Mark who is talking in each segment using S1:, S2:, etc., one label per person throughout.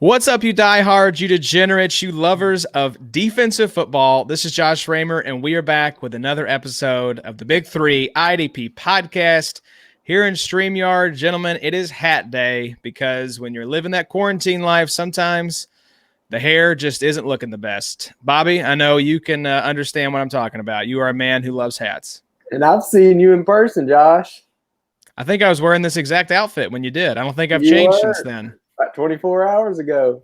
S1: What's up, you diehards, you degenerates, you lovers of defensive football? This is Josh Raymer, and we are back with another episode of the Big Three IDP Podcast here in StreamYard. Gentlemen, it is hat day because when you're living that quarantine life, sometimes the hair just isn't looking the best. Bobby, I know you can understand what I'm talking about. You are a man who loves hats.
S2: And I've seen you in person, Josh.
S1: I think I was wearing this exact outfit when you did. I don't think I've changed since then.
S2: About 24 hours ago.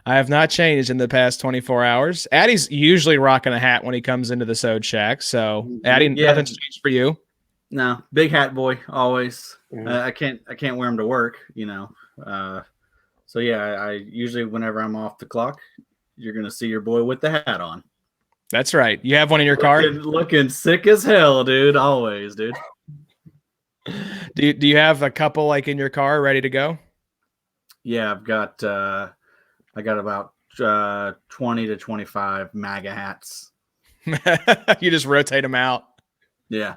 S1: I have not changed in the past 24 hours. Addie's usually rocking a hat when he comes into the Sode Shack. So, Addie, nothing's changed for you?
S3: No, big hat boy, always. I can't wear them to work, you know. So, yeah, I usually, whenever I'm off the clock, you're going to see your boy with the hat on.
S1: That's right. You have one in your car?
S3: Looking sick as hell, dude. Always, dude.
S1: Do you have a couple like in your car ready to go?
S3: Yeah, I got about 20 to 25 MAGA hats.
S1: You just rotate them out.
S3: Yeah.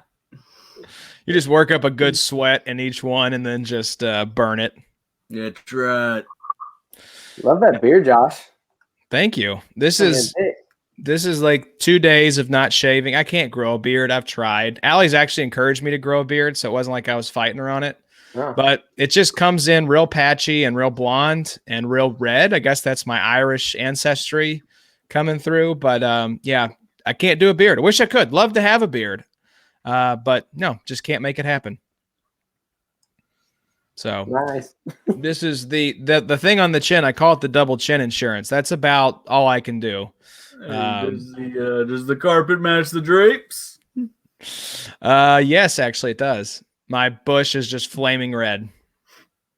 S1: You just work up a good sweat in each one and then just burn it.
S3: Yeah, that's right.
S2: Love that beard, Josh.
S1: Thank you. This is like 2 days of not shaving. I can't grow a beard. I've tried. Allie's actually encouraged me to grow a beard, so it wasn't like I was fighting her on it. Oh. But it just comes in real patchy and real blonde and real red. I guess that's my Irish ancestry coming through. But, yeah, I can't do a beard. I wish I could. Love to have a beard. But, no, just can't make it happen. So
S2: nice.
S1: This is the thing on the chin. I call it the double chin insurance. That's about all I can do.
S3: Does the carpet match the drapes?
S1: Yes, actually it does. My bush is just flaming red.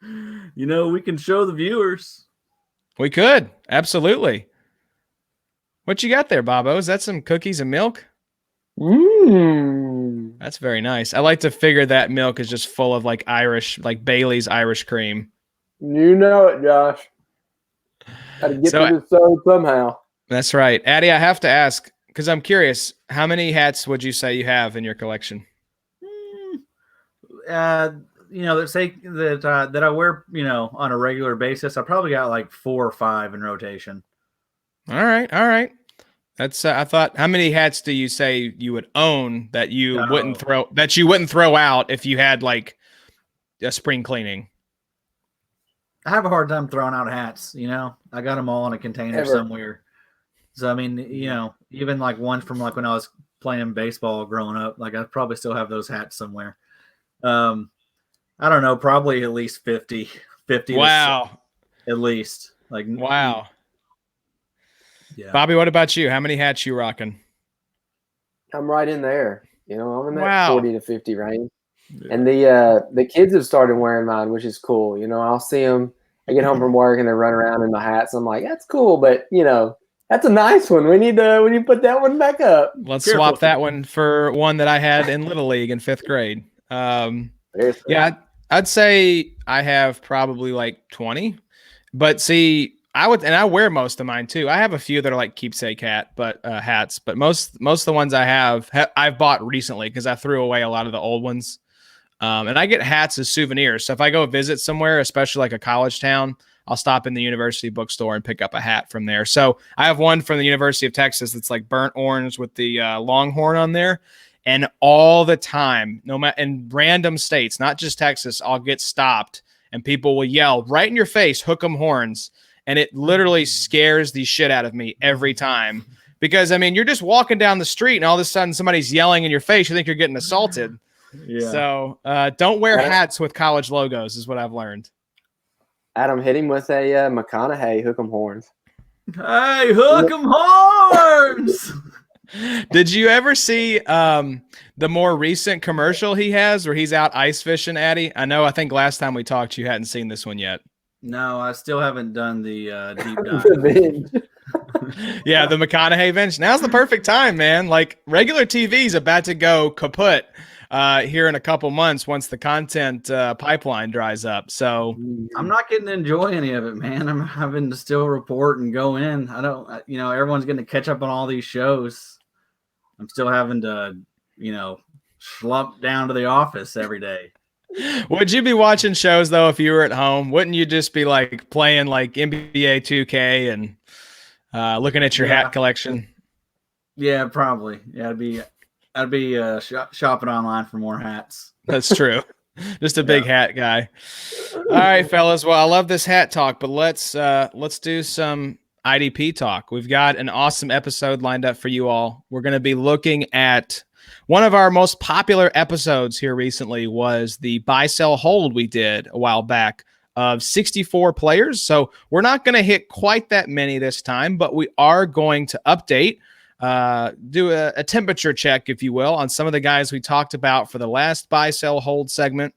S3: You know, we can show the viewers.
S1: We could. Absolutely. What you got there, Bobo? Is that some cookies and milk? That's very nice. I like to figure that milk is just full of like Irish, like Bailey's Irish cream.
S2: You know it, Josh. Got to get to the Sode somehow. That's
S1: right. Addie, I have to ask, because I'm curious, how many hats would you say you have in your collection?
S3: You know, that say that I wear, you know, on a regular basis. I probably got like 4 or 5 in rotation.
S1: All right. That's I thought. How many hats do you say you would own that you wouldn't throw out if you had like a spring cleaning?
S3: I have a hard time throwing out hats. You know, I got them all in a container somewhere. So I mean, you know, even like one from like when I was playing baseball growing up, like I probably still have those hats somewhere. I don't know, probably at least 50.
S1: Wow.
S3: At least. Like
S1: wow.
S3: Yeah.
S1: Bobby, what about you? How many hats you rocking?
S2: I'm right in there. You know, I'm in that
S1: wow.
S2: 40 to 50 range. Yeah. And the kids have started wearing mine, which is cool. You know, I'll see them. I get home from work and they run around in the hats. I'm like, that's cool, but you know, that's a nice one. We need to put that one back up.
S1: Let's swap that one for one that I had in Little League in 5th grade. Yeah, I'd say I have probably like 20, but see, I wear most of mine too. I have a few that are like keepsake hats, but most of the ones I have I've bought recently because I threw away a lot of the old ones. And I get hats as souvenirs. So if I go visit somewhere, especially like a college town, I'll stop in the university bookstore and pick up a hat from there. So I have one from the University of Texas that's like burnt orange with the longhorn on there. And all the time, no matter in random states, not just Texas, I'll get stopped and people will yell right in your face, "Hook 'em horns." And it literally scares the shit out of me every time. Because, I mean, you're just walking down the street and all of a sudden somebody's yelling in your face. You think you're getting assaulted. Yeah. So don't wear hats with college logos is what I've learned.
S2: Adam, hit him with a McConaughey "Hook 'em horns."
S3: Hey, hook 'em horns!
S1: Did you ever see the more recent commercial he has where he's out ice fishing, Addie? I think last time we talked, you hadn't seen this one yet.
S3: No, I still haven't done the deep dive.
S1: Yeah, the McConaughey bench. Now's the perfect time, man. Like regular TV's about to go kaput here in a couple months once the content pipeline dries up. So
S3: I'm not getting to enjoy any of it, man. I'm having to still report and go in. I don't, you know, everyone's going to catch up on all these shows. I'm still having to, you know, slump down to the office every day.
S1: Would you be watching shows though if you were at home? Wouldn't you just be like playing like NBA 2K and looking at your hat collection?
S3: Yeah, probably. Yeah, I'd be shopping online for more hats.
S1: That's true. Just a big hat guy. All right, fellas. Well, I love this hat talk, but let's do some IDP talk. We've got an awesome episode lined up for you all. We're going to be looking at one of our most popular episodes here recently was the buy, sell, hold we did a while back of 64 players. So we're not going to hit quite that many this time, but we are going to update, do a temperature check, if you will, on some of the guys we talked about for the last buy, sell, hold segment.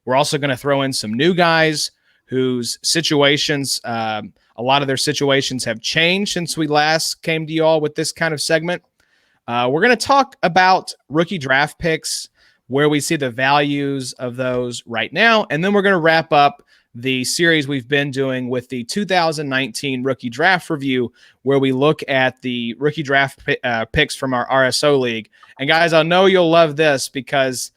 S1: We're also going to throw in some new guys whose situations, a lot of their situations have changed since we last came to you all with this kind of segment. We're going to talk about rookie draft picks, where we see the values of those right now. And then we're going to wrap up the series we've been doing with the 2019 rookie draft review, where we look at the rookie draft picks from our RSO league. And guys, I know you'll love this because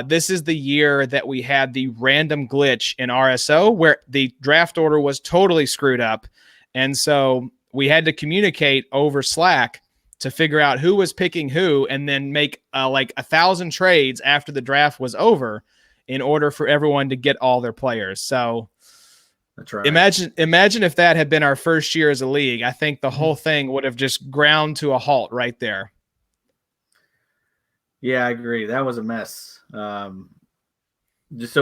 S1: this is the year that we had the random glitch in RSO where the draft order was totally screwed up. And so we had to communicate over Slack to figure out who was picking who and then make like 1,000 trades after the draft was over in order for everyone to get all their players. So
S3: that's right.
S1: Imagine if that had been our first year as a league. I think the whole thing would have just ground to a halt right there.
S3: Yeah, I agree. That was a mess. So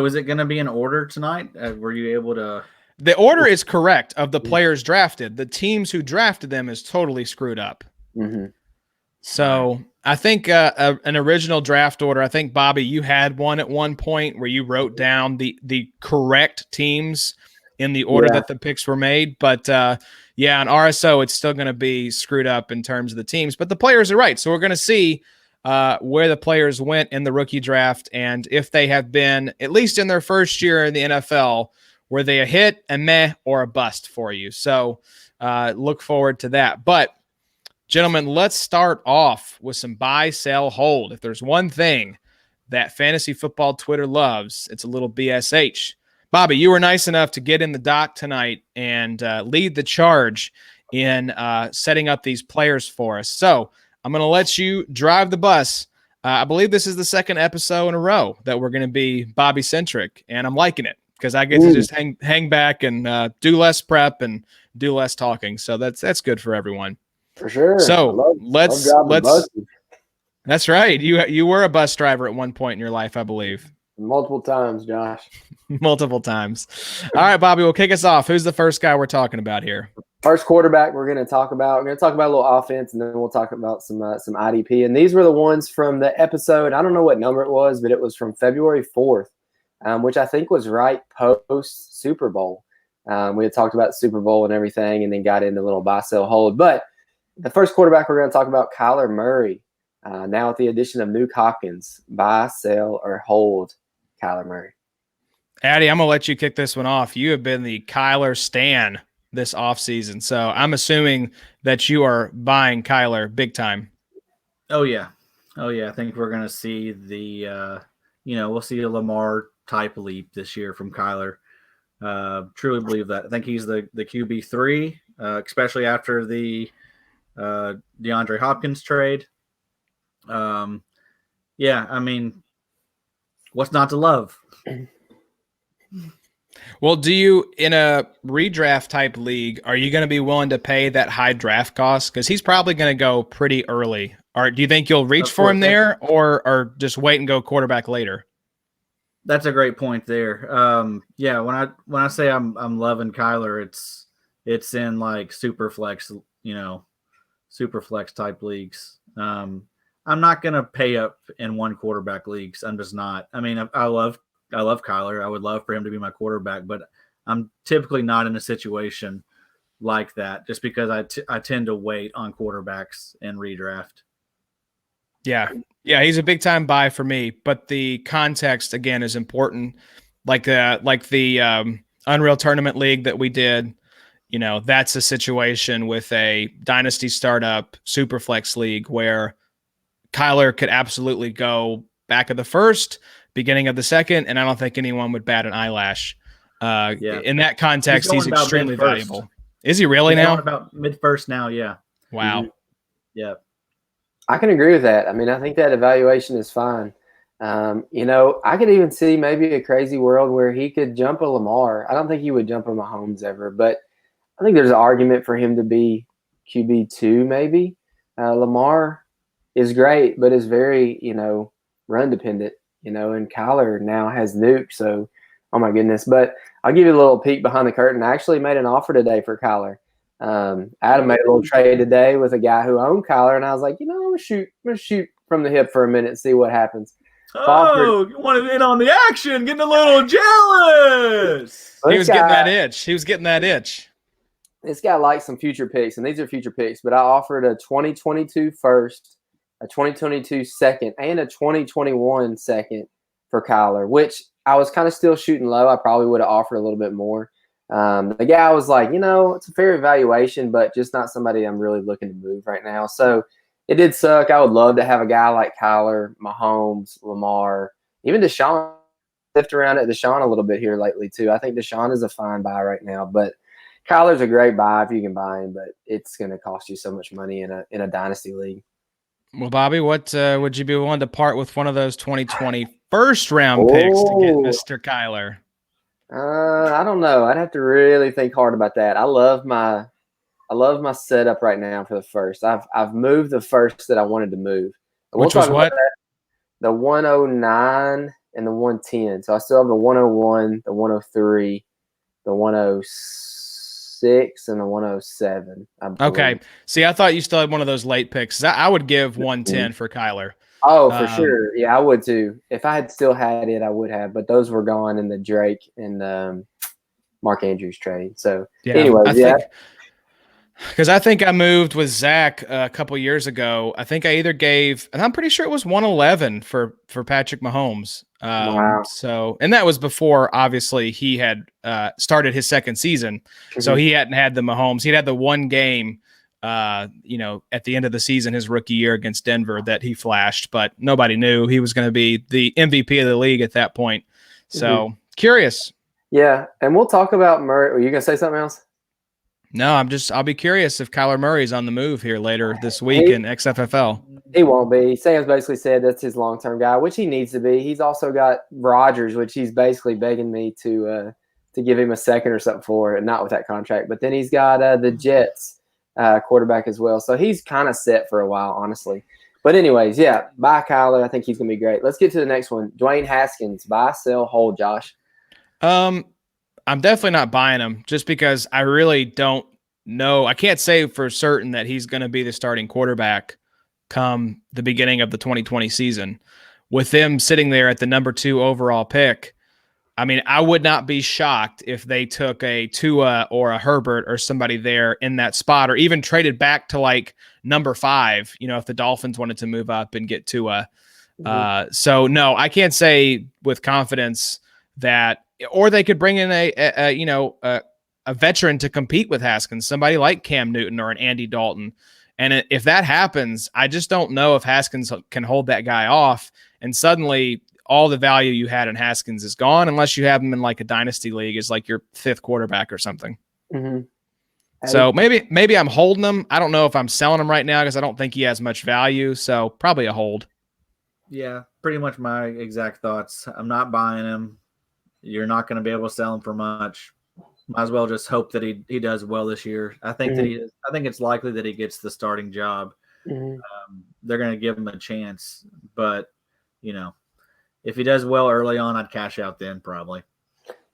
S3: is it going to be in order tonight? Were you able to?
S1: The order is correct of the players drafted. The teams who drafted them is totally screwed up.
S2: Mm-hmm.
S1: So I think an original draft order, I think, Bobby, you had one at one point where you wrote down the correct teams in the order that the picks were made. But on RSO, it's still going to be screwed up in terms of the teams. But the players are right. So we're going to see where the players went in the rookie draft and if they have been, at least in their first year in the NFL, were they a hit, a meh, or a bust for you. So look forward to that. But gentlemen, let's start off with some buy, sell, hold. If there's one thing that fantasy football Twitter loves, it's a little BSH. Bobby, you were nice enough to get in the dock tonight and lead the charge in setting up these players for us. So I'm going to let you drive the bus. I believe this is the second episode in a row that we're going to be Bobby-centric, and I'm liking it because I get to just hang back and do less prep and do less talking. So that's good for everyone.
S2: For sure.
S1: So let's. That's right. You were a bus driver at one point in your life, I believe.
S2: Multiple times, Josh.
S1: Multiple times. All right, Bobby, we'll kick us off. Who's the first guy we're talking about here?
S2: First quarterback we're going to talk about. We're going to talk about a little offense, and then we'll talk about some IDP. And these were the ones from the episode. I don't know what number it was, but it was from February 4th, which I think was right post Super Bowl. We had talked about Super Bowl and everything, and then got into a little buy, sell, hold. But the first quarterback we're going to talk about, Kyler Murray. Now with the addition of Nuke Hopkins, buy, sell, or hold Kyler Murray.
S1: Addy, I'm going to let you kick this one off. You have been the Kyler stan this offseason, so I'm assuming that you are buying Kyler big time.
S3: Oh, yeah. I think we're going to see we'll see a Lamar-type leap this year from Kyler. Truly believe that. I think he's the QB3, especially after the DeAndre Hopkins trade. I mean, what's not to love?
S1: Well, do you, in a redraft type league, are you going to be willing to pay that high draft cost? Because he's probably going to go pretty early. Or do you think you'll reach for him there, or just wait and go quarterback later?
S3: That's a great point there. When I say I'm loving Kyler, it's in like super flex type leagues. I'm not going to pay up in one quarterback leagues. I'm just not. I mean, I love Kyler. I would love for him to be my quarterback, but I'm typically not in a situation like that just because I tend to wait on quarterbacks and redraft.
S1: Yeah, he's a big time buy for me, but the context again is important. Like the Unreal Tournament League that we did, that's a situation with a Dynasty startup Superflex League where Kyler could absolutely go back of the first beginning of the second, and I don't think anyone would bat an eyelash. In that context, he's extremely valuable. Is he really now?
S3: About mid-first now, yeah.
S1: Wow.
S2: Mm-hmm.
S3: Yeah.
S2: I can agree with that. I mean, I think that evaluation is fine. I could even see maybe a crazy world where he could jump a Lamar. I don't think he would jump a Mahomes ever, but I think there's an argument for him to be QB2 maybe. Lamar is great, but is very, run dependent, and Kyler now has Nuke. So, oh my goodness. But I'll give you a little peek behind the curtain. I actually made an offer today for Kyler. Adam made a little trade today with a guy who owned Kyler, and I was like, I'm going to shoot from the hip for a minute and see what happens.
S3: Oh, you want to in on the action, getting a little jealous.
S1: He was getting that itch.
S2: This guy likes some future picks, and these are future picks, but I offered a 2022 first, a 2022 second, and a 2021 second for Kyler, which I was kind of still shooting low. I probably would have offered a little bit more. The guy was like, it's a fair evaluation, but just not somebody I'm really looking to move right now. So it did suck. I would love to have a guy like Kyler, Mahomes, Lamar, even Deshaun. Lift around at Deshaun a little bit here lately too. I think Deshaun is a fine buy right now, but Kyler's a great buy if you can buy him, but it's going to cost you so much money in a dynasty league.
S1: Well, Bobby, what would you be willing to part with one of those 2020 first round picks to get Mr. Kyler?
S2: I don't know. I'd have to really think hard about that. I love my setup right now for the first. I've moved the first that I wanted to move.
S1: Which was what?
S2: The 109 and the 110. So I still have the 101, the 103, the 106, and the 107.
S1: Okay. See, I thought you still had one of those late picks. I would give 110 for Kyler.
S2: Oh, for sure. Yeah, I would too. If I had still had it, I would have. But those were gone in the Drake and Mark Andrews trade. So,
S1: because I think I moved with Zach a couple years ago. I think I either gave, and I'm pretty sure it was 111 for Patrick Mahomes.
S2: Wow.
S1: So, and that was before, obviously, he had started his second season. Mm-hmm. So he hadn't had the Mahomes. He'd had the one game, at the end of the season, his rookie year against Denver, that he flashed, but nobody knew he was going to be the MVP of the league at that point. So curious.
S2: Yeah. And we'll talk about Murray. Are you going to say something else?
S1: No, I'll be curious if Kyler Murray's on the move here later this week in XFFL.
S2: He won't be. Sam's basically said that's his long-term guy, which he needs to be. He's also got Rodgers, which he's basically begging me to give him a second or something for, and not with that contract. But then he's got the Jets quarterback as well. So he's kind of set for a while, honestly. But anyways, yeah, buy Kyler. I think he's going to be great. Let's get to the next one. Dwayne Haskins, buy, sell, hold, Josh.
S1: I'm definitely not buying him just because I really don't know. I can't say for certain that he's going to be the starting quarterback come the beginning of the 2020 season. With them sitting there at the number 2 overall pick, I mean, I would not be shocked if they took a Tua or a Herbert or somebody there in that spot, or even traded back to like number 5, if the Dolphins wanted to move up and get Tua. So no, I can't say with confidence that, or they could bring in a veteran to compete with Haskins, somebody like Cam Newton or an Andy Dalton. And if that happens, I just don't know if Haskins can hold that guy off. And suddenly all the value you had in Haskins is gone, unless you have him in like a dynasty league as like your 5th quarterback or something.
S2: Mm-hmm.
S1: So maybe I'm holding him. I don't know if I'm selling him right now because I don't think he has much value. So probably a hold.
S3: Yeah, pretty much my exact thoughts. I'm not buying him. You're not going to be able to sell him for much. Might as well just hope that he does well this year. I think I think it's likely that he gets the starting job. They're going to give him a chance, but if he does well early on, I'd cash out then probably.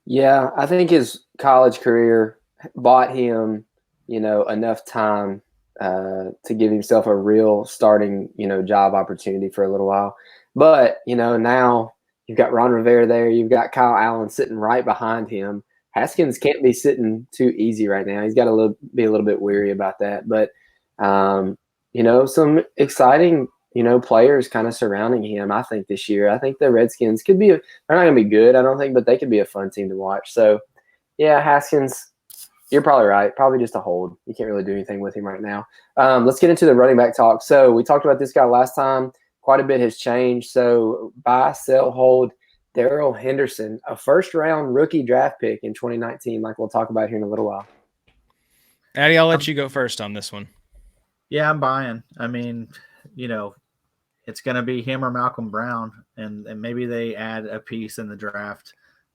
S2: Yeah, I think his college career bought him, enough time to give himself a real starting, job opportunity for a little while. But now you've got Ron Rivera there. You've got Kyle Allen sitting right behind him. Haskins can't be sitting too easy right now. He's got to be a little bit weary about that. But, some exciting, players kind of surrounding him, I think, this year. I think the Redskins could be – they're not going to be good, I don't think, but they could be a fun team to watch. So, yeah, Haskins, you're probably right. Probably just a hold. You can't really do anything with him right now. Let's get into the running back talk. So we talked about this guy last time. Quite a bit has changed. So buy, sell, hold. Daryl Henderson, a first-round rookie draft pick in 2019, like we'll talk about here in a little while.
S1: Addy, I'll let you go first on this one.
S3: Yeah, I'm buying. I mean, it's going to be him or Malcolm Brown, and maybe they add a piece in the draft.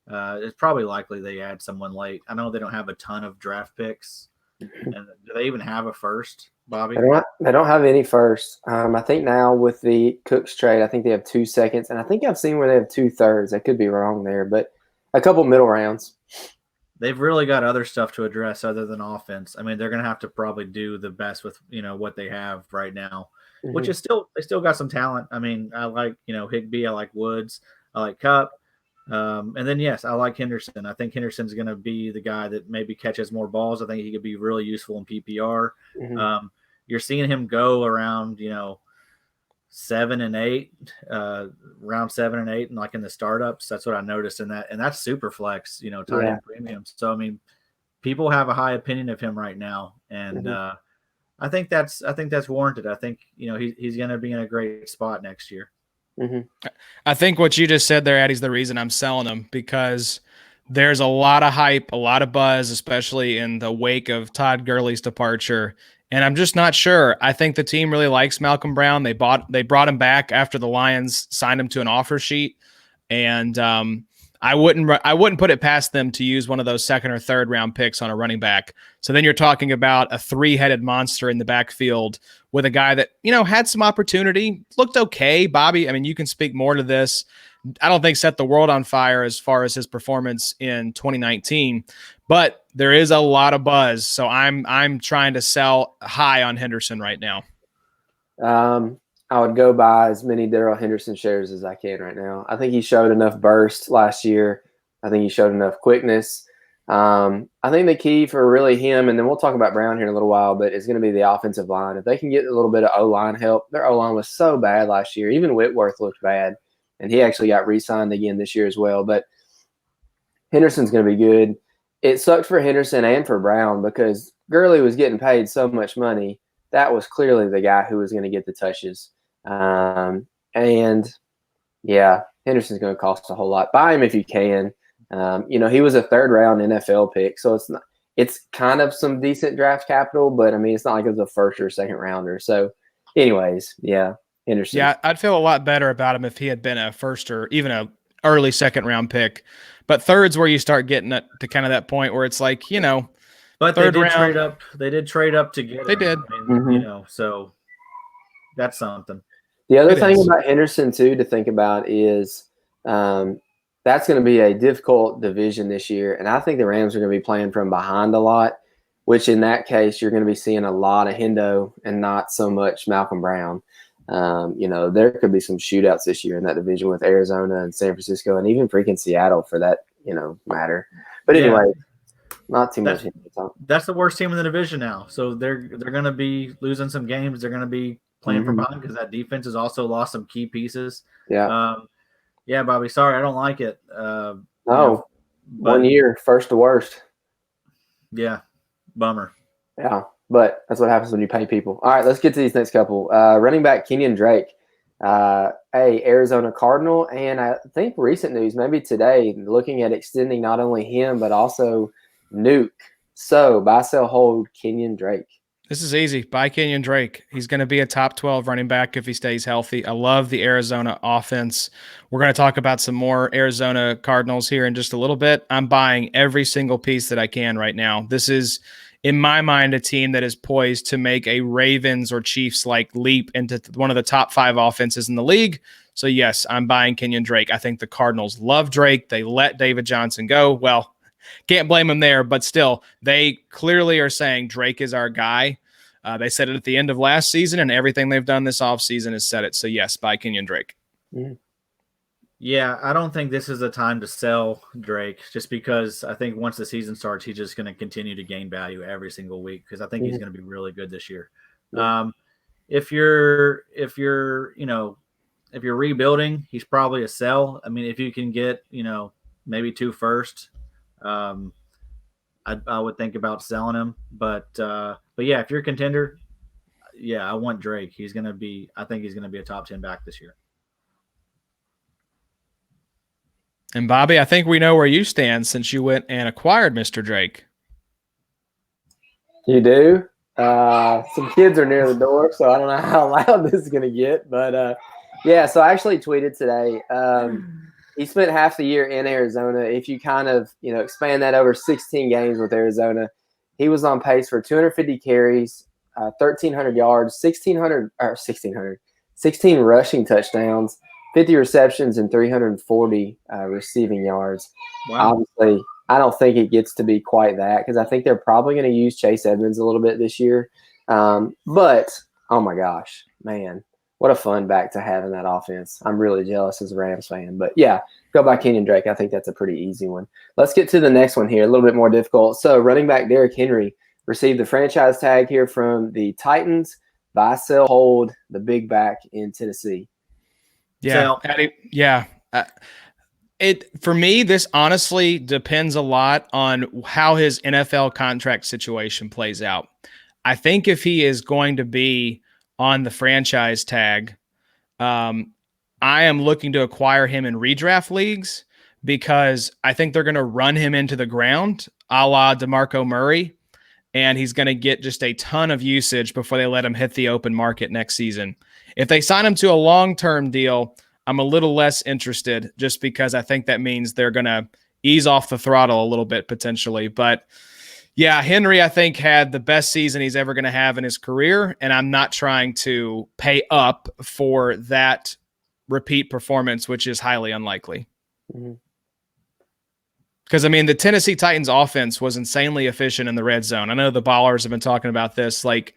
S3: It's probably likely they add someone late. I know they don't have a ton of draft picks. And do they even have a first, Bobby?
S2: They don't have any first. I think now with the Cooks trade, I think they have 2 seconds, and I think I've seen where they have 2 thirds. I could be wrong there, but a couple middle rounds.
S3: They've really got other stuff to address other than offense. I mean, they're going to have to probably do the best with what they have right now, which is they still got some talent. I mean, I like Higbee, I like Woods, I like Kupp. And then, yes, I like Henderson. I think Henderson's going to be the guy that maybe catches more balls. I think he could be really useful in PPR. You're seeing him go around, 7 and 8, round 7 and 8, and like in the startups. That's what I noticed in that. And that's super flex, tight end premium. So, I mean, people have a high opinion of him right now. And I think that's warranted. I think, he's going to be in a great spot next year.
S1: I think what you just said there, Addy, is the reason I'm selling him, because there's a lot of hype, a lot of buzz, especially in the wake of Todd Gurley's departure. And I'm just not sure. I think the team really likes Malcolm Brown. They brought him back after the Lions signed him to an offer sheet. And I wouldn't put it past them to use one of those 2nd or 3rd round picks on a running back. So then you're talking about a 3-headed monster in the backfield with a guy that, had some opportunity, looked okay. Bobby, I mean, you can speak more to this. I don't think set the world on fire as far as his performance in 2019, but there is a lot of buzz. So I'm trying to sell high on Henderson right now.
S2: I would go buy as many Daryl Henderson shares as I can right now. I think he showed enough burst last year. I think he showed enough quickness. I think the key for really him, and then we'll talk about Brown here in a little while, but it's going to be the offensive line. If they can get a little bit of O-line help, their O-line was so bad last year. Even Whitworth looked bad, and he actually got re-signed again this year as well. But Henderson's going to be good. It sucked for Henderson and for Brown because Gurley was getting paid so much money. That was clearly the guy who was going to get the touches. And yeah, Henderson's going to cost a whole lot. Buy him if you can. He was a 3rd round NFL pick, so it's kind of some decent draft capital, but I mean, it's not like it was a 1st or 2nd rounder. So anyways, yeah, Henderson.
S1: Yeah, I'd feel a lot better about him if he had been a 1st or even a early 2nd round pick, but 3rd's where you start getting to kind of that point where it's like,
S3: but they did trade up. They did trade up to get him.
S1: They did.
S3: I mean, so that's something.
S2: The other thing about Henderson, too, to think about is that's going to be a difficult division this year. And I think the Rams are going to be playing from behind a lot, which in that case, you're going to be seeing a lot of Hendo and not so much Malcolm Brown. There could be some shootouts this year in that division with Arizona and San Francisco and even freaking Seattle for that, matter. But anyway, not too much.
S3: That's the worst team in the division now. So they're going to be losing some games. They're going to be playing from behind because that defense has also lost some key pieces.
S2: Yeah.
S3: Yeah, Bobby, sorry, I don't like it.
S2: No, 1 year, first to worst.
S3: Yeah, bummer.
S2: Yeah, but that's what happens when you pay people. All right, let's get to these next couple. Running back Kenyon Drake, Arizona Cardinal, and I think recent news, maybe today, looking at extending not only him but also Nuke. So buy, sell, hold Kenyon Drake.
S1: This is easy. Buy Kenyon Drake. He's going to be a top 12 running back if he stays healthy. I love the Arizona offense. We're going to talk about some more Arizona Cardinals here in just a little bit. I'm buying every single piece that I can right now. This is, in my mind, a team that is poised to make a Ravens or Chiefs-like leap into one of the top 5 offenses in the league. So, yes, I'm buying Kenyon Drake. I think the Cardinals love Drake. They let David Johnson go. Well, can't blame them there, but still, they clearly are saying Drake is our guy. They said it at the end of last season, and everything they've done this offseason has said it. So, yes, buy Kenyon Drake.
S3: Yeah, I don't think this is the time to sell Drake just because I think once the season starts, he's just going to continue to gain value every single week because I think he's going to be really good this year. If you're rebuilding, he's probably a sell. I mean, if you can get, maybe 2 first, I would think about selling him. But yeah, if you're a contender, yeah, I want Drake. I think he's going to be a top 10 back this year.
S1: And Bobby, I think we know where you stand since you went and acquired Mr. Drake.
S2: You do? Some kids are near the door, so I don't know how loud this is going to get. But, yeah, so I actually tweeted today. He spent half the year in Arizona. If you kind of, expand that over 16 games with Arizona, he was on pace for 250 carries, 1,300 yards, 16 rushing touchdowns, 50 receptions, and 340 receiving yards.
S3: Wow.
S2: Obviously, I don't think it gets to be quite that because I think they're probably going to use Chase Edmonds a little bit this year. But, oh, my gosh, man, what a fun back to have in that offense. I'm really jealous as a Rams fan. But, yeah, go by Kenyon Drake. I think that's a pretty easy one. Let's get to the next one here, a little bit more difficult. So, running back Derrick Henry received the franchise tag here from the Titans. Buy, sell, hold, the big back in Tennessee.
S1: Yeah. For me, this honestly depends a lot on how his NFL contract situation plays out. I think if he is going to be on the franchise tag, I am looking to acquire him in redraft leagues because I think they're going to run him into the ground, a la DeMarco Murray, and he's going to get just a ton of usage before they let him hit the open market next season. If they sign him to a long-term deal, I'm a little less interested just because I think that means they're going to ease off the throttle a little bit potentially. But yeah, Henry, I think, had the best season he's ever going to have in his career, and I'm not trying to pay up for that repeat performance, which is highly unlikely. Because, I mean, the Tennessee Titans offense was insanely efficient in the red zone. I know the Ballers have been talking about this. Like,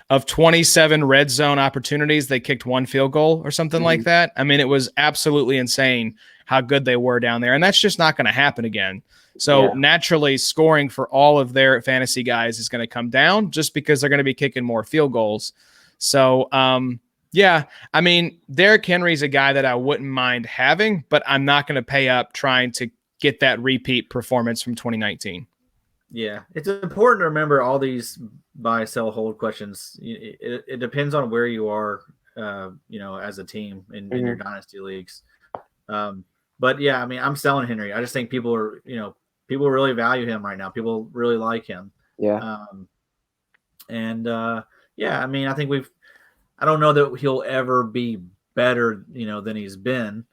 S1: of 27 red zone opportunities, they kicked 1 field goal or something like that. I mean, it was absolutely insane how good they were down there. And that's just not going to happen again. So naturally, scoring for all of their fantasy guys is going to come down just because they're going to be kicking more field goals. So, yeah, I mean, Derrick Henry's a guy that I wouldn't mind having, but I'm not going to pay up trying to get that repeat performance from 2019.
S3: Yeah, it's important to remember all these buy, sell, hold questions. It depends on where you are, as a team in your dynasty leagues. But yeah, I mean, I'm selling Henry. I just think people really value him right now. People really like him.
S2: Yeah.
S3: Yeah, I mean, I don't know that he'll ever be better, than he's been.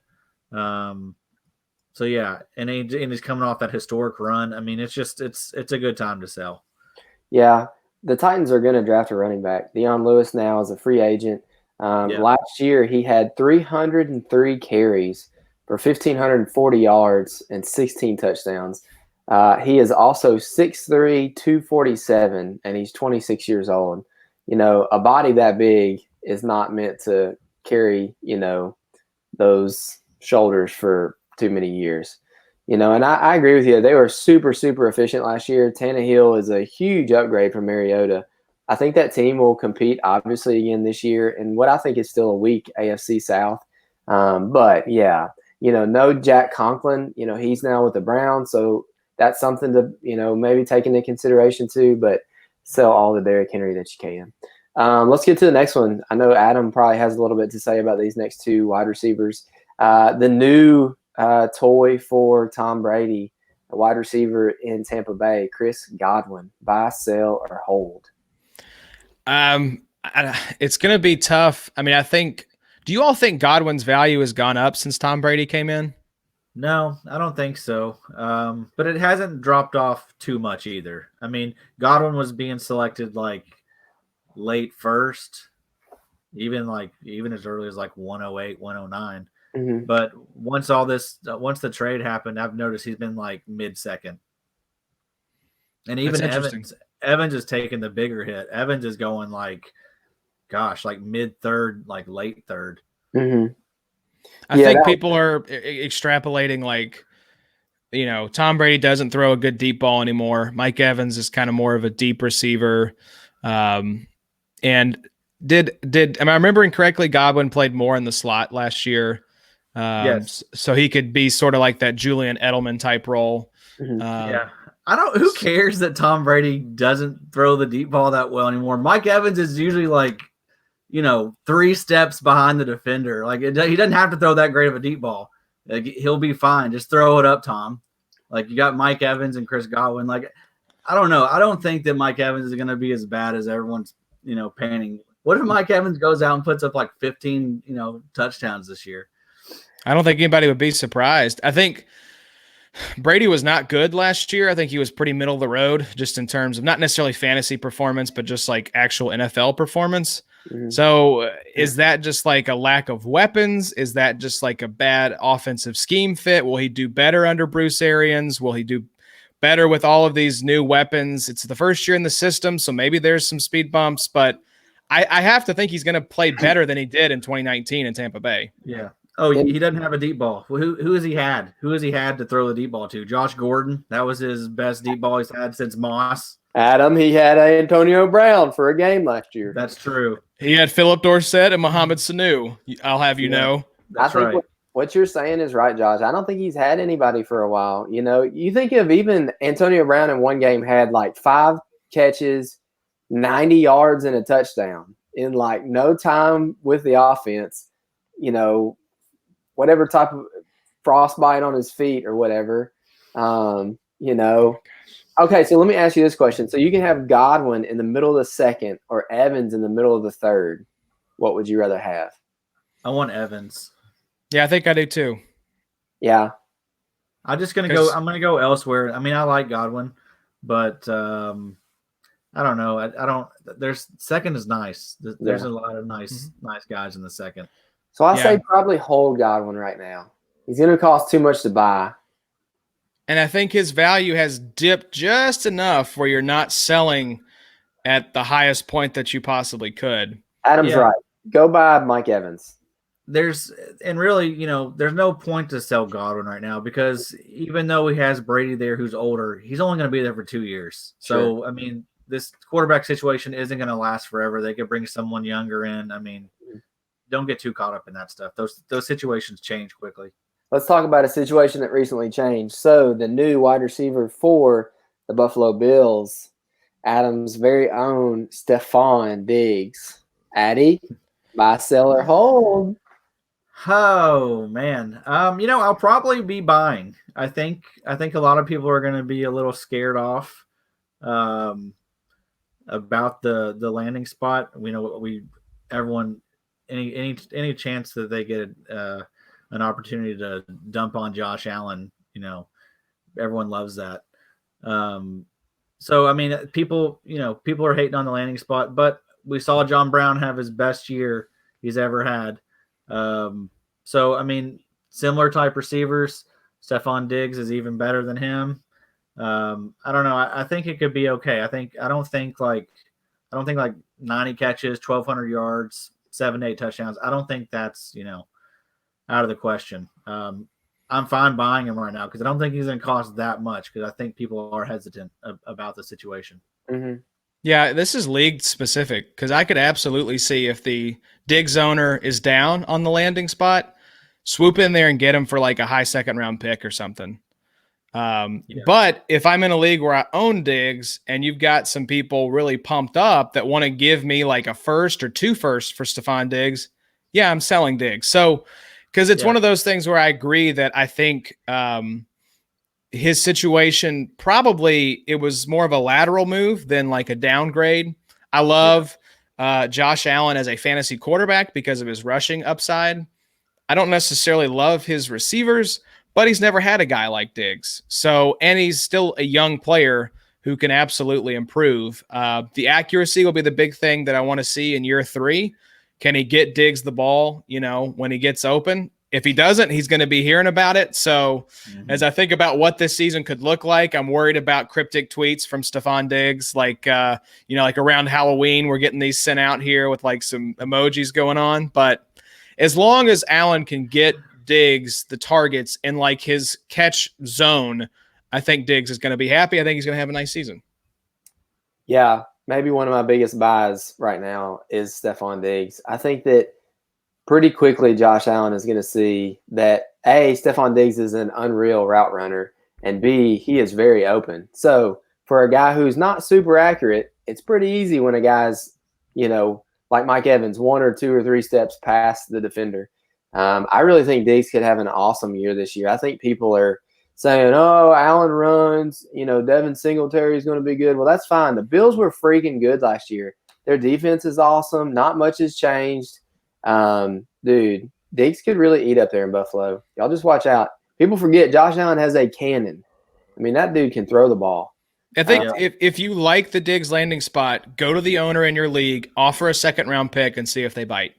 S3: So yeah, and he's coming off that historic run. I mean, it's a good time to sell.
S2: Yeah, the Titans are going to draft a running back. Dion Lewis now is a free agent. Last year he had 303 carries for 1,540 yards and 16 touchdowns. He is also 6'3", 247, and he's 26 years old. A body that big is not meant to carry, those shoulders for too many years, and I agree with you. They were super, super efficient last year. Tannehill is a huge upgrade from Mariota. I think that team will compete obviously again this year in what I think is still a weak AFC South. But yeah, no Jack Conklin, he's now with the Browns. So that's something to, maybe take into consideration too, but sell all the Derrick Henry that you can. Let's get to the next one. I know Adam probably has a little bit to say about these next two wide receivers. The new toy for Tom Brady, a wide receiver in Tampa Bay, Chris Godwin. Buy, sell, or hold?
S1: It's going to be tough. I mean, do you all think Godwin's value has gone up since Tom Brady came in?
S3: No, I don't think so. But it hasn't dropped off too much either. I mean, Godwin was being selected like late first, even as early as like 108, 109. But once the trade happened, I've noticed he's been like mid-second. And even Evans is taking the bigger hit. Evans is going like mid-third, like late third.
S1: I think people are extrapolating Tom Brady doesn't throw a good deep ball anymore. Mike Evans is kind of more of a deep receiver. And am I remembering correctly, Godwin played more in the slot last year?
S3: Yes.
S1: So he could be sort of like that Julian Edelman type role.
S3: Yeah. Who cares that Tom Brady doesn't throw the deep ball that well anymore? Mike Evans is usually 3 steps behind the defender. He doesn't have to throw that great of a deep ball. Like, he'll be fine. Just throw it up, Tom. Like, you got Mike Evans and Chris Godwin. Like, I don't know. I don't think that Mike Evans is going to be as bad as everyone's, panning. What if Mike Evans goes out and puts up like 15, touchdowns this year?
S1: I don't think anybody would be surprised. I think Brady was not good last year. I think he was pretty middle of the road just in terms of not necessarily fantasy performance, but just like actual NFL performance. Mm-hmm. So is that just like a lack of weapons? Is that just like a bad offensive scheme fit? Will he do better under Bruce Arians? Will he do better with all of these new weapons? It's the first year in the system, so maybe there's some speed bumps, but I have to think he's going to play better than he did in 2019 in Tampa Bay.
S3: Yeah. Oh, he doesn't have a deep ball. Who has he had? Who has he had to throw the deep ball to? Josh Gordon. That was his best deep ball he's had since Moss.
S2: Adam, he had Antonio Brown for a game last year.
S3: That's true.
S1: He had Philip Dorsett and Mohamed Sanu. I'll have you know.
S3: That's
S2: I think
S3: right.
S2: What you're saying is right, Josh. I don't think he's had anybody for a while. You think of even Antonio Brown in one game had like 5 catches, 90 yards, and a touchdown in like no time with the offense. Whatever type of frostbite on his feet or whatever. Okay, so let me ask you this question. So you can have Godwin in the middle of the second or Evans in the middle of the third. What would you rather have?
S3: I want Evans.
S1: Yeah, I think I do too.
S2: Yeah.
S3: I'm going to go elsewhere. I mean, I like Godwin, but I don't know. I don't. There's second is nice. There's a lot of nice guys in the second.
S2: So I say probably hold Godwin right now. He's going to cost too much to buy.
S1: And I think his value has dipped just enough where you're not selling at the highest point that you possibly could.
S2: Adam's right. Go buy Mike Evans.
S3: There's no point to sell Godwin right now because even though he has Brady there who's older, he's only going to be there for 2 years. So,
S2: Sure.
S3: I mean, this quarterback situation isn't going to last forever. They could bring someone younger in. I mean, don't get too caught up in that stuff. Those situations change quickly.
S2: Let's talk about a situation that recently changed. So the new wide receiver for the Buffalo Bills, Adam's very own Stefon Diggs. Addy, buy, sell, or hold?
S3: Oh man, I'll probably be buying. I think a lot of people are going to be a little scared off about the landing spot. Everyone any chance that they get an opportunity to dump on Josh Allen, everyone loves that. So I mean, people are hating on the landing spot, but we saw John Brown have his best year he's ever had. So I mean, similar type receivers. Stefon Diggs is even better than him. I don't know. I think it could be okay. I don't think like 90 catches, 1,200 yards, 7-8 touchdowns. I don't think that's out of the question. I'm fine buying him right now because I don't think he's going to cost that much because I think people are hesitant about the situation.
S2: Mm-hmm.
S1: Yeah, this is league specific because I could absolutely see if the Diggs owner is down on the landing spot, swoop in there and get him for like a high second round pick or something. But if I'm in a league where I own Diggs and you've got some people really pumped up that want to give me like a first or 2 firsts for Stefon Diggs, yeah, I'm selling Diggs. So because it's one of those things where I agree that I think his situation probably it was more of a lateral move than like a downgrade. I love Josh Allen as a fantasy quarterback because of his rushing upside. I don't necessarily love his receivers, but he's never had a guy like Diggs. So, and he's still a young player who can absolutely improve. The accuracy will be the big thing that I want to see in year 3. Can he get Diggs the ball, when he gets open? If he doesn't, he's going to be hearing about it. So as I think about what this season could look like, I'm worried about cryptic tweets from Stefon Diggs. Like, like around Halloween, we're getting these sent out here with like some emojis going on. But as long as Allen can get Diggs the targets in like his catch zone, I think Diggs is going to be happy. I think he's going to have a nice season.
S2: Yeah, maybe one of my biggest buys right now is Stefon Diggs. I think that pretty quickly Josh Allen is going to see that A, Stefon Diggs is an unreal route runner, and B, he is very open. So for a guy who's not super accurate, it's pretty easy when a guy's, like Mike Evans, 1 or 2 or 3 steps past the defender. I really think Diggs could have an awesome year this year. I think people are saying, oh, Allen runs, Devin Singletary is going to be good. Well, that's fine. The Bills were freaking good last year. Their defense is awesome. Not much has changed. Dude, Diggs could really eat up there in Buffalo. Y'all just watch out. People forget Josh Allen has a cannon. I mean, that dude can throw the ball.
S1: I think if you like the Diggs landing spot, go to the owner in your league, offer a second-round pick, and see if they bite.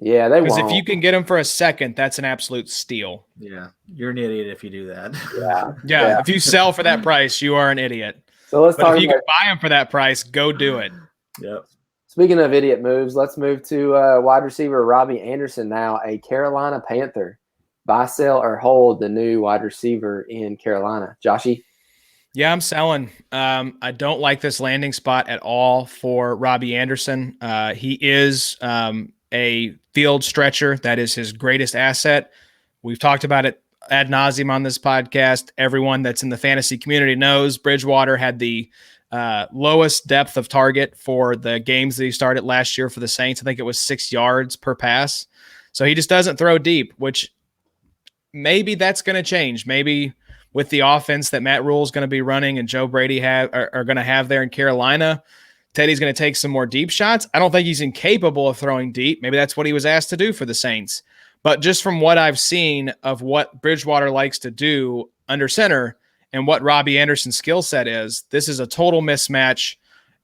S2: Yeah, they won't.
S1: Because if you can get him for a second, that's an absolute steal.
S3: Yeah, you're an idiot if you do that.
S2: Yeah.
S1: If you sell for that price, you are an idiot.
S2: So let's talk.
S1: If you can buy him for that price, go do it.
S3: Yep.
S2: Speaking of idiot moves, let's move to wide receiver Robbie Anderson now, a Carolina Panther. Buy, sell, or hold the new wide receiver in Carolina. Joshy?
S1: Yeah, I'm selling. I don't like this landing spot at all for Robbie Anderson. He is a field stretcher. That is his greatest asset. We've talked about it ad nauseum on this podcast. Everyone that's in the fantasy community knows Bridgewater had the lowest depth of target for the games that he started last year for the Saints. I think it was 6 yards per pass. So he just doesn't throw deep, which maybe that's going to change. Maybe with the offense that Matt Rule is going to be running and Joe Brady are going to have there in Carolina, Teddy's going to take some more deep shots. I don't think he's incapable of throwing deep. Maybe that's what he was asked to do for the Saints. But just from what I've seen of what Bridgewater likes to do under center and what Robbie Anderson's skill set is, this is a total mismatch.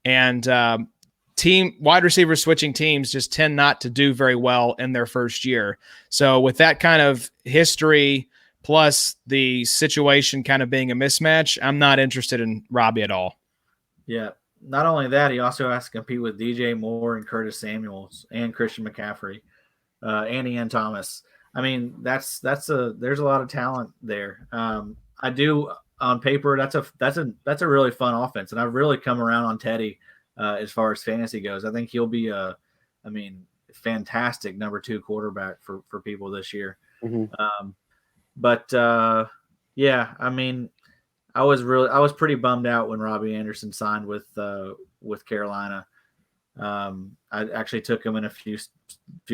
S1: And wide receivers switching teams just tend not to do very well in their first year. So with that kind of history plus the situation kind of being a mismatch, I'm not interested in Robbie at all.
S3: Yeah. Not only that, he also has to compete with DJ Moore and Curtis Samuels and Christian McCaffrey, and Ian Thomas. I mean, there's a lot of talent there. I do on paper, that's a really fun offense. And I've really come around on Teddy as far as fantasy goes. I think he'll be fantastic number 2 quarterback for people this year.
S2: Mm-hmm.
S3: I was pretty bummed out when Robbie Anderson signed with Carolina. I actually took him in a few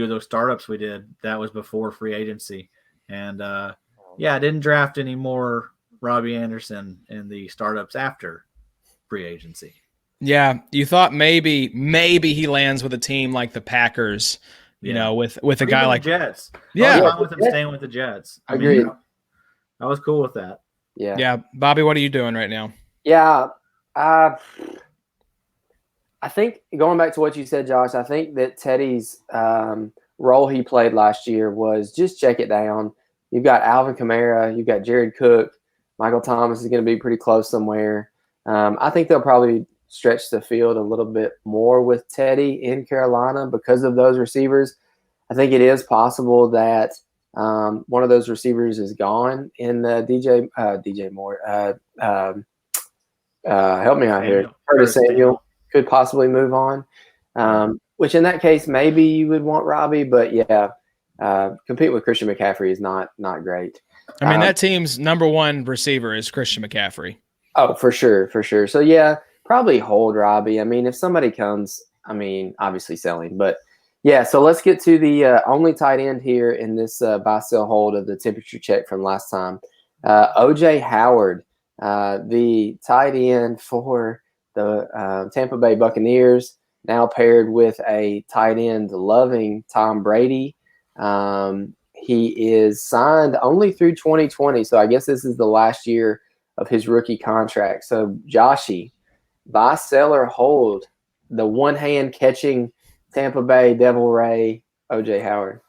S3: of those startups we did. That was before free agency. And I didn't draft any more Robbie Anderson in the startups after free agency.
S1: Yeah, you thought maybe he lands with a team like the Packers, with a guy like
S3: Jets.
S1: Yeah,
S3: I was fine with him staying with the Jets. I
S2: agree.
S3: I was cool with that.
S2: Yeah.
S1: Bobby, what are you doing right now?
S2: Yeah, I think going back to what you said, Josh, I think that Teddy's role he played last year was just check it down. You've got Alvin Kamara, you've got Jared Cook, Michael Thomas is going to be pretty close somewhere. I think they'll probably stretch the field a little bit more with Teddy in Carolina because of those receivers. I think it is possible that one of those receivers is gone in the DJ Moore. Help me out here. Curtis Samuel could possibly move on, which in that case, maybe you would want Robbie, but compete with Christian McCaffrey is not great.
S1: I mean, that team's number 1 receiver is Christian McCaffrey.
S2: Oh, for sure. So, probably hold Robbie. I mean, if somebody comes, obviously selling. But, so let's get to the only tight end here in this buy-sell hold of the temperature check from last time. O.J. Howard, the tight end for the Tampa Bay Buccaneers, now paired with a tight end loving Tom Brady. He is signed only through 2020, so I guess this is the last year of his rookie contract. So, Joshy, buy, sell, or hold the one-hand catching Tampa Bay Devil Ray O.J. Howard?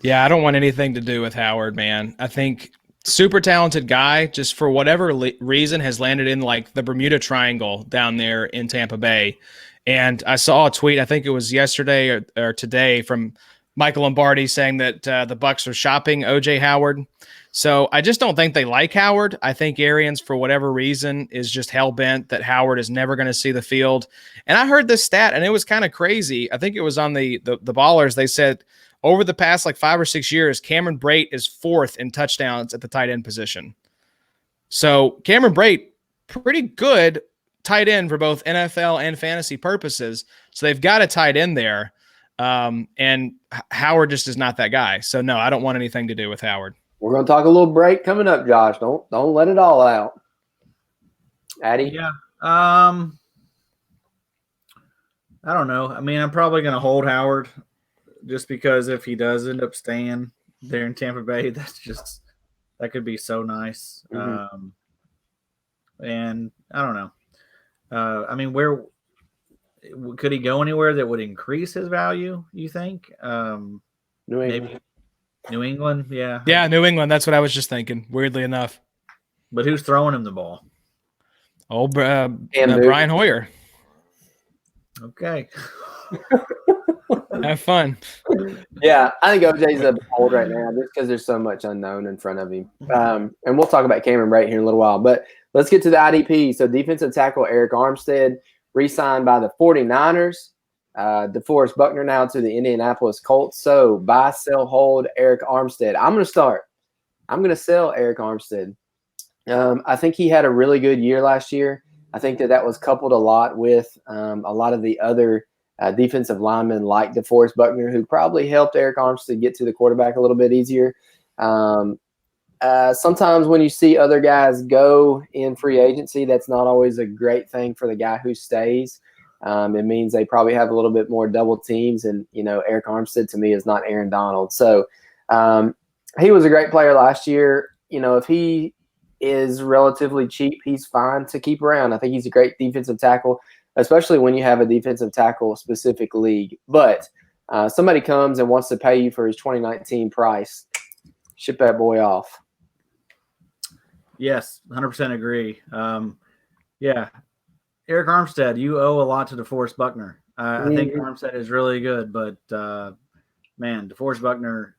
S1: Yeah, I don't want anything to do with Howard, man. I think super talented guy, just for whatever reason has landed in like the Bermuda Triangle down there in Tampa Bay. And I saw a tweet, I think it was yesterday or today, from Michael Lombardi saying that the Bucs are shopping O.J. Howard. So I just don't think they like Howard. I think Arians, for whatever reason, is just hell-bent that Howard is never going to see the field. And I heard this stat, and it was kind of crazy. I think it was on the Ballers. They said over the past 5 or 6 years, Cameron Brate is 4th in touchdowns at the tight end position. So Cameron Brate, pretty good tight end for both NFL and fantasy purposes. So they've got a tight end there. And Howard just is not that guy. So no, I don't want anything to do with Howard.
S2: We're going to talk a little break coming up, Josh. Don't let it all out. Addy?
S3: Yeah. I don't know. I mean, I'm probably going to hold Howard just because if he does end up staying there in Tampa Bay, that could be so nice.
S2: Mm-hmm.
S3: And I don't know. I mean, where could he go anywhere that would increase his value, you think?
S2: New England.
S3: Maybe New England, yeah.
S1: Yeah, New England. That's what I was just thinking, weirdly enough.
S3: But who's throwing him the ball?
S1: Oh, Brian Hoyer.
S2: Okay.
S1: Have fun.
S2: Yeah, I think OJ's a hold right now just because there's so much unknown in front of him. And we'll talk about Cameron Brate here in a little while. But let's get to the IDP. So defensive tackle Eric Armstead re-signed by the 49ers. DeForest Buckner now to the Indianapolis Colts. So buy, sell, hold Eric Armstead. I'm going to start. I'm going to sell Eric Armstead. I think he had a really good year last year. I think that was coupled a lot with a lot of the other defensive linemen like DeForest Buckner, who probably helped Eric Armstead get to the quarterback a little bit easier. Sometimes when you see other guys go in free agency, that's not always a great thing for the guy who stays. It means they probably have a little bit more double teams. And, Eric Armstead to me is not Aaron Donald. So he was a great player last year. If he is relatively cheap, he's fine to keep around. I think he's a great defensive tackle, especially when you have a defensive tackle specific league. But somebody comes and wants to pay you for his 2019 price, ship that boy off.
S3: Yes, 100% agree. Yeah, Eric Armstead, you owe a lot to DeForest Buckner. I think Armstead is really good, but man, DeForest Buckner,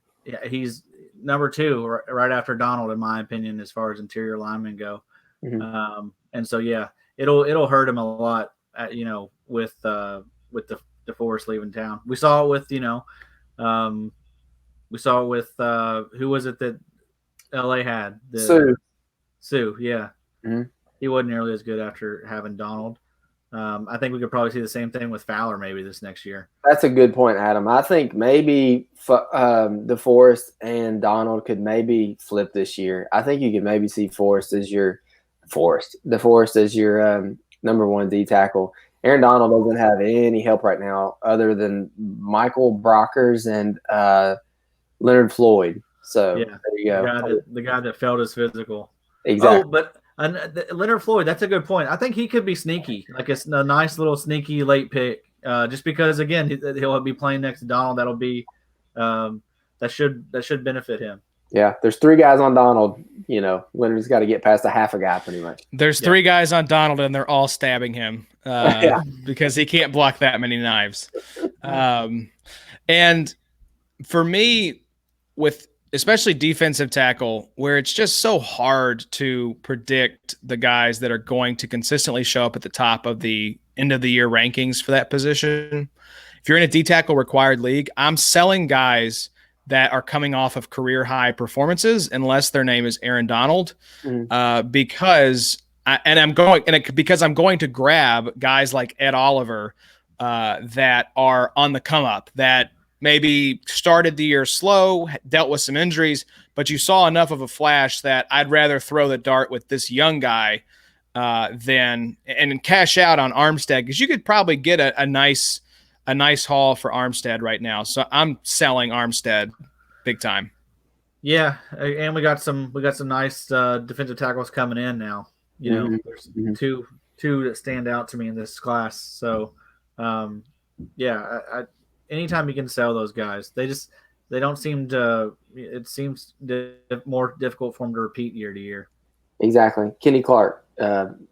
S3: he's number 2 right after Donald, in my opinion, as far as interior linemen go.
S2: Mm-hmm.
S3: And so, yeah, it'll hurt him a lot, with the DeForest leaving town. We saw it with, who was it that LA had? Sue, yeah.
S2: Mm-hmm.
S3: He wasn't nearly as good after having Donald. I think we could probably see the same thing with Fowler maybe this next year.
S2: That's a good point, Adam. I think maybe DeForest and Donald could maybe flip this year. I think you could maybe see DeForest as your number 1 D tackle. Aaron Donald doesn't have any help right now other than Michael Brockers and Leonard Floyd. So
S3: yeah,
S2: there you go.
S3: The guy that failed his physical.
S2: Exactly.
S3: Oh, but Leonard Floyd, that's a good point. I think he could be sneaky, like a nice little sneaky late pick, just because, again, he'll be playing next to Donald. That'll be that should benefit him.
S2: Yeah, there's 3 guys on Donald. Leonard's got to get past a half a guy pretty much.
S1: There's 3 guys on Donald, and they're all stabbing him because he can't block that many knives. And for me, with especially defensive tackle, where it's just so hard to predict the guys that are going to consistently show up at the top of the end of the year rankings for that position. If you're in a D tackle required league, I'm selling guys that are coming off of career high performances, unless their name is Aaron Donald, because I'm going to grab guys like Ed Oliver that are on the come up, that maybe started the year slow, dealt with some injuries, but you saw enough of a flash that I'd rather throw the dart with this young guy than cash out on Armstead, because you could probably get a nice haul for Armstead right now. So I'm selling Armstead big time.
S3: Yeah, and we got some nice defensive tackles coming in now. There's two that stand out to me in this class. So anytime you can sell those guys, they don't seem to. It seems more difficult for them to repeat year to year.
S2: Exactly. Kenny Clark,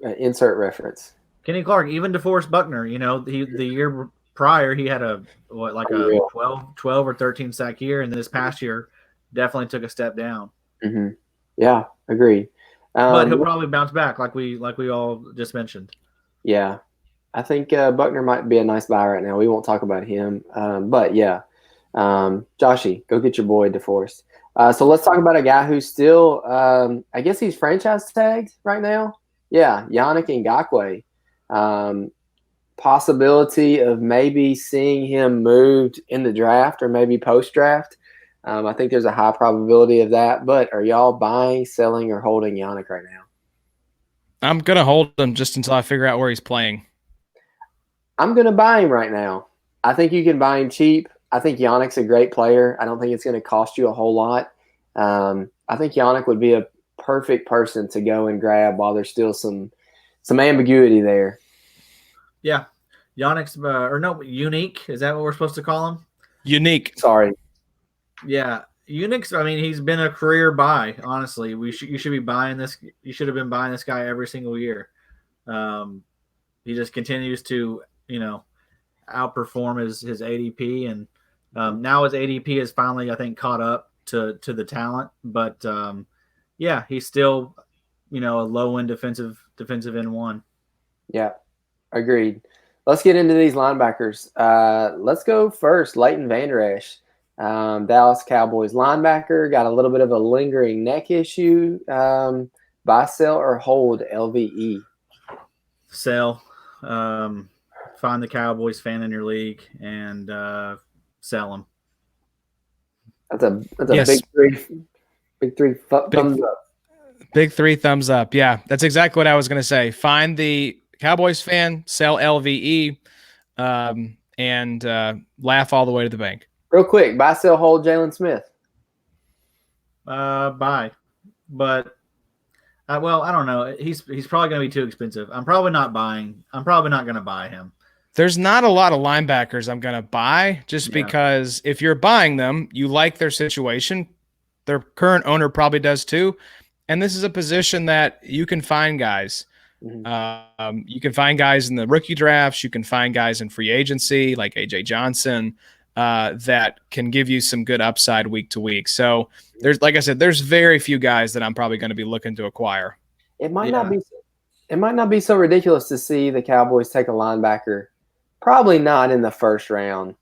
S2: insert reference.
S3: Kenny Clark, even DeForest Buckner. The year prior he had a 12 or 13 sack year, and this past year definitely took a step down.
S2: Mm-hmm. Yeah, agreed.
S3: But he'll probably bounce back, like we all just mentioned.
S2: Yeah. I think Buckner might be a nice buy right now. We won't talk about him. But, yeah. Joshy, go get your boy DeForest. So let's talk about a guy who's still I guess he's franchise tagged right now. Yeah, Yannick Ngakoue. possibility of maybe seeing him moved in the draft or maybe post-draft. I think there's a high probability of that. But are y'all buying, selling, or holding Yannick right now?
S1: I'm going to hold him just until I figure out where he's playing.
S2: I'm going to buy him right now. I think you can buy him cheap. I think Yannick's a great player. I don't think it's going to cost you a whole lot. I think Yannick would be a perfect person to go and grab while there's still some ambiguity there.
S3: Yeah. Yannick's Unique. Is that what we're supposed to call him?
S1: Unique.
S2: Sorry.
S3: Yeah. Unique's, I mean, he's been a career buy, honestly. You should be buying this. You should have been buying this guy every single year. He just continues to, outperform his ADP, and now his ADP is finally, I think, caught up to the talent. But he's still, a low end defensive end one.
S2: Yeah, agreed. Let's get into these linebackers. Let's go first. Leighton Vander Esch, Dallas Cowboys linebacker, got a little bit of a lingering neck issue. Buy, sell, or hold LVE?
S3: Sell. Find the Cowboys fan in your league and sell them.
S2: That's a yes. Big three thumbs up.
S1: Big three thumbs up. Yeah, that's exactly what I was going to say. Find the Cowboys fan, sell LVE, and laugh all the way to the bank.
S2: Real quick, buy, sell, hold Jaylon Smith.
S3: Buy, but I don't know. He's probably going to be too expensive. I'm probably not buying. I'm probably not going to buy him.
S1: There's not a lot of linebackers I'm going to buy just because if you're buying them, you like their situation. Their current owner probably does too. And this is a position that you can find guys. Mm-hmm. You can find guys in the rookie drafts. You can find guys in free agency like AJ Johnson that can give you some good upside week to week. So there's, like I said, there's very few guys that I'm probably going to be looking to acquire.
S2: It might not be so ridiculous to see the Cowboys take a linebacker. Probably not in the first round.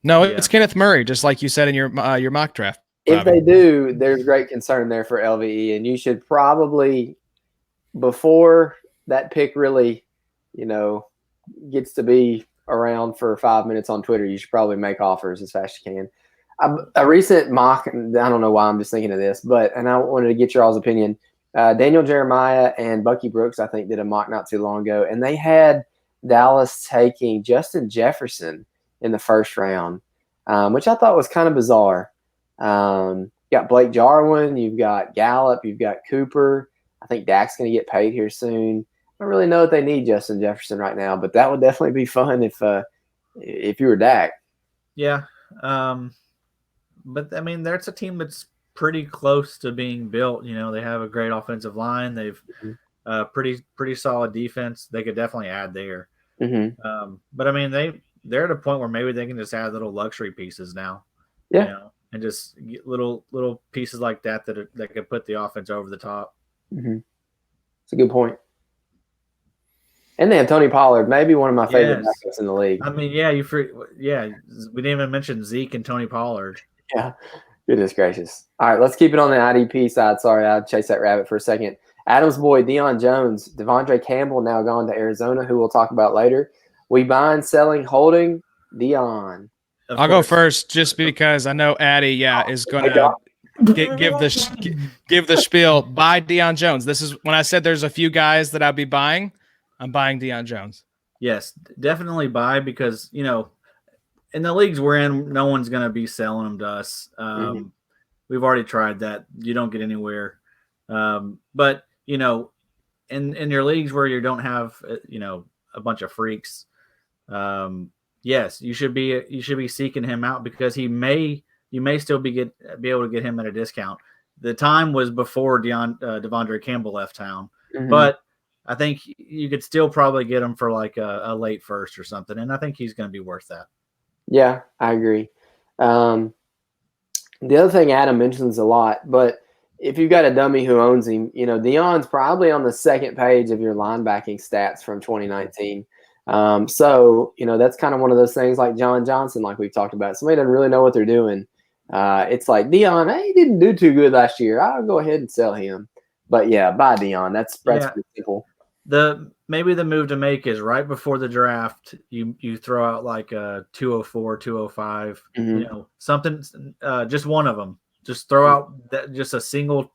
S1: No, it's Kenneth Murray, just like you said in your mock draft.
S2: If they do, there's great concern there for LVE, and you should probably, before that pick really, gets to be around for 5 minutes on Twitter, you should probably make offers as fast as you can. A recent mock, I don't know why I'm just thinking of this, and I wanted to get your all's opinion. Daniel Jeremiah and Bucky Brooks, I think, did a mock not too long ago, and they had Dallas taking Justin Jefferson in the first round, which I thought was kind of bizarre. You got Blake Jarwin, you've got Gallup, you've got Cooper. I think Dak's going to get paid here soon. I don't really know if they need Justin Jefferson right now, but that would definitely be fun if you were Dak.
S3: Yeah, but I mean, there's a team that's pretty close to being built. They have a great offensive line. They've pretty solid defense. They could definitely add there.
S2: Mm-hmm.
S3: But I mean, they're at a point where maybe they can just add little luxury pieces now.
S2: Yeah.
S3: And just get little pieces like that could put the offense over the top.
S2: Mm-hmm. That's a good point. And then Tony Pollard, maybe one of my favorite backups in the league.
S3: I mean, we didn't even mention Zeke and Tony Pollard.
S2: Yeah, goodness gracious. All right, let's keep it on the IDP side. Sorry, I chased that rabbit for a second. Adam's boy, Deion Jones, Devondre Campbell now gone to Arizona, who we'll talk about later. We buying, selling, holding Deion.
S1: I'll go first just because I know Addy, is going to give the spiel. Buy Deion Jones. This is when I said there's a few guys that I'll be buying. I'm buying Deion Jones.
S3: Yes, definitely buy because, in the leagues we're in, no one's going to be selling them to us. We've already tried that. You don't get anywhere. But, in your leagues where you don't have, a bunch of freaks, yes, you should be seeking him out because you may still be able to get him at a discount. The time was before Devondre Campbell left town, but I think you could still probably get him for like a late first or something, and I think he's going to be worth that.
S2: Yeah, I agree. The other thing Adam mentions a lot, but if you've got a dummy who owns him, Deion's probably on the second page of your linebacking stats from 2019. So, that's kind of one of those things like John Johnson, like we've talked about. Somebody doesn't really know what they're doing. It's like Deion, he didn't do too good last year. I'll go ahead and sell him. But yeah, buy Deion. That's pretty simple.
S3: maybe the move to make is right before the draft. You throw out like a 204, 205, something. Just one of them. Just throw out just a single,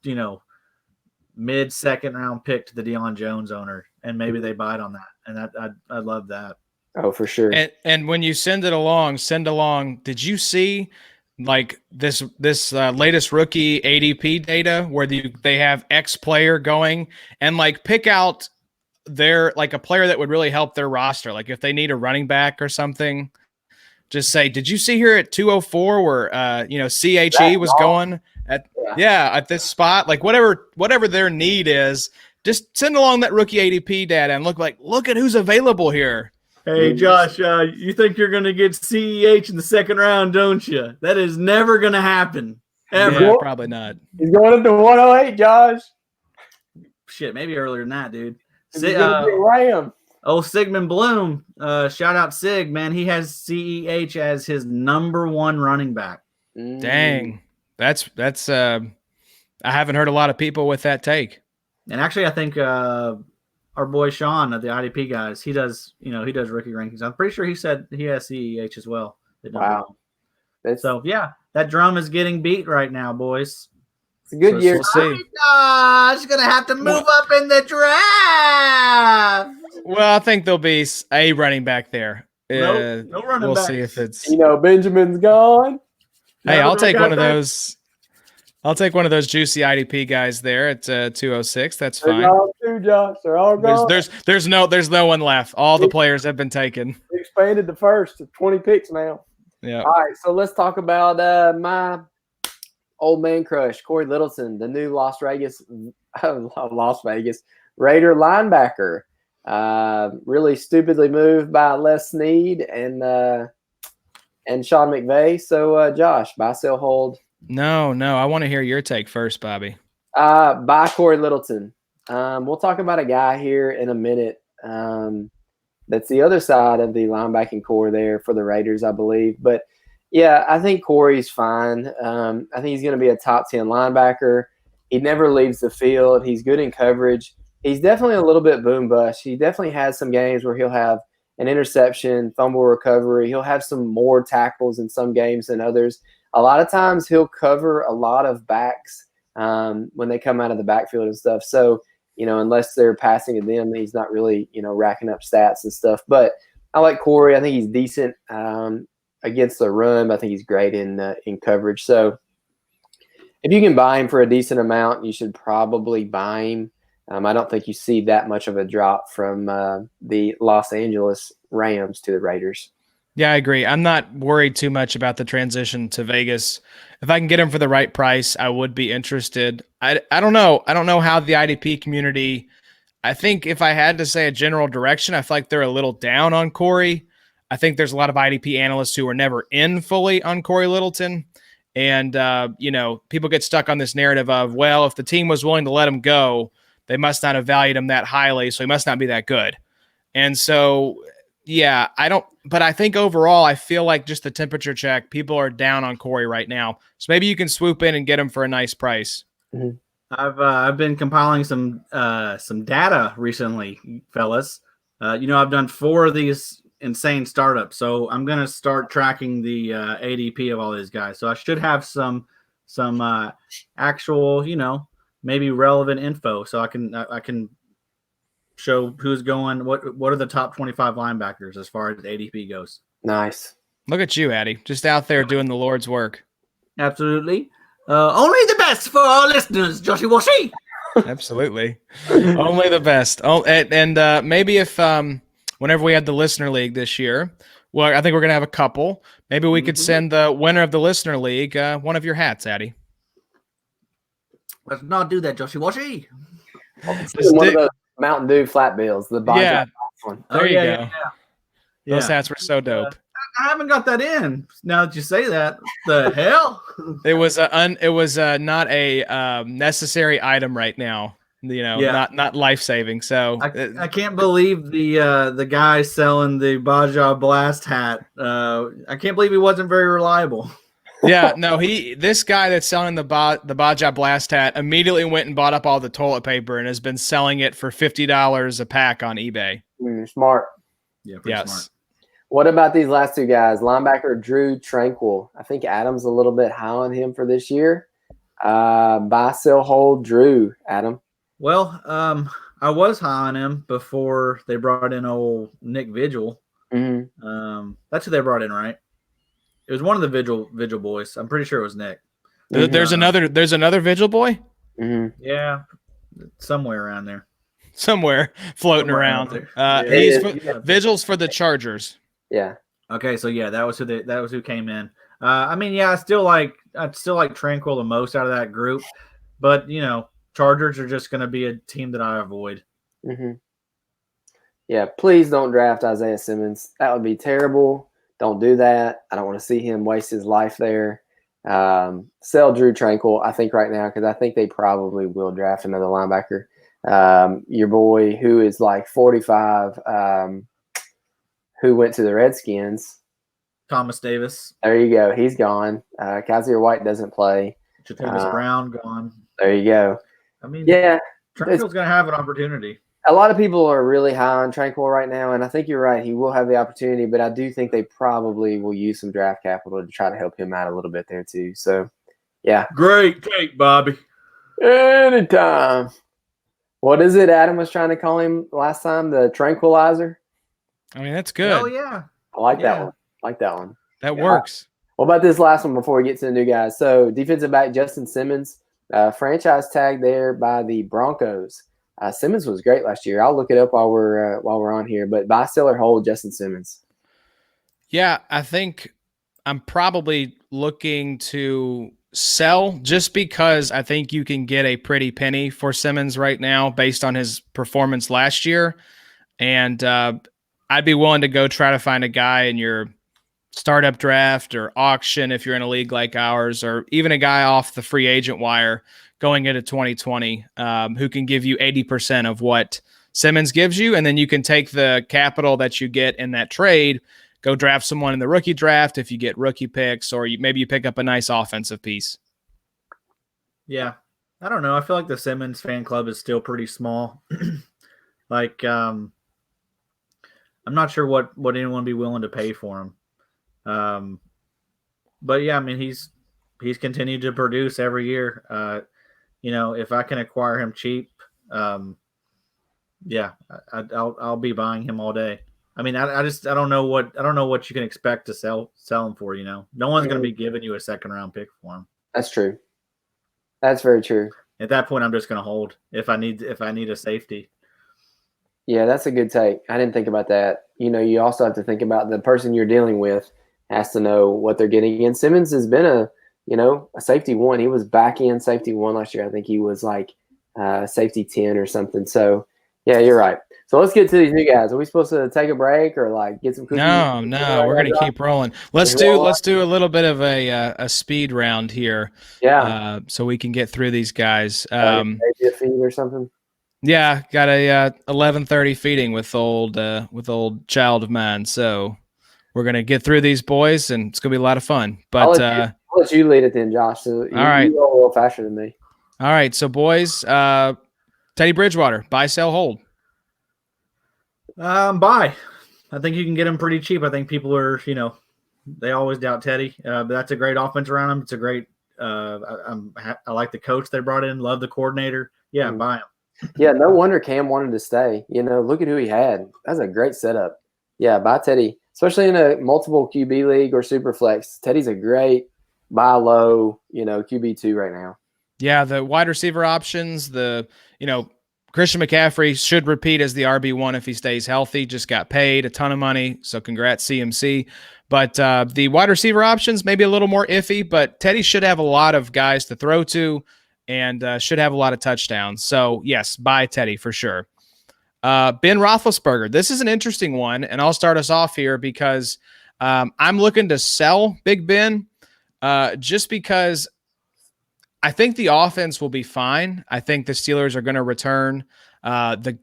S3: mid-second round pick to the Deion Jones owner, and maybe they bite on that. And I love that.
S2: Oh, for sure.
S1: And when you send along. Did you see like this latest rookie ADP data where they have X player going and like pick out their like a player that would really help their roster? Like if they need a running back or something, just say, did you see here at 204 where CHE was going at this spot? Like whatever their need is, just send along that rookie ADP data and look at who's available here.
S3: Hey, Josh, you think you're going to get CEH in the second round, don't you? That is never going to happen. Ever.
S1: Yeah, probably not.
S2: He's going up to 108, Josh.
S3: Shit, maybe earlier than that, dude.
S2: Ram.
S3: Oh, Sigmund Bloom. Shout out Sig, man. He has CEH as his number 1 running back.
S1: Dang. That's I haven't heard a lot of people with that take.
S3: And actually, I think our boy Sean of the IDP guys, he does rookie rankings. I'm pretty sure he said he has CEH as well.
S2: Wow.
S3: So yeah, that drum is getting beat right now, boys.
S2: It's a good year.
S1: We'll see.
S3: Gosh, gonna have to move up in the draft.
S1: Well, I think there'll be a running back there.
S3: No running
S1: we'll
S3: back.
S1: see if it's
S2: Benjamin's gone.
S1: Hey, I'll take one of those. I'll take one of those juicy IDP guys there at 206. That's fine.
S2: They're all too, Josh. They're all gone.
S1: There's no one left. All the players have been taken.
S2: We expanded the first to 20 picks now.
S1: Yeah.
S2: All right, so let's talk about my old man crush, Cory Littleton, the new Las Vegas Raider linebacker. Really stupidly moved by Les Snead and Sean McVay. So, Josh, buy, sell, hold.
S1: No. I want to hear your take first, Bobby.
S2: By Cory Littleton. We'll talk about a guy here in a minute. That's the other side of the linebacking core there for the Raiders, I believe. But yeah, I think Cory's fine. I think he's going to be a top 10 linebacker. He never leaves the field. He's good in coverage. He's definitely a little bit boom bust. He definitely has some games where he'll have an interception, fumble recovery. He'll have some more tackles in some games than others. A lot of times he'll cover a lot of backs when they come out of the backfield and stuff. So, unless they're passing to them, he's not really, racking up stats and stuff. But I like Cory. I think he's decent against the run. I think he's great in coverage. So if you can buy him for a decent amount, you should probably buy him. I don't think you see that much of a drop from the Los Angeles Rams to the Raiders.
S1: Yeah, I agree. I'm not worried too much about the transition to Vegas. If I can get him for the right price, I would be interested. I don't know. I don't know how the IDP community, I think if I had to say a general direction, I feel like they're a little down on Cory. I think there's a lot of IDP analysts who are never in fully on Cory Littleton. And, people get stuck on this narrative of, well, if the team was willing to let him go, they must not have valued him that highly, so he must not be that good. And so, yeah, but I think overall, I feel like just the temperature check, people are down on Cory right now. So maybe you can swoop in and get him for a nice price.
S2: Mm-hmm.
S3: I've been compiling some data recently, fellas. I've done 4 of these insane startups, so I'm gonna start tracking the ADP of all these guys. So I should have some actual, maybe relevant info, so I can show who's going. What are the top 25 linebackers as far as ADP goes?
S2: Nice.
S1: Look at you, Addy, just out there doing the Lord's work.
S3: Absolutely. Only the best for our listeners, Joshy Washy.
S1: Absolutely. Only the best. And maybe if whenever we had the listener league this year, well, I think we're going to have a couple. Maybe we could send the winner of the listener league one of your hats, Addy.
S3: Let's not do that, Joshy Washy.
S2: One of the Mountain Dew flat bills. The one.
S1: There you go. Yeah. Those hats were so dope.
S3: I haven't got that in. Now that you say that, the hell?
S1: It was not a necessary item right now. Not life saving. So
S3: I can't believe the guy selling the Baja Blast hat. I can't believe he wasn't very reliable.
S1: Yeah, no, this guy that's selling the Baja Blast hat immediately went and bought up all the toilet paper and has been selling it for $50 a pack on eBay.
S2: Smart.
S3: Yeah, pretty
S1: Yes.
S3: smart.
S2: What about these last two guys? Linebacker Drew Tranquil. I think Adam's a little bit high on him for this year. Buy, sell, hold Drew, Adam.
S3: Well, I was high on him before they brought in old Nick Vigil.
S2: Mm-hmm.
S3: That's who they brought in, right? It was one of the Vigil boys. I'm pretty sure it was Nick.
S1: There's another Vigil boy?
S2: Mm-hmm.
S3: Yeah, somewhere around there.
S1: Somewhere floating around. Vigil's for the Chargers.
S2: Yeah.
S3: Okay, so yeah, that was who came in. I mean, yeah, I'd still like Tranquil the most out of that group, but Chargers are just going to be a team that I avoid.
S2: Mm-hmm. Yeah, please don't draft Isaiah Simmons. That would be terrible. Don't do that. I don't want to see him waste his life there. Sell Drew Tranquil, I think, right now, because I think they probably will draft another linebacker. Your boy, who is like 45, who went to the Redskins.
S3: Thomas Davis.
S2: There you go. He's gone. Kaiser White doesn't play.
S3: Jatavis Brown gone.
S2: There you go.
S3: I mean,
S2: yeah,
S3: Tranquil's going to have an opportunity.
S2: A lot of people are really high on Tranquil right now, and I think you're right. He will have the opportunity, but I do think they probably will use some draft capital to try to help him out a little bit there too. So, yeah.
S3: Great take, Bobby.
S2: Anytime. What is it Adam was trying to call him last time? The tranquilizer?
S1: I mean, that's good.
S3: Oh, yeah.
S2: I like that one.
S1: That works.
S2: What about this last one before we get to the new guys? So, defensive back Justin Simmons, franchise tag there by the Broncos. Simmons was great last year. I'll look it up while we're on here. But buy, sell, or hold Justin Simmons.
S1: Yeah, I think I'm probably looking to sell just because I think you can get a pretty penny for Simmons right now based on his performance last year. And I'd be willing to go try to find a guy in your startup draft or auction if you're in a league like ours, or even a guy off the free agent wire going into 2020 who can give you 80% of what Simmons gives you. And then you can take the capital that you get in that trade, go draft someone in the rookie draft if you get rookie picks, or maybe you pick up a nice offensive piece.
S3: Yeah. I don't know. I feel like the Simmons fan club is still pretty small. I'm not sure what anyone would be willing to pay for him. But yeah, I mean, he's continued to produce every year. If I can acquire him cheap, I'll be buying him all day. I mean, I don't know what you can expect to sell him for. No one's going to be giving you a second round pick for him.
S2: That's true. That's very true.
S3: At that point, I'm just going to hold if I need a safety.
S2: Yeah, that's a good take. I didn't think about that. You also have to think about the person you're dealing with has to know what they're getting. And Simmons has been a safety one. He was back in safety one last year. I think he was like safety 10 or something. So, yeah, you're right. So let's get to these new guys. Are we supposed to take a break or like get some cookies?
S1: No, we're going to keep rolling. Let's do a little bit of a speed round here.
S2: Yeah.
S1: So we can get through these guys.
S2: Maybe a feed or something.
S1: Yeah, got a 11:30 feeding with old child of mine. So we're going to get through these boys, and it's going to be a lot of fun. But
S2: I'll let you lead it then, Josh. So all
S1: right.
S2: You go a little faster than me.
S1: All right. So, boys, Teddy Bridgewater, buy, sell, hold.
S3: Buy. I think you can get him pretty cheap. I think people are, they always doubt Teddy. But that's a great offense around him. It's a great I like the coach they brought in. Love the coordinator. Yeah, buy him.
S2: Yeah, no wonder Cam wanted to stay. Look at who he had. That's a great setup. Yeah, buy Teddy, especially in a multiple QB league or super flex. Teddy's a great buy low, QB2 right now.
S1: Yeah, the wide receiver options, Christian McCaffrey should repeat as the RB1 if he stays healthy. Just got paid a ton of money, so congrats CMC. But the wide receiver options maybe a little more iffy, but Teddy should have a lot of guys to throw to and should have a lot of touchdowns. So, yes, buy Teddy for sure. Ben Roethlisberger. This is an interesting one, and I'll start us off here because I'm looking to sell Big Ben just because I think the offense will be fine. I think the Steelers are going to return. The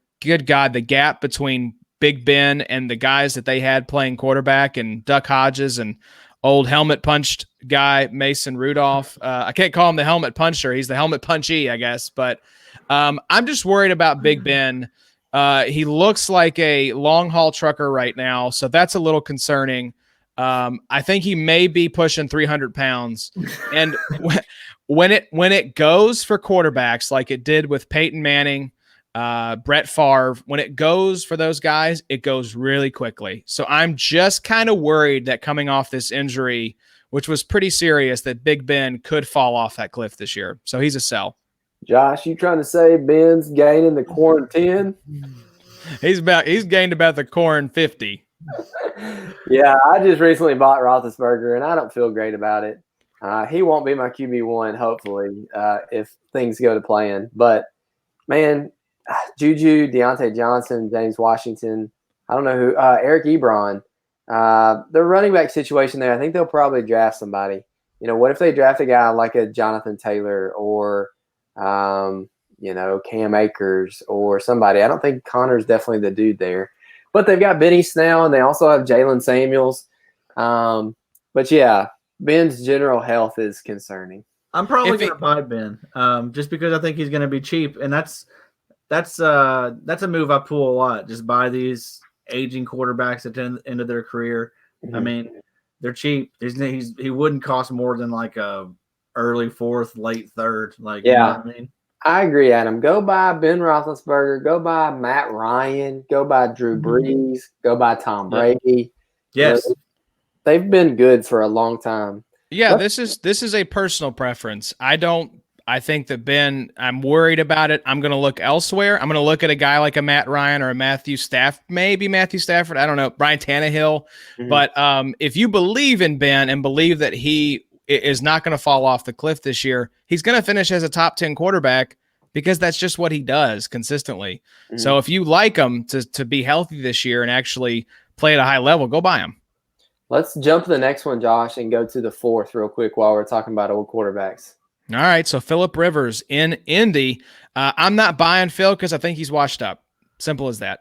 S1: gap between Big Ben and the guys that they had playing quarterback and Duck Hodges and old helmet punched guy, Mason Rudolph. I can't call him the helmet puncher. He's the helmet punchy, I guess. But I'm just worried about Big Ben. He looks like a long haul trucker right now, so that's a little concerning. I think he may be pushing 300 pounds. And when it goes for quarterbacks like it did with Peyton Manning, Brett Favre, when it goes for those guys, it goes really quickly. So I'm just kind of worried that coming off this injury, which was pretty serious, that Big Ben could fall off that cliff this year. So he's a sell.
S2: Josh, you trying to say Ben's gaining the quarantine?
S1: He's gained about the corn 50.
S2: Yeah, I just recently bought Roethlisberger, and I don't feel great about it. He won't be my QB1, hopefully, if things go to plan. But, man, Juju, Deontay Johnson, James Washington, I don't know who, Eric Ebron. The running back situation there, I think they'll probably draft somebody. You know, what if they draft a guy like a Jonathan Taylor or, Cam Akers or somebody? I don't think Connor's definitely the dude there. But they've got Benny Snell, and they also have Jalen Samuels. But, yeah, Ben's general health is concerning.
S3: I'm probably going to buy Ben just because I think he's going to be cheap. And that's a move I pull a lot. Just buy these aging quarterbacks at the end of their career. Mm-hmm. I mean, they're cheap. He wouldn't cost more than like a early fourth, late third. Like,
S2: yeah.
S3: You know what I mean?
S2: I agree, Adam. Go buy Ben Roethlisberger. Go buy Matt Ryan. Go buy Drew Brees. Go buy Tom Brady.
S3: Yes.
S2: They've been good for a long time.
S1: Yeah, this is a personal preference. I think that Ben, I'm worried about it. I'm going to look elsewhere. I'm going to look at a guy like a Matt Ryan or a Matthew Stafford. I don't know, Brian Tannehill. Mm-hmm. But if you believe in Ben and believe that he is not going to fall off the cliff this year, he's going to finish as a top 10 quarterback because that's just what he does consistently. Mm-hmm. So if you like him to be healthy this year and actually play at a high level, go buy him.
S2: Let's jump to the next one, Josh, and go to the fourth real quick while we're talking about old quarterbacks.
S1: All right, so Phillip Rivers in Indy. I'm not buying Phil because I think he's washed up. Simple as that.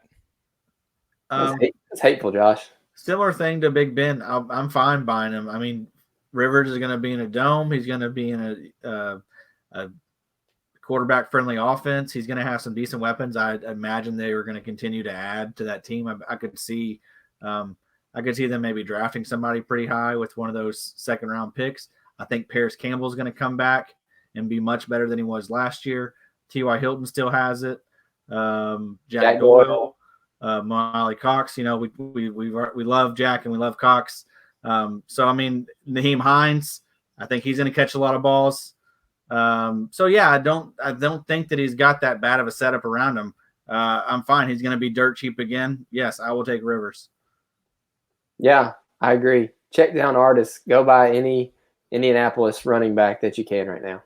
S2: It's hateful, Josh.
S3: Similar thing to Big Ben. I'm fine buying him. I mean, Rivers is going to be in a dome. He's going to be in a quarterback-friendly offense. He's going to have some decent weapons. I imagine they were going to continue to add to that team. I could see them maybe drafting somebody pretty high with one of those second-round picks. I think Paris Campbell is going to come back and be much better than he was last year. T.Y. Hilton still has it. Jack Doyle, Molly Cox. You know, we love Jack and we love Cox. So I mean, Naheem Hines, I think he's going to catch a lot of balls. So yeah, I don't think that he's got that bad of a setup around him. I'm fine. He's going to be dirt cheap again. Yes, I will take Rivers.
S2: Yeah, I agree. Check down artists. Go buy any Indianapolis running back that you can right now.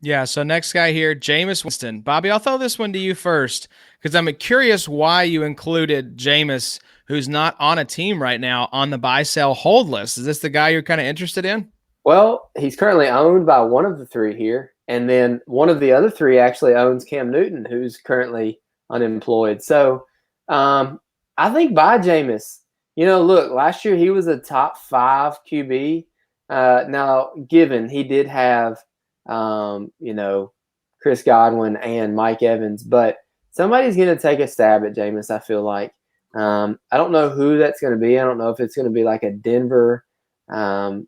S1: Yeah, so next guy here, Jameis Winston. Bobby, I'll throw this one to you first because I'm curious why you included Jameis, who's not on a team right now, on the buy, sell, hold list. Is this the guy you're kind of interested in?
S2: Well, he's currently owned by one of the three here, and then one of the other three actually owns Cam Newton, who's currently unemployed. So I think buy Jameis. You know, look, last year he was a top 5 QB. Now, given he did have, Chris Godwin and Mike Evans, but somebody's going to take a stab at Jameis, I feel like. I don't know who that's going to be. I don't know if it's going to be like a Denver.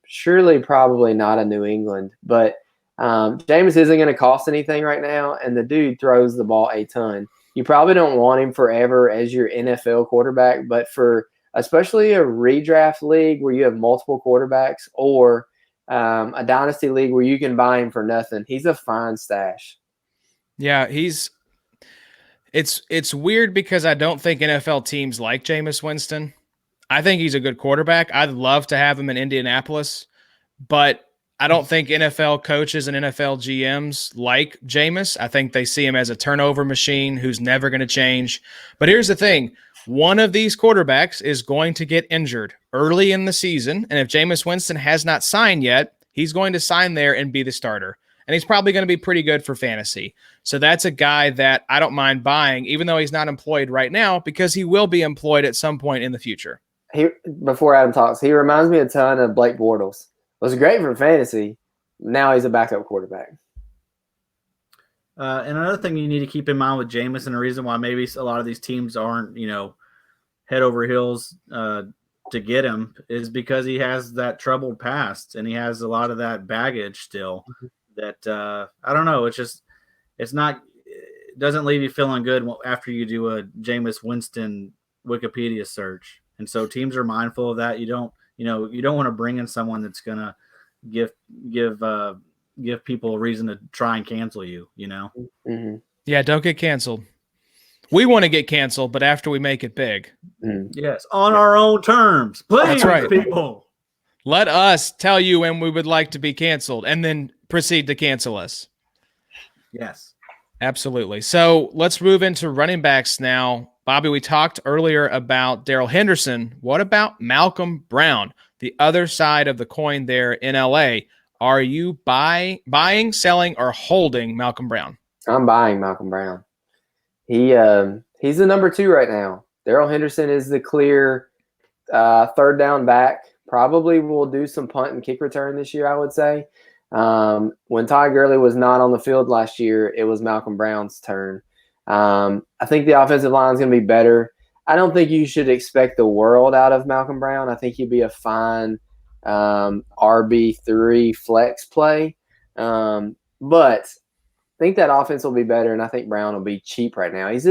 S2: Surely probably not a New England. But Jameis isn't going to cost anything right now, and the dude throws the ball a ton. You probably don't want him forever as your NFL quarterback, but for especially a redraft league where you have multiple quarterbacks or a dynasty league where you can buy him for nothing, he's a fine stash.
S1: Yeah, it's weird because I don't think NFL teams like Jameis Winston. I think he's a good quarterback. I'd love to have him in Indianapolis, but I don't think NFL coaches and NFL GMs like Jameis. I think they see him as a turnover machine who's never going to change. But here's the thing. One of these quarterbacks is going to get injured early in the season, and if Jameis Winston has not signed yet, he's going to sign there and be the starter. And he's probably going to be pretty good for fantasy. So that's a guy that I don't mind buying, even though he's not employed right now, because he will be employed at some point in the future.
S2: before Adam talks, he reminds me a ton of Blake Bortles. Was great for fantasy. Now he's a backup quarterback.
S3: And another thing you need to keep in mind with Jameis, and the reason why maybe a lot of these teams aren't, head over heels to get him, is because he has that troubled past and he has a lot of that baggage still. That I don't know. It doesn't leave you feeling good after you do a Jameis Winston Wikipedia search. And so teams are mindful of that. You don't want to bring in someone that's gonna give people a reason to try and cancel you.
S2: Mm-hmm.
S1: Yeah, don't get canceled. We want to get canceled, but after we make it big.
S3: Yes, on our own terms. Please,
S1: that's right,
S3: people.
S1: Let us tell you when we would like to be canceled, and then proceed to cancel us.
S3: Yes,
S1: absolutely. So let's move into running backs now. Bobby, we talked earlier about Daryl Henderson. What about Malcolm Brown, the other side of the coin there in LA? Are you buying, selling, or holding Malcolm Brown?
S2: I'm buying Malcolm Brown. He's the number 2 right now. Daryl Henderson is the clear third down back. Probably will do some punt and kick return this year, I would say. When Todd Gurley was not on the field last year, it was Malcolm Brown's turn. I think the offensive line is going to be better. I don't think you should expect the world out of Malcolm Brown. I think he'd be a fine RB3 flex play. But I think that offense will be better, and I think Brown will be cheap right now. His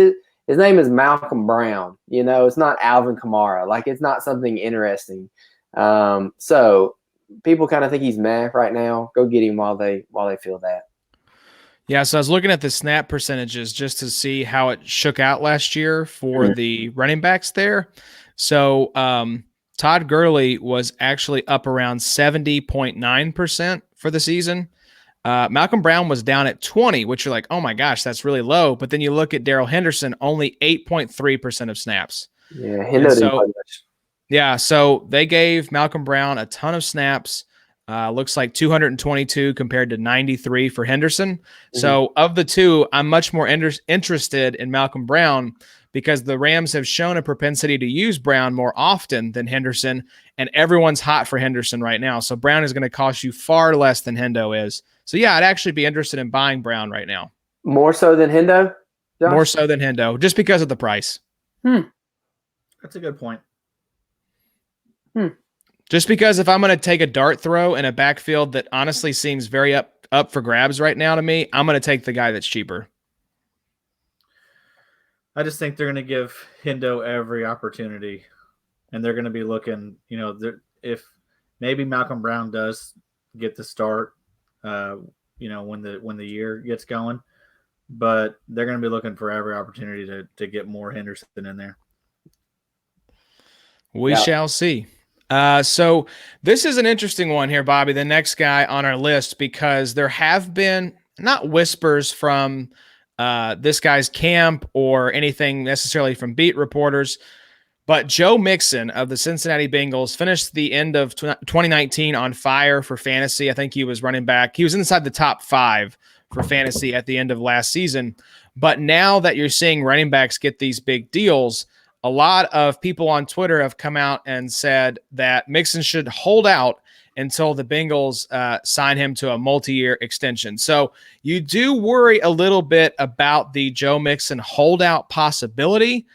S2: name is Malcolm Brown. It's not Alvin Kamara. Like, it's not something interesting. So people kind of think he's meh right now. Go get him while they feel that.
S1: Yeah, so I was looking at the snap percentages just to see how it shook out last year for the running backs there. So Todd Gurley was actually up around 70.9% for the season. Malcolm Brown was down at 20, which you're like, oh my gosh, that's really low. But then you look at Daryl Henderson, only 8.3% of snaps.
S2: Yeah, he didn't play much.
S1: Yeah, so they gave Malcolm Brown a ton of snaps. Looks like 222 compared to 93 for Henderson. Mm-hmm. So of the two, I'm much more interested in Malcolm Brown because the Rams have shown a propensity to use Brown more often than Henderson, and everyone's hot for Henderson right now. So Brown is going to cost you far less than Hendo is. So yeah, I'd actually be interested in buying Brown right now.
S2: More so than Hendo? Josh?
S1: More so than Hendo, just because of the price.
S3: That's a good point.
S1: Just because if I'm going to take a dart throw in a backfield that honestly seems very up for grabs right now to me, I'm going to take the guy that's cheaper.
S3: I just think they're going to give Hendo every opportunity, and they're going to be looking, if maybe Malcolm Brown does get the start, when the year gets going, but they're going to be looking for every opportunity to get more Henderson in there.
S1: We shall see. So this is an interesting one here, Bobby, the next guy on our list, because there have been not whispers from this guy's camp or anything necessarily from beat reporters, but Joe Mixon of the Cincinnati Bengals finished the end of 2019 on fire for fantasy. I think he was running back. He was inside the top 5 for fantasy at the end of last season. But now that you're seeing running backs get these big deals, a lot of people on Twitter have come out and said that Mixon should hold out until the Bengals sign him to a multi-year extension. So you do worry a little bit about the Joe Mixon holdout possibility.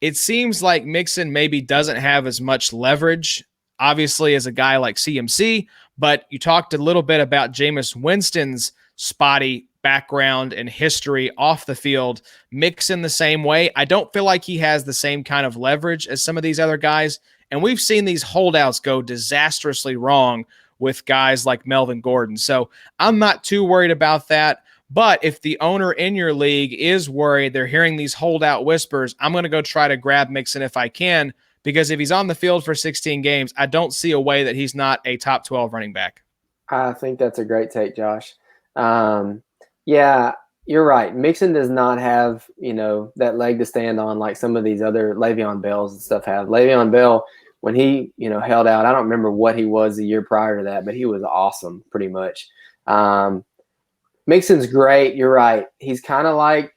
S1: It seems like Mixon maybe doesn't have as much leverage, obviously, as a guy like CMC, but you talked a little bit about Jameis Winston's spotty background and history off the field. Mixon the same way. I don't feel like he has the same kind of leverage as some of these other guys, and we've seen these holdouts go disastrously wrong with guys like Melvin Gordon. So I'm not too worried about that. But if the owner in your league is worried, they're hearing these holdout whispers, I'm going to go try to grab Mixon if I can, because if he's on the field for 16 games, I don't see a way that he's not a top 12 running back.
S2: I think that's a great take, Josh. Yeah, you're right. Mixon does not have, that leg to stand on like some of these other Le'Veon Bells and stuff have. Le'Veon Bell, when he, held out, I don't remember what he was the year prior to that, but he was awesome pretty much. Mixon's great. You're right. He's kind of like,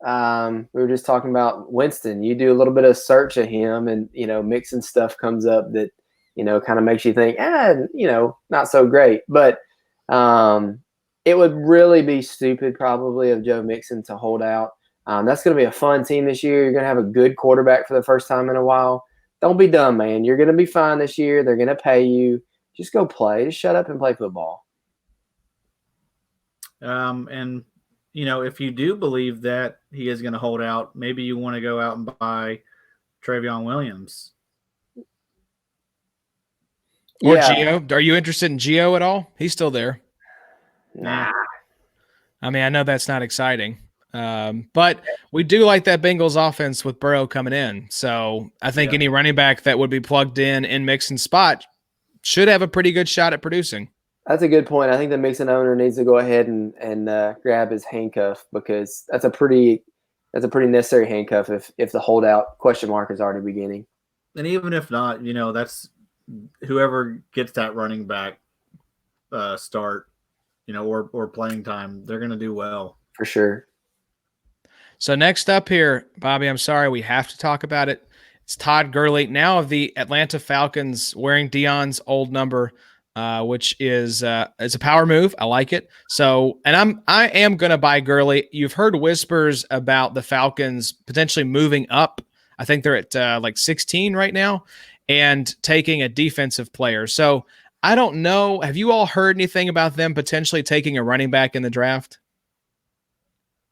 S2: We were just talking about Winston. You do a little bit of search of him, and Mixon stuff comes up that kind of makes you think, not so great. But it would really be stupid, probably, of Joe Mixon to hold out. That's going to be a fun team this year. You're going to have a good quarterback for the first time in a while. Don't be dumb, man. You're going to be fine this year. They're going to pay you. Just go play. Just shut up and play football.
S3: And if you do believe that he is going to hold out, maybe you want to go out and buy Travion Williams.
S1: Or Gio. Are you interested in Gio at all? He's still there.
S2: Nah.
S1: I mean, I know that's not exciting. But we do like that Bengals offense with Burrow coming in. So I think any running back that would be plugged in Mixon's spot should have a pretty good shot at producing.
S2: That's a good point. I think the Mixon owner needs to go ahead and grab his handcuff, because that's a pretty necessary handcuff if the holdout question mark is already beginning.
S3: And even if not, that's whoever gets that running back start, or playing time, they're going to do well.
S2: For sure.
S1: So next up here, Bobby, I'm sorry, we have to talk about it. It's Todd Gurley, now of the Atlanta Falcons, wearing Deion's old number, which is it's a power move. I like it. So, and I am going to buy Gurley. You've heard whispers about the Falcons potentially moving up. I think they're at like 16 right now, and taking a defensive player. So I don't know. Have you all heard anything about them potentially taking a running back in the draft?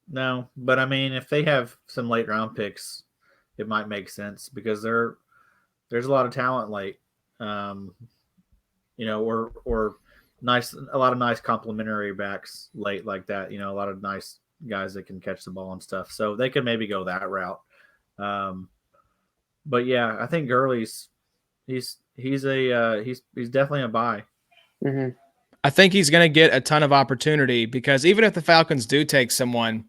S3: No, but I mean, if they have some late round picks, it might make sense, because there's a lot of talent late, or a lot of nice complimentary backs late like that. A lot of nice guys that can catch the ball and stuff. So they could maybe go that route. But yeah, I think Gurley's he's definitely a buy.
S2: Mm-hmm.
S1: I think he's going to get a ton of opportunity, because even if the Falcons do take someone,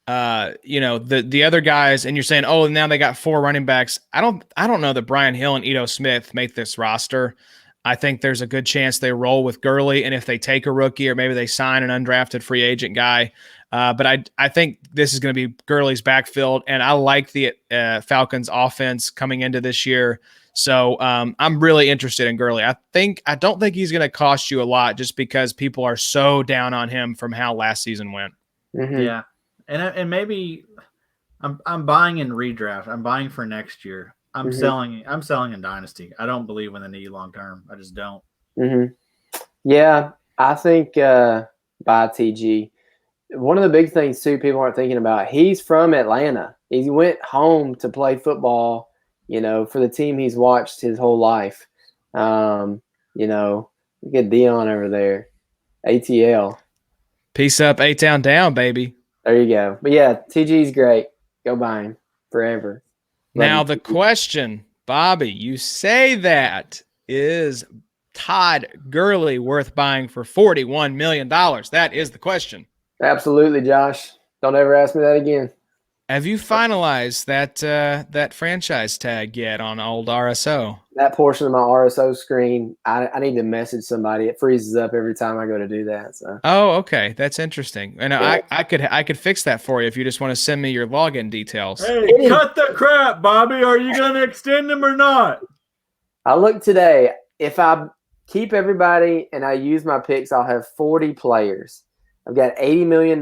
S1: the other guys, and you're saying, oh, now they got 4 running backs. I don't know that Brian Hill and Ito Smith make this roster. I think there's a good chance they roll with Gurley, and if they take a rookie, or maybe they sign an undrafted free agent guy. But I think this is going to be Gurley's backfield, and I like the Falcons offense coming into this year. So I'm really interested in Gurley. I don't think he's going to cost you a lot, just because people are so down on him from how last season went.
S2: Mm-hmm.
S3: Yeah, and maybe I'm buying in redraft. I'm buying for next year. I'm selling in Dynasty. I don't believe in the knee long term. I just don't.
S2: Mm-hmm. Yeah, I think by TG. One of the big things too people aren't thinking about, he's from Atlanta. He went home to play football, for the team he's watched his whole life. Look at Deion over there. ATL.
S1: Peace up, A-Town down, baby.
S2: There you go. But yeah, TG's great. Go buy him forever.
S1: Now the question, Bobby, you say that, is Todd Gurley worth buying for $41 million? That is the question.
S2: Absolutely, Josh. Don't ever ask me that again.
S1: Have you finalized that franchise tag yet on old RSO?
S2: That portion of my RSO screen, I need to message somebody. It freezes up every time I go to do that. So.
S1: Oh, okay, that's interesting. And
S2: yeah.
S1: I could fix that for you if you just want to send me your login details.
S3: Hey, cut the crap, Bobby. Are you going to extend them or not?
S2: I looked today. If I keep everybody and I use my picks, I'll have 40 players. I've got $80 million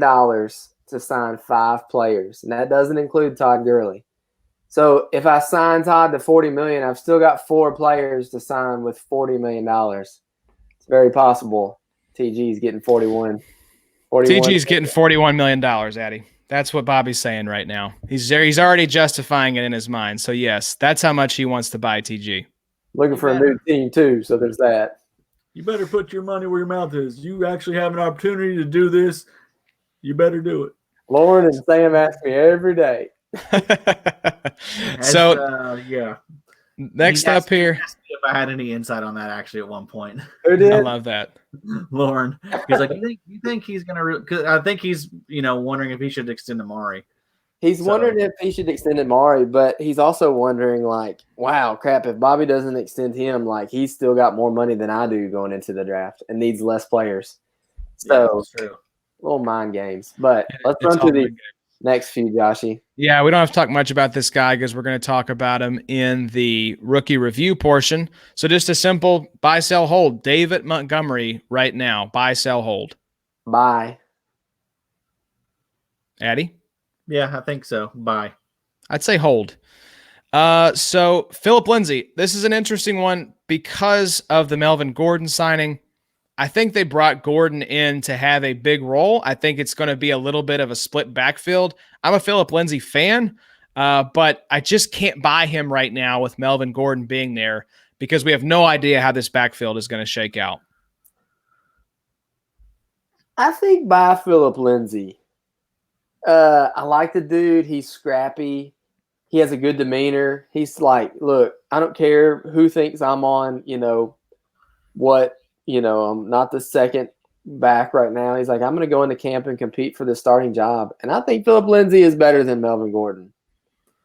S2: to sign 5 players, and that doesn't include Todd Gurley. So if I sign Todd to $40 million, I've still got 4 players to sign with $40 million. It's very possible TG's getting 41.
S1: TG's getting $41 million, Addy. That's what Bobby's saying right now. He's already justifying it in his mind. So yes, that's how much he wants to buy TG.
S2: Looking for a new team too, so there's that.
S3: You better put your money where your mouth is. You actually have an opportunity to do this. You better do it.
S2: Lauren and Sam ask me every day.
S1: So,
S3: yeah.
S1: Next up here.
S3: If I had any insight on that, actually, at one point.
S2: Who did?
S1: I love that.
S3: Lauren. He's like, you think he's going to – because I think he's, wondering if he should extend Amari.
S2: He's wondering if he should extend Amari, but he's also wondering, like, wow, crap, if Bobby doesn't extend him, like, he's still got more money than I do going into the draft and needs less players. So,
S3: that's true.
S2: Little mind games. But let's run through these. next few, Joshy.
S1: Yeah, we don't have to talk much about this guy because we're going to talk about him in the rookie review portion. So just a simple buy, sell, hold. David Montgomery right now. Buy, sell, hold.
S2: Buy.
S1: Addy?
S3: Yeah, I think so. Buy.
S1: I'd say hold. So Phillip Lindsay, this is an interesting one because of the Melvin Gordon signing. I think they brought Gordon in to have a big role. I think it's going to be a little bit of a split backfield. I'm a Phillip Lindsay fan, but I just can't buy him right now with Melvin Gordon being there because we have no idea how this backfield is going to shake out.
S2: I think buy Phillip Lindsay. I like the dude. He's scrappy. He has a good demeanor. He's like, look, I don't care who thinks I'm on, what. I'm not the second back right now. He's like, I'm going to go into camp and compete for the starting job. And I think Phillip Lindsay is better than Melvin Gordon.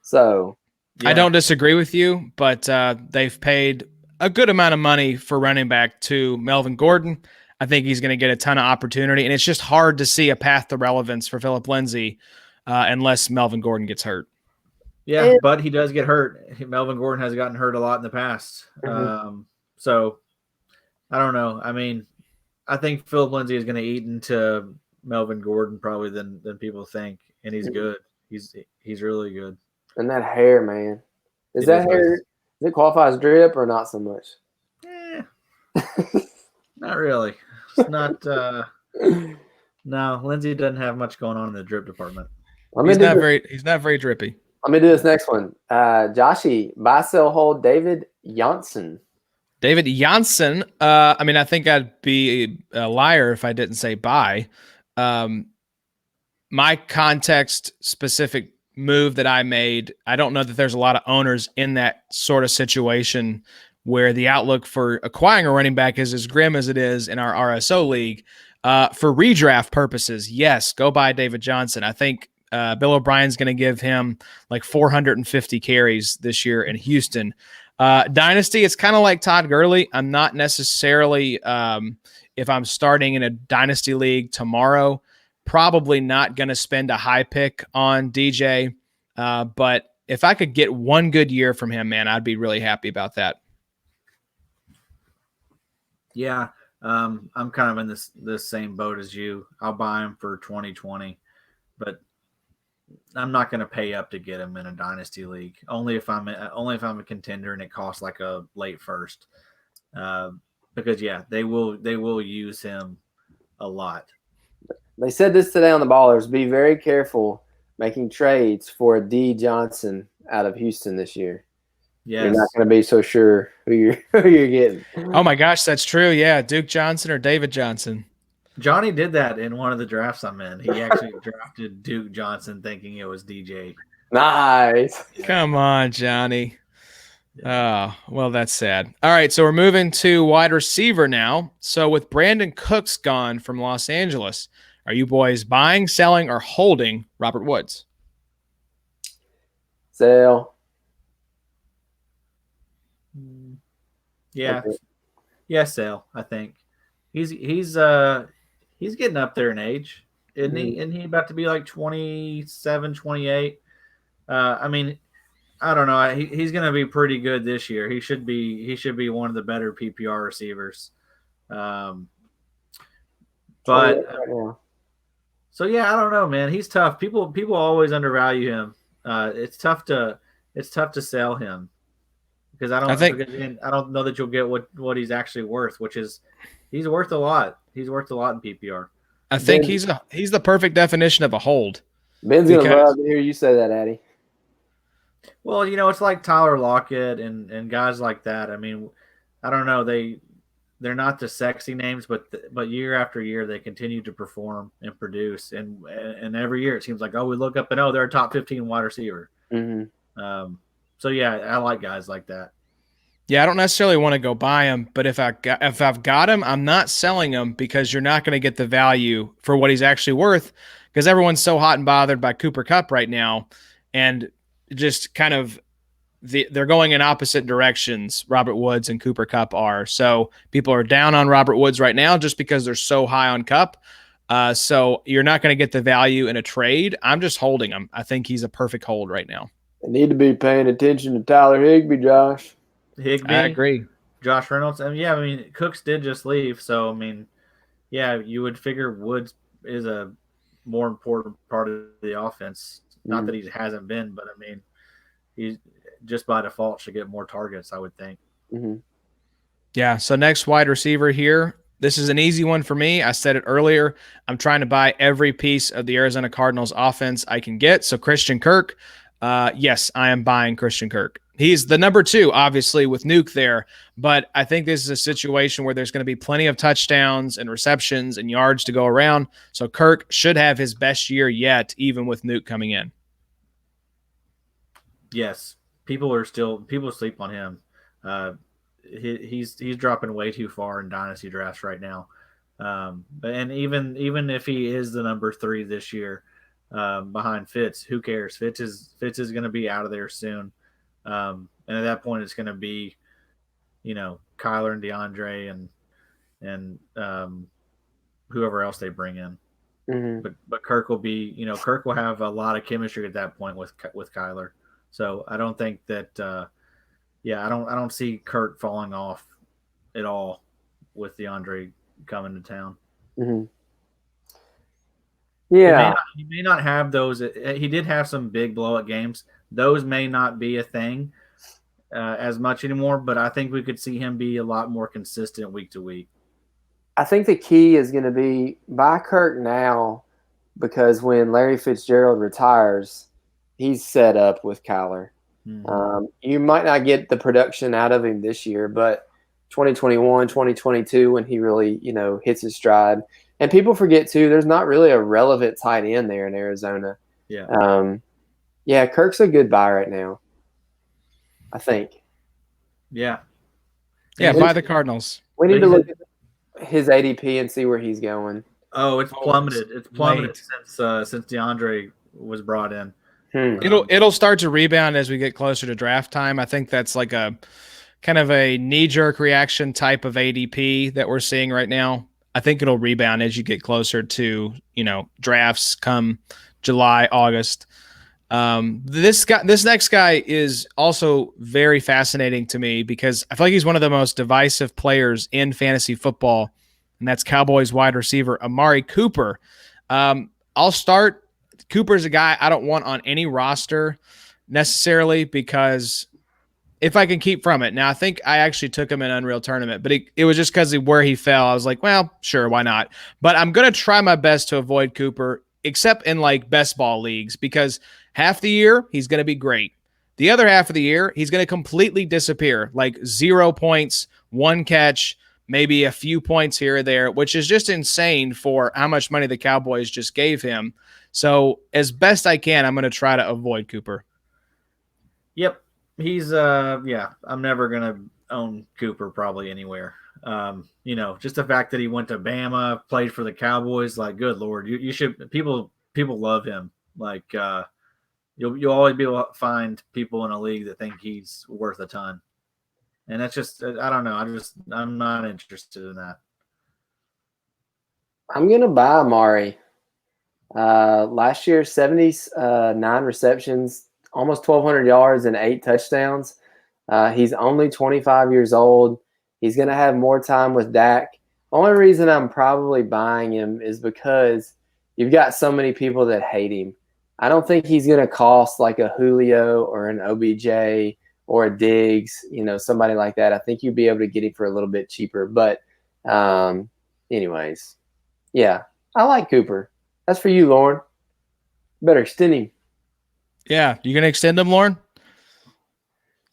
S2: So
S1: I don't disagree with you, but they've paid a good amount of money for running back to Melvin Gordon. I think he's going to get a ton of opportunity, and it's just hard to see a path to relevance for Phillip Lindsay unless Melvin Gordon gets hurt.
S3: Yeah, but he does get hurt. Melvin Gordon has gotten hurt a lot in the past.
S2: Mm-hmm.
S3: So I don't know. I mean, I think Phillip Lindsay is going to eat into Melvin Gordon probably than people think, and he's good. He's really good.
S2: And that hair, man. Is that hair? Does it qualify as drip or not so much?
S3: Not really. It's not. No, Lindsay doesn't have much going on in the drip department.
S1: He's not very drippy.
S2: Let me do this next one. Joshy, buy, sell, hold. David Johnson.
S1: David Janssen, I think I'd be a liar if I didn't say buy. My context-specific move that I made, I don't know that there's a lot of owners in that sort of situation where the outlook for acquiring a running back is as grim as it is in our RSO league. For redraft purposes, yes, go buy David Johnson. I think Bill O'Brien's going to give him like 450 carries this year in Houston. Dynasty, it's kind of like Todd Gurley. I'm not necessarily, if I'm starting in a Dynasty league tomorrow, probably not going to spend a high pick on DJ. But if I could get one good year from him, man, I'd be really happy about that.
S3: Yeah, I'm kind of in this same boat as you. I'll buy him for 2020, but I'm not going to pay up to get him in a dynasty league. Only if I'm a contender and it costs like a late first. Because they will use him a lot.
S2: They said this today on the Ballers. Be very careful making trades for a D Johnson out of Houston this year. Yes. You're not going to be so sure who you're getting.
S1: Oh my gosh, that's true. Yeah, Duke Johnson or David Johnson.
S3: Johnny did that in one of the drafts I'm in. He actually drafted Duke Johnson thinking it was DJ.
S2: Nice.
S1: Come on, Johnny. Oh, well, that's sad. All right, so we're moving to wide receiver now. So with Brandon Cooks gone from Los Angeles, are you boys buying, selling, or holding Robert Woods?
S2: Sell.
S3: Yeah. Okay. Yeah, sell, I think. He's getting up there in age, isn't he? Isn't he about to be like 27, 28? I don't know. He's going to be pretty good this year. He should be one of the better PPR receivers. So yeah, I don't know, man. He's tough. People always undervalue him. It's tough to sell him because I don't know that you'll get what he's actually worth, which is he's worth a lot. He's worth a lot in PPR.
S1: I think he's the perfect definition of a hold.
S2: Ben's going to love to hear you say that, Addy.
S3: Well, it's like Tyler Lockett and guys like that. I mean, I don't know. They're not the sexy names, but year after year they continue to perform and produce, and every year it seems like we look up and they're a top 15 wide receiver.
S2: Mm-hmm.
S3: So yeah, I like guys like that.
S1: Yeah, I don't necessarily want to go buy him, but if I've got him, I'm not selling him because you're not going to get the value for what he's actually worth because everyone's so hot and bothered by Cooper Kupp right now, and just kind of they're going in opposite directions. Robert Woods and Cooper Kupp are. So people are down on Robert Woods right now just because they're so high on Kupp. So you're not going to get the value in a trade. I'm just holding him. I think he's a perfect hold right now.
S2: They need to be paying attention to Tyler Higbee, Josh.
S3: Higbee,
S1: I agree.
S3: Josh Reynolds. And yeah, I mean, Cooks did just leave. So, I mean, yeah, you would figure Woods is a more important part of the offense. Not that he hasn't been, but I mean, he's just by default should get more targets, I would think.
S2: Mm-hmm.
S1: Yeah. So next wide receiver here. This is an easy one for me. I said it earlier. I'm trying to buy every piece of the Arizona Cardinals offense I can get. So Christian Kirk. Yes, I am buying Christian Kirk. He's the number 2, obviously, with Nuke there. But I think this is a situation where there's going to be plenty of touchdowns and receptions and yards to go around. So Kirk should have his best year yet, even with Nuke coming in.
S3: Yes. People sleep on him. He's dropping way too far in dynasty drafts right now. And even if he is the number 3 this year, behind Fitz, who cares? Fitz is going to be out of there soon. And at that point, it's going to be, Kyler and DeAndre and whoever else they bring in.
S2: Mm-hmm.
S3: But Kirk will be, Kirk will have a lot of chemistry at that point with Kyler. So I don't think that, I don't see Kirk falling off at all with DeAndre coming to town.
S2: Mm-hmm. Yeah,
S3: he may not have those. He did have some big blowout games. Those may not be a thing as much anymore, but I think we could see him be a lot more consistent week to week.
S2: I think the key is going to be buy Kirk now, because when Larry Fitzgerald retires, he's set up with Kyler. Mm-hmm. You might not get the production out of him this year, but 2021, 2022, when he really, hits his stride. And people forget, too, there's not really a relevant tight end there in Arizona.
S3: Yeah.
S2: Kirk's a good buy right now, I think.
S3: Yeah.
S1: Yeah, by the Cardinals.
S2: We need to look at his ADP and see where he's going.
S3: Oh, it's plummeted. It's plummeted since DeAndre was brought in.
S1: It'll start to rebound as we get closer to draft time. I think that's like a kind of a knee-jerk reaction type of ADP that we're seeing right now. I think it'll rebound as you get closer to, drafts come July, August. This next guy is also very fascinating to me because I feel like he's one of the most divisive players in fantasy football, and that's Cowboys wide receiver Amari Cooper. I'll start. Cooper's a guy I don't want on any roster necessarily because if I can keep from it. Now, I think I actually took him in Unreal Tournament, but it was just because of where he fell. I was like, well, sure, why not? But I'm going to try my best to avoid Cooper, except in like best ball leagues, because half the year he's going to be great. The other half of the year, he's going to completely disappear, like 0 points, 1 catch, maybe a few points here or there, which is just insane for how much money the Cowboys just gave him. So as best I can, I'm going to try to avoid Cooper.
S3: Yep. He's I'm never gonna own Cooper probably anywhere. Just the fact that he went to Bama, played for the Cowboys, like good Lord, you should people love him. Like you'll always be able to find people in a league that think he's worth a ton. And that's just I don't know. I'm not interested in that.
S2: I'm gonna buy Amari. Last year, 79 receptions, almost 1,200 yards and 8 touchdowns. He's only 25 years old. He's going to have more time with Dak. Only reason I'm probably buying him is because you've got so many people that hate him. I don't think he's going to cost like a Julio or an OBJ or a Diggs, somebody like that. I think you'd be able to get him for a little bit cheaper. But anyways, yeah, I like Cooper. That's for you, Lauren. Better extend him.
S1: Yeah, you going to extend him, Lauren?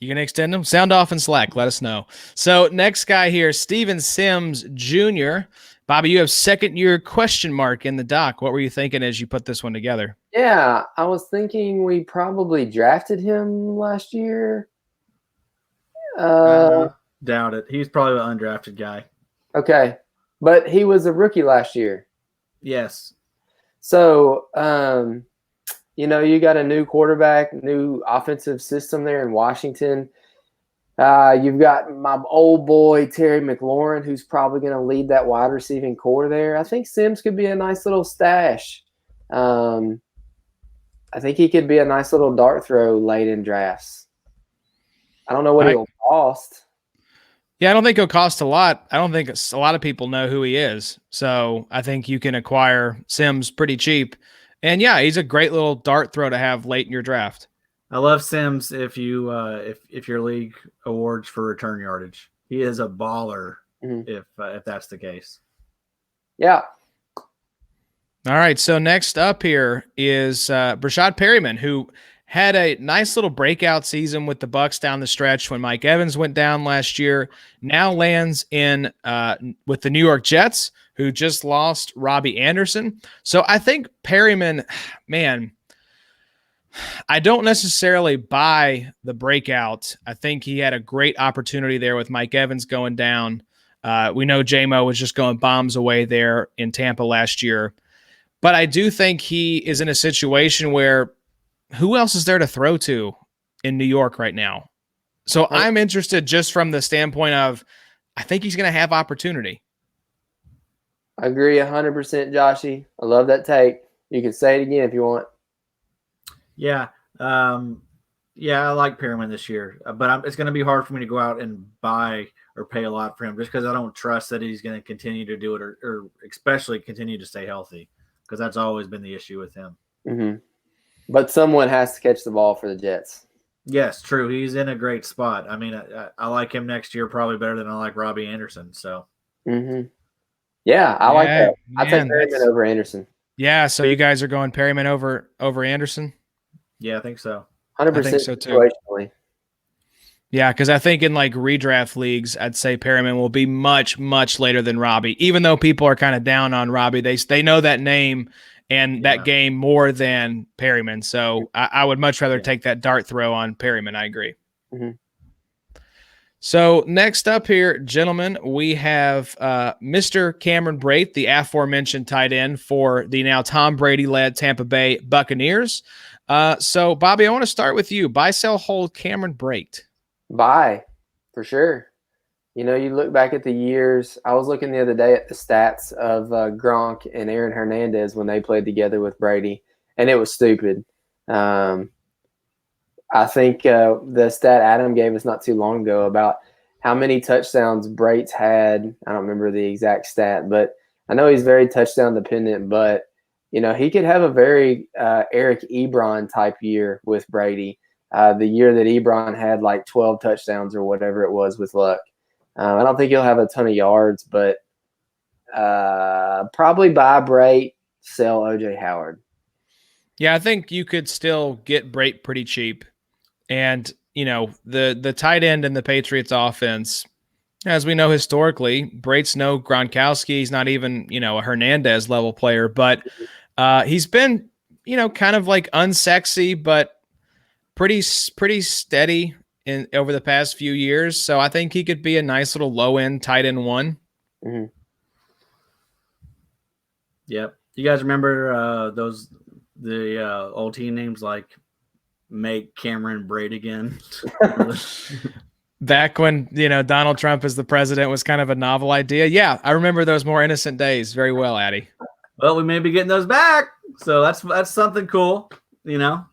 S1: You going to extend him? Sound off in Slack. Let us know. So next guy here, Steven Sims Jr. Bobby, you have second year question mark in the doc. What were you thinking as you put this one together?
S2: Yeah, I was thinking we probably drafted him last year.
S3: Doubt it. He's probably an undrafted guy.
S2: Okay, but he was a rookie last year.
S3: Yes.
S2: So, you got a new quarterback, new offensive system there in Washington. You've got my old boy Terry McLaurin, who's probably going to lead that wide receiving core there. I think Sims could be a nice little stash. I think he could be a nice little dart throw late in drafts. I don't know what he'll cost.
S1: Yeah, I don't think he'll cost a lot. I don't think a lot of people know who he is. So I think you can acquire Sims pretty cheap. And yeah, he's a great little dart throw to have late in your draft.
S3: I love Sims if you if your league awards for return yardage. He is a baller if that's the case.
S2: Yeah.
S1: All right, so next up here is Brashad Perryman, who had a nice little breakout season with the Bucs down the stretch when Mike Evans went down last year. Now lands in with the New York Jets, who just lost Robbie Anderson. So I think Perryman, man, I don't necessarily buy the breakout. I think he had a great opportunity there with Mike Evans going down. We know J-Mo was just going bombs away there in Tampa last year. But I do think he is in a situation where who else is there to throw to in New York right now? So I'm interested just from the standpoint of I think he's going to have opportunity.
S2: I agree 100%, Joshy. I love that take. You can say it again if you want.
S3: Yeah. I like Perryman this year, but it's going to be hard for me to go out and buy or pay a lot for him just because I don't trust that he's going to continue to do it or especially continue to stay healthy because that's always been the issue with him.
S2: Mm-hmm. But someone has to catch the ball for the Jets.
S3: Yes, true. He's in a great spot. I mean, I like him next year probably better than I like Robbie Anderson. So,
S2: yeah, I like that. I'll take Perryman over Anderson.
S1: Yeah, so you guys are going Perryman over Anderson?
S3: Yeah, I think so.
S2: 100%
S1: I think so too.
S2: situationally.
S1: Yeah, because I think in like redraft leagues, I'd say Perryman will be much, much later than Robbie. Even though people are kind of down on Robbie, they know that name and that game more than Perryman. So I would much rather take that dart throw on Perryman. I agree. So next up here, gentlemen, we have Mr. Cameron Brate, the aforementioned tight end for the now Tom Brady-led Tampa Bay Buccaneers. So, Bobby, I want to start with you. Buy, sell, hold Cameron Brate.
S2: Buy, for sure. You know, you look back at the years. I was looking the other day at the stats of Gronk and Aaron Hernandez when they played together with Brady, and it was stupid. I think the stat Adam gave us not too long ago about how many touchdowns Brate's had. I don't remember the exact stat, but I know he's very touchdown dependent. But, you know, he could have a very Eric Ebron type year with Brady. The year that Ebron had like 12 touchdowns or whatever it was with luck. I don't think he'll have a ton of yards, but probably buy Brate, sell O.J. Howard.
S1: Yeah, I think you could still get Brate pretty cheap. And, you know, the tight end in the Patriots offense, as we know historically, Brate's no Gronkowski. He's not even, you know, a Hernandez level player, but he's been, you know, kind of like unsexy, but pretty steady over the past few years. So I think he could be a nice little low end tight end one.
S3: Yep. You guys remember the old team names like Make Cameron Brate again?
S1: Back when, you know, Donald Trump as the president was kind of a novel idea. Yeah, I remember those more innocent days very well, Addy.
S3: Well, we may be getting those back. So that's something cool, you know.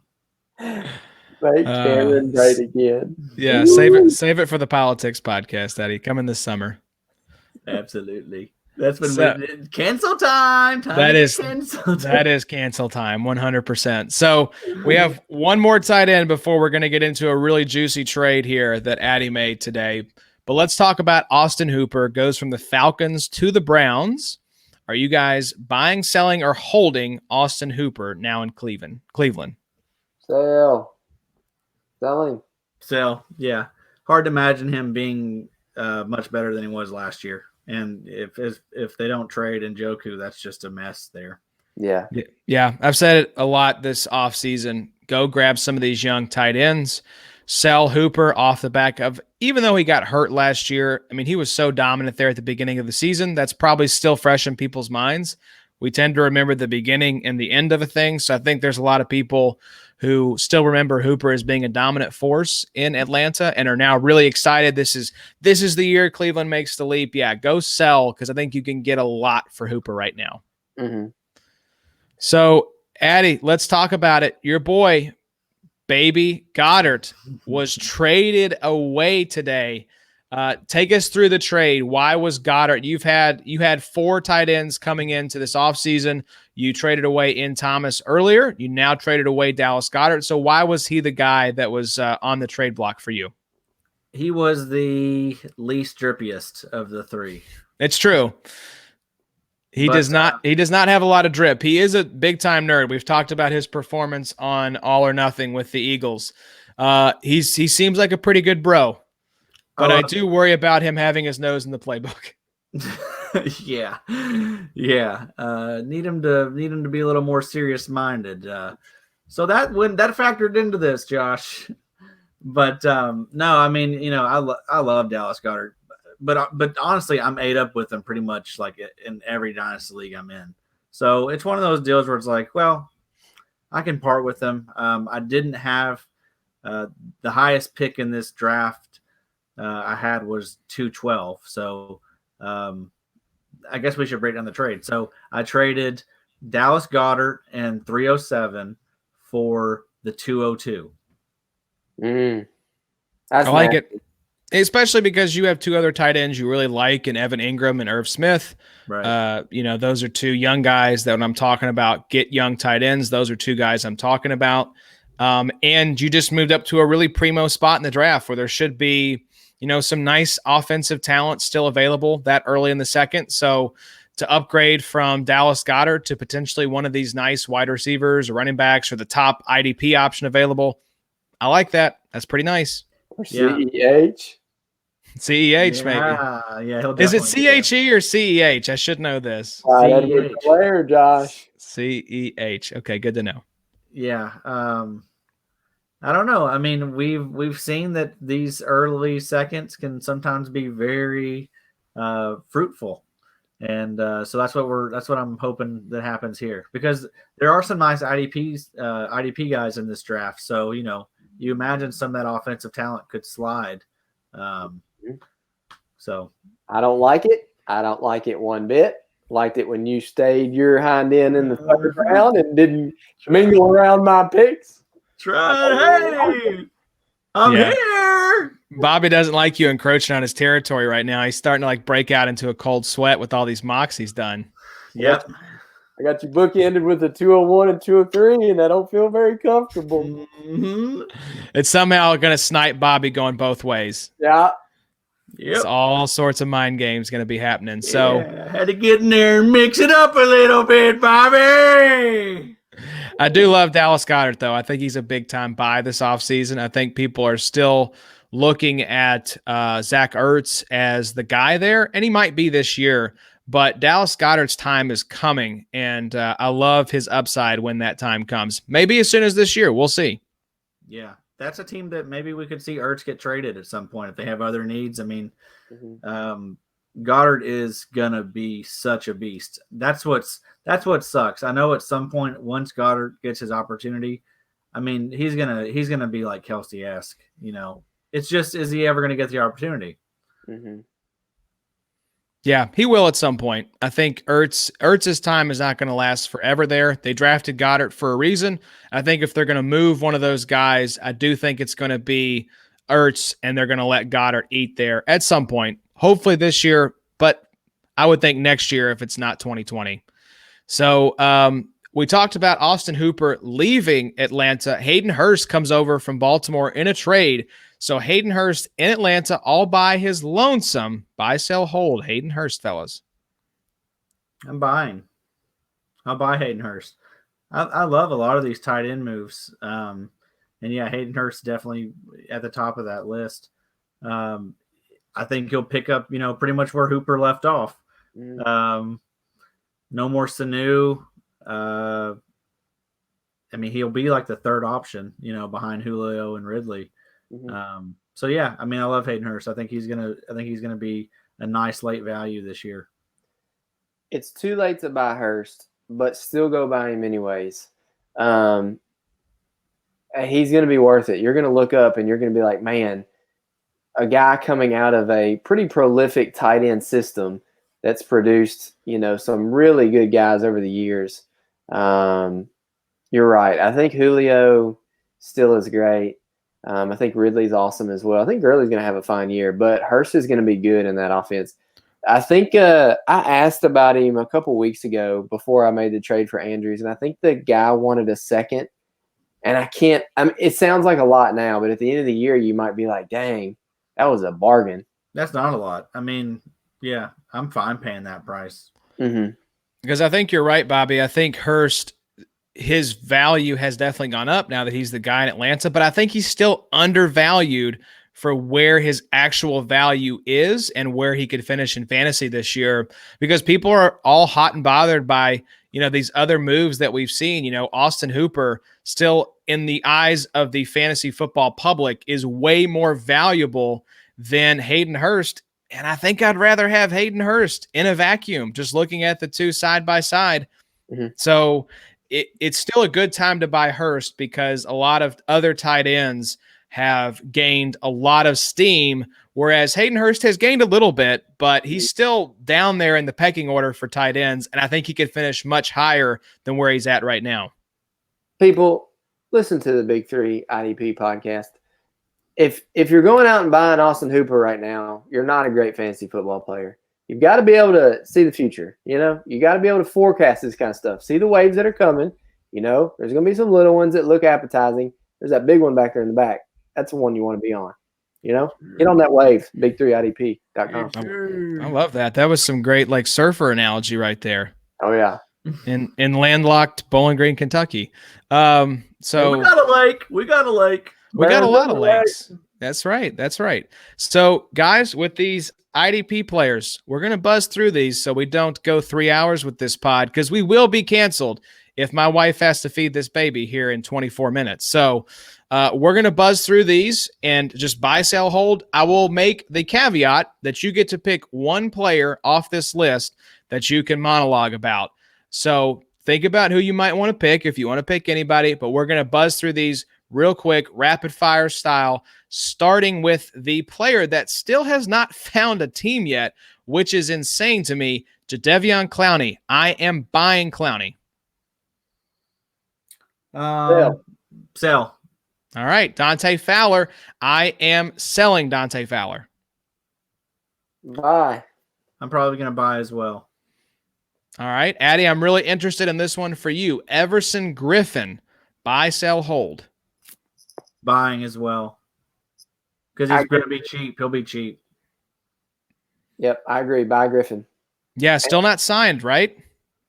S2: Make Cameron Brate again.
S1: Yeah, save it for the politics podcast, Addy. Coming this summer.
S3: Absolutely. That's been cancel time.
S1: That is cancel time, 100%. So we have one more tight end before we're going to get into a really juicy trade here that Addy made today. But let's talk about Austin Hooper. Goes from the Falcons to the Browns. Are you guys buying, selling, or holding Austin Hooper now in Cleveland?
S2: Selling.
S3: Sell. Yeah. Hard to imagine him being much better than he was last year. And if they don't trade Ngakoue, that's just a mess there.
S2: Yeah.
S1: Yeah. I've said it a lot this offseason. Go grab some of these young tight ends. Sell Hooper off the back of, even though he got hurt last year, I mean, he was so dominant there at the beginning of the season. That's probably still fresh in people's minds. We tend to remember the beginning and the end of a thing. So I think there's a lot of people who still remember Hooper as being a dominant force in Atlanta and are now really excited. This is the year Cleveland makes the leap. Yeah, go sell, because I think you can get a lot for Hooper right now.
S2: Mm-hmm.
S1: So, Addy, let's talk about it. Your boy, baby Goddard, was traded away today. Take us through the trade. Why was Goddard? You had 4 tight ends coming into this offseason. You traded away In Thomas earlier. You now traded away Dallas Goedert. So why was he the guy that was on the trade block for you?
S3: He was the least drippiest of the 3.
S1: It's true. He does not have a lot of drip. He is a big time nerd. We've talked about his performance on All or Nothing with the Eagles. He seems like a pretty good bro. But I do worry about him having his nose in the playbook.
S3: Yeah. Need him to be a little more serious minded. So that factored into this, Josh. But no, I mean, I love Dallas Goedert, but honestly, I'm ate up with him pretty much like in every dynasty league I'm in. So it's one of those deals where it's like, well, I can part with him. I didn't have the highest pick in this draft. I had was 212. So I guess we should break down the trade. So I traded Dallas Goedert and 307 for the 202.
S2: I
S1: like it, especially because you have 2 other tight ends you really like in Evan Ingram and Irv Smith.
S3: Right.
S1: Those are 2 young guys that when I'm talking about get young tight ends, those are 2 guys I'm talking about. And you just moved up to a really primo spot in the draft where there should be, some nice offensive talent still available that early in the second. So to upgrade from Dallas Goedert to potentially one of these nice wide receivers or running backs or the top IDP option available, I like that. That's pretty nice.
S2: Or CEH.
S1: CEH, maybe.
S3: Yeah.
S1: Is it CHE or CEH? I should know this.
S2: That'd be a player, Josh.
S1: CEH. Okay, good to know.
S3: Yeah. I don't know. I mean, we've seen that these early seconds can sometimes be very fruitful, and so that's what I'm hoping that happens here, because there are some nice IDP guys in this draft. So you imagine some of that offensive talent could slide. So
S2: I don't like it. I don't like it one bit. Liked it when you stayed your hind end in the 3rd round and didn't mingle around my picks.
S3: Hey, I'm here.
S1: Bobby doesn't like you encroaching on his territory right now. He's starting to break out into a cold sweat with all these mocks he's done.
S3: Yep.
S2: I got you bookended with a 201 and 203, and I don't feel very comfortable.
S3: Mm-hmm.
S1: It's somehow going to snipe Bobby going both ways.
S2: Yeah.
S3: Yep.
S1: It's all sorts of mind games going to be happening. So
S3: I had to get in there and mix it up a little bit, Bobby.
S1: I do love Dallas Goedert, though. I think he's a big-time buy this offseason. I think people are still looking at Zach Ertz as the guy there, and he might be this year, but Dallas Goedert's time is coming, and I love his upside when that time comes. Maybe as soon as this year. We'll see.
S3: Yeah, that's a team that maybe we could see Ertz get traded at some point if they have other needs. I mean, Goedert is going to be such a beast. That's what sucks. I know at some point, once Goedert gets his opportunity, I mean, he's gonna be like Kelsey-esque. It's just, is he ever going to get the opportunity?
S2: Mm-hmm.
S1: Yeah, he will at some point. I think Ertz's time is not going to last forever there. They drafted Goedert for a reason. I think if they're going to move one of those guys, I do think it's going to be Ertz, and they're going to let Goedert eat there at some point. Hopefully this year, but I would think next year if it's not 2020. So we talked about Austin Hooper leaving Atlanta. Hayden Hurst comes over from Baltimore in a trade. So Hayden Hurst in Atlanta all by his lonesome. Buy, sell, hold. Hayden Hurst, fellas.
S3: I'm buying. I'll buy Hayden Hurst. I love a lot of these tight end moves. And yeah, Hayden Hurst definitely at the top of that list. I think he'll pick up, pretty much where Hooper left off. No more Sanu. I mean, he'll be like the 3rd option, behind Julio and Ridley. So yeah, I mean, I love Hayden Hurst. I think he's gonna be a nice late value this year.
S2: It's too late to buy Hurst, but still go buy him anyways. he's going to be worth it. You're going to look up and you're going to be like, man, a guy coming out of a pretty prolific tight end system that's produced, some really good guys over the years. You're right. I think Julio still is great. I think Ridley's awesome as well. I think Gurley's going to have a fine year, but Hurst is going to be good in that offense. I think I asked about him a couple weeks ago before I made the trade for Andrews, and I think the guy wanted a second. And it sounds like a lot now, but at the end of the year, you might be like, dang, that was a bargain.
S3: That's not a lot. I mean, yeah, I'm fine paying that price.
S2: Mm-hmm.
S1: Because I think you're right, Bobby. I think Hurst, his value has definitely gone up now that he's the guy in Atlanta, but I think he's still undervalued for where his actual value is and where he could finish in fantasy this year, because people are all hot and bothered by, these other moves that we've seen. Austin Hooper still, in the eyes of the fantasy football public, is way more valuable than Hayden Hurst. And I think I'd rather have Hayden Hurst in a vacuum, just looking at the two side by side.
S2: Mm-hmm.
S1: So it's still a good time to buy Hurst because a lot of other tight ends have gained a lot of steam, whereas Hayden Hurst has gained a little bit, but he's still down there in the pecking order for tight ends, and I think he could finish much higher than where he's at right now.
S2: People, listen to the Big Three IDP podcast. If you're going out and buying Austin Hooper right now, you're not a great fantasy football player. You've got to be able to see the future. You got to be able to forecast this kind of stuff. See the waves that are coming. There's going to be some little ones that look appetizing. There's that big one back there in the back. That's the one you want to be on. Get on that wave, big3idp.com.
S1: I love that. That was some great surfer analogy right there.
S2: Oh yeah.
S1: In landlocked Bowling Green, Kentucky. So
S3: we got a lake. We got a
S1: lot of lakes. That's right. So guys, with these IDP players, we're going to buzz through these so we don't go 3 hours with this pod, because we will be canceled if my wife has to feed this baby here in 24 minutes. So we're going to buzz through these and just buy, sell, hold. I will make the caveat that you get to pick one player off this list that you can monologue about. So think about who you might want to pick if you want to pick anybody, but we're going to buzz through these real quick, rapid fire style, starting with the player that still has not found a team yet, which is insane to me, Jadeveon Clowney. I am buying Clowney.
S3: Sell.
S1: All right, Dante Fowler. I am selling Dante Fowler.
S2: Buy.
S3: I'm probably going to buy as well.
S1: All right, Addy, I'm really interested in this one for you. Everson Griffin. Buy, sell, hold.
S3: Buying as well. Because he's going to be cheap. He'll be cheap.
S2: Yep, I agree. Buy Griffin.
S1: Yeah, still not signed, right?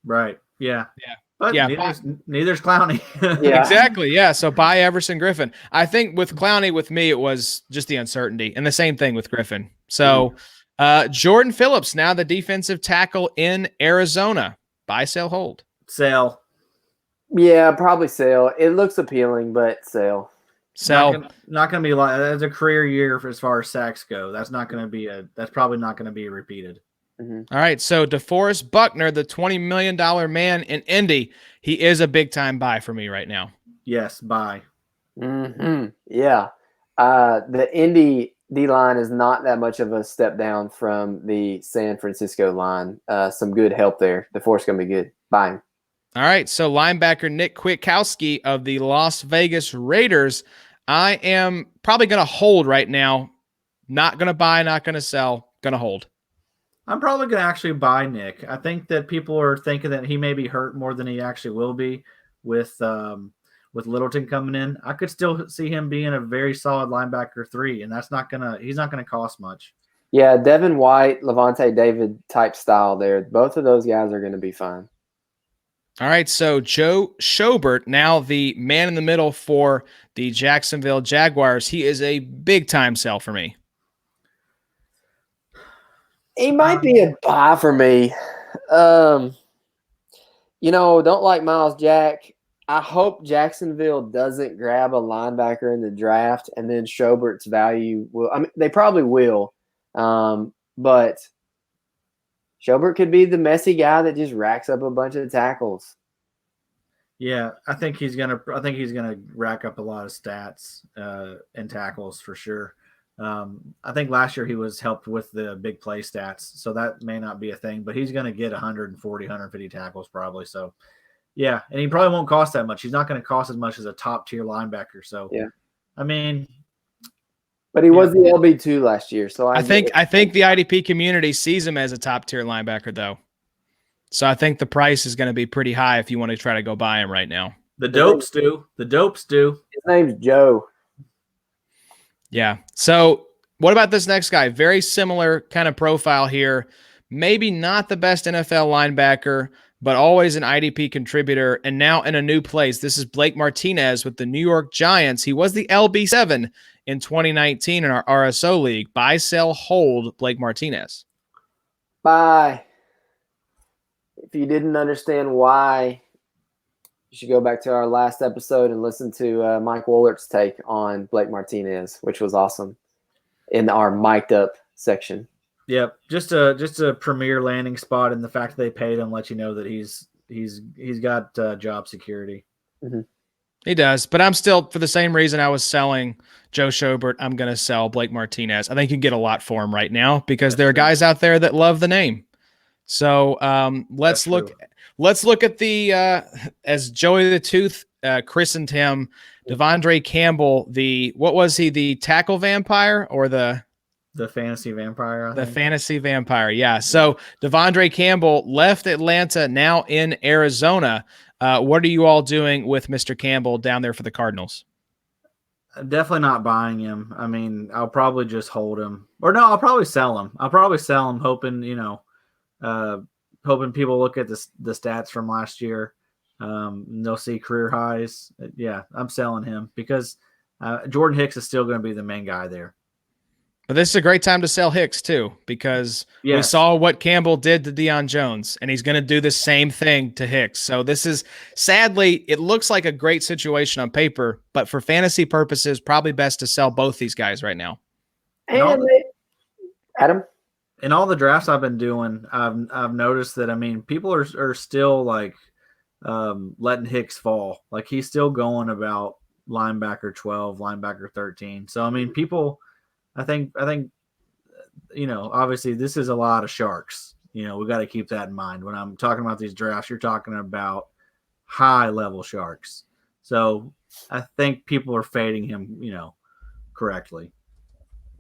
S3: Right. Yeah.
S1: Yeah.
S3: But
S1: yeah,
S3: neither's Clowney.
S2: Yeah.
S1: Exactly. Yeah. So buy Everson Griffin. I think with Clowney, with me, it was just the uncertainty, and the same thing with Griffin. So Jordan Phillips, now the defensive tackle in Arizona. Buy, sell, hold.
S3: Sell.
S2: Yeah, probably sell. It looks appealing, but sell.
S1: Sell.
S3: Not going to be like that's a career year as far as sacks go. That's not going to be that's probably not going to be repeated.
S2: Mm-hmm.
S1: All right, so DeForest Buckner, the $20 million man in Indy, he is a big-time buy for me right now.
S3: Yes, buy.
S2: Mm-hmm. Yeah. The Indy D-line is not that much of a step down from the San Francisco line. Some good help there. DeForest's going to be good. Buy him.
S1: All right, so linebacker Nick Kwiatkowski of the Las Vegas Raiders, I am probably going to hold right now. Not going to buy, not going to sell, going to hold.
S3: I'm probably going to actually buy Nick. I think that people are thinking that he may be hurt more than he actually will be with Littleton coming in. I could still see him being a very solid linebacker 3, and he's not going to cost much.
S2: Yeah, Devin White, Levante David type style there. Both of those guys are going to be fine.
S1: All right, so Joe Schobert, now the man in the middle for the Jacksonville Jaguars. He is a big-time sell for me.
S2: He might be a buy for me. Don't like Miles Jack. I hope Jacksonville doesn't grab a linebacker in the draft, and then Schobert's value will – I mean, they probably will. But Schobert could be the messy guy that just racks up a bunch of tackles.
S3: Yeah, I think he's gonna rack up a lot of stats and tackles for sure. I think last year he was helped with the big play stats, so that may not be a thing, but he's going to get 140, 150 tackles probably. So, yeah, and he probably won't cost that much. He's not going to cost as much as a top tier linebacker. So,
S2: yeah,
S3: I mean,
S2: but he was the LB2 last year, so
S1: I think the IDP community sees him as a top tier linebacker though. So I think the price is going to be pretty high if you want to try to go buy him right now.
S3: The dopes do.
S2: His name's Joe.
S1: Yeah. So what about this next guy? Very similar kind of profile here. Maybe not the best NFL linebacker, but always an IDP contributor and now in a new place. This is Blake Martinez with the New York Giants. He was the LB7 in 2019 in our RSO league. Buy, sell, hold Blake Martinez.
S2: Buy. If you didn't understand why, you should go back to our last episode and listen to Mike Wollert's take on Blake Martinez, which was awesome in our mic'd up section.
S3: Yep, just a premier landing spot, and the fact that they paid him lets you know that he's got job security.
S2: Mm-hmm.
S1: He does, but I'm still, for the same reason I was selling Joe Schobert, I'm going to sell Blake Martinez. I think you can get a lot for him right now because there are guys out there that love the name. So let's look at the as Joey the Tooth christened him, Devondre Campbell. What was he? The tackle vampire or the
S3: fantasy vampire?
S1: The fantasy vampire. Yeah. So Devondre Campbell left Atlanta, now in Arizona. What are you all doing with Mr. Campbell down there for the Cardinals?
S3: Definitely not buying him. I mean, I'll probably just hold him, or no, I'll probably sell him. Hoping hoping people look at the stats from last year. They'll see career highs. Yeah, I'm selling him because Jordan Hicks is still going to be the main guy there.
S1: But this is a great time to sell Hicks too, because we saw what Campbell did to Deion Jones, and he's going to do the same thing to Hicks. So this is, sadly, it looks like a great situation on paper, but for fantasy purposes, probably best to sell both these guys right now.
S2: And Adam?
S3: In all the drafts I've been doing, I've noticed that, I mean, people are still like letting Hicks fall. Like he's still going about linebacker 12, linebacker 13. So, I mean, people, I think, obviously this is a lot of sharks. We got to keep that in mind. When I'm talking about these drafts, you're talking about high level sharks. So I think people are fading him, correctly.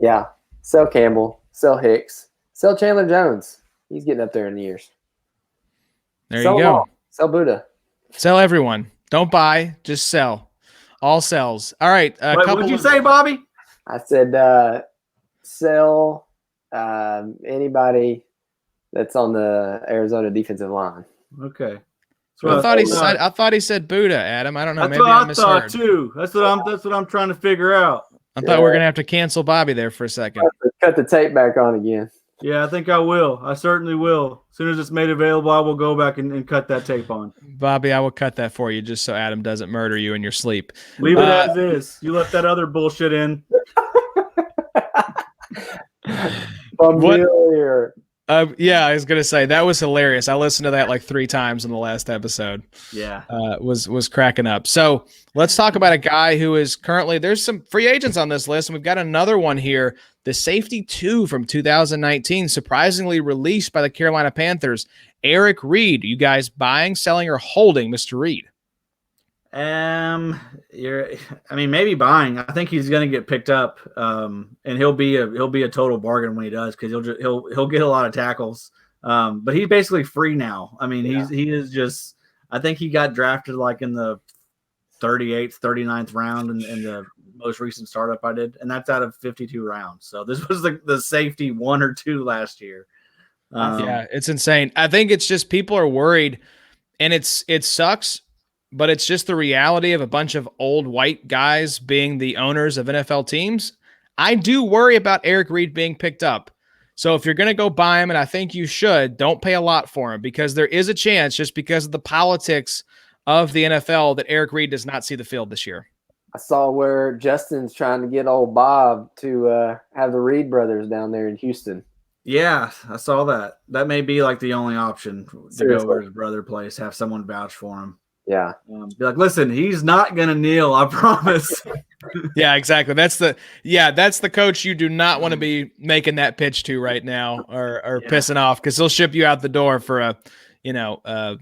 S2: Yeah. Sell Campbell, sell Hicks, sell Chandler Jones. He's getting up there in the years.
S1: There you go.
S2: Sell Buddha.
S1: Sell everyone. Don't buy, just sell. All sells. All right.
S3: What did you say, Bobby?
S2: I said sell anybody that's on the Arizona defensive line.
S3: Okay.
S1: I thought he said Buddha, Adam. I don't know.
S3: That's
S1: Maybe
S3: what
S1: I
S3: I
S1: misheard.
S3: thought too. That's what I'm trying to figure out.
S1: I thought we were gonna have to cancel Bobby there for a second.
S2: Cut the tape back on again.
S3: Yeah, I think I will. I certainly will. As soon as it's made available, I will go back and cut that tape on.
S1: Bobby, I will cut that for you just so Adam doesn't murder you in your sleep.
S3: Leave it as is. You left that other bullshit in.
S2: Familiar.
S1: Yeah, I was gonna say that was hilarious. I listened to that like 3 times in the last episode.
S3: Yeah,
S1: was cracking up. So let's talk about a guy who is currently, there's some free agents on this list, and we've got another one here. The safety 2 from 2019, surprisingly released by the Carolina Panthers, Eric Reed. You guys buying, selling, or holding Mr. Reed?
S3: Maybe buying. I think he's going to get picked up, and he'll be a total bargain when he does, because he'll get a lot of tackles. But he's basically free now. I mean, he is just. I think he got drafted like in the 38th, 39th round in the most recent startup I did, and that's out of 52 rounds. So this was the safety 1 or 2 last year.
S1: Yeah, it's insane. I think it's just people are worried, and it sucks. But it's just the reality of a bunch of old white guys being the owners of NFL teams. I do worry about Eric Reed being picked up. So if you're going to go buy him, and I think you should, don't pay a lot for him, because there is a chance, just because of the politics of the NFL, that Eric Reed does not see the field this year.
S2: I saw where Justin's trying to get old Bob to have the Reed brothers down there in Houston.
S3: Yeah, I saw that. That may be like the only option to
S2: Seriously.
S3: go over his brother place, have someone vouch for him.
S2: Yeah.
S3: Be like, listen, he's not going to kneel, I promise.
S1: Yeah, exactly. That's the coach you do not want to be making that pitch to right now or pissing off, because he'll ship you out the door for a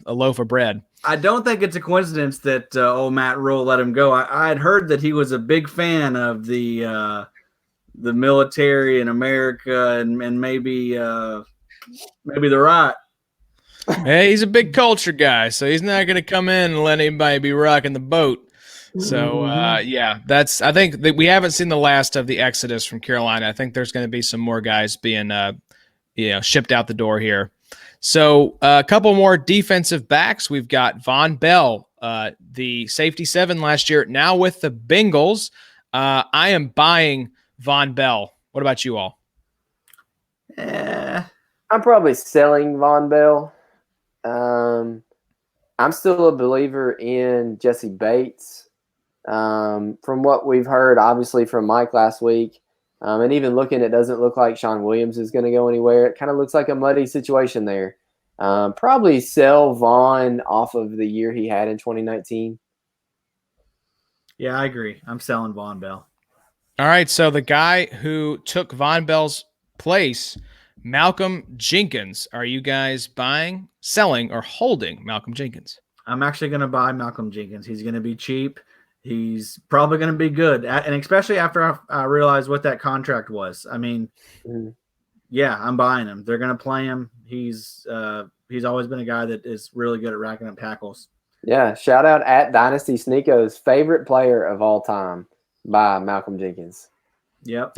S1: loaf of bread.
S3: I don't think it's a coincidence that old Matt Rule let him go. I had heard that he was a big fan of the military in America and maybe the right.
S1: Hey, he's a big culture guy, so he's not going to come in and let anybody be rocking the boat. So, I think that we haven't seen the last of the exodus from Carolina. I think there's going to be some more guys being, shipped out the door here. So a couple more defensive backs. We've got Von Bell, the safety 7 last year, now with the Bengals. I am buying Von Bell. What about you all?
S2: I'm probably selling Von Bell. I'm still a believer in Jesse Bates. From what we've heard, obviously, from Mike last week, and even looking, it doesn't look like Sean Williams is going to go anywhere. It kind of looks like a muddy situation there. Probably sell Vaughn off of the year he had in 2019.
S3: Yeah, I agree. I'm selling Von Bell.
S1: All right, so the guy who took Von Bell's place, Malcolm Jenkins. Are you guys buying, selling, or holding Malcolm Jenkins?
S3: I'm actually going to buy Malcolm Jenkins. He's going to be cheap. He's probably going to be good, and especially after I realized what that contract was. I mean, yeah, I'm buying him. They're going to play him. He's always been a guy that is really good at racking up tackles.
S2: Yeah, shout out at Dynasty Sneako's favorite player of all time by Malcolm Jenkins.
S1: Yep.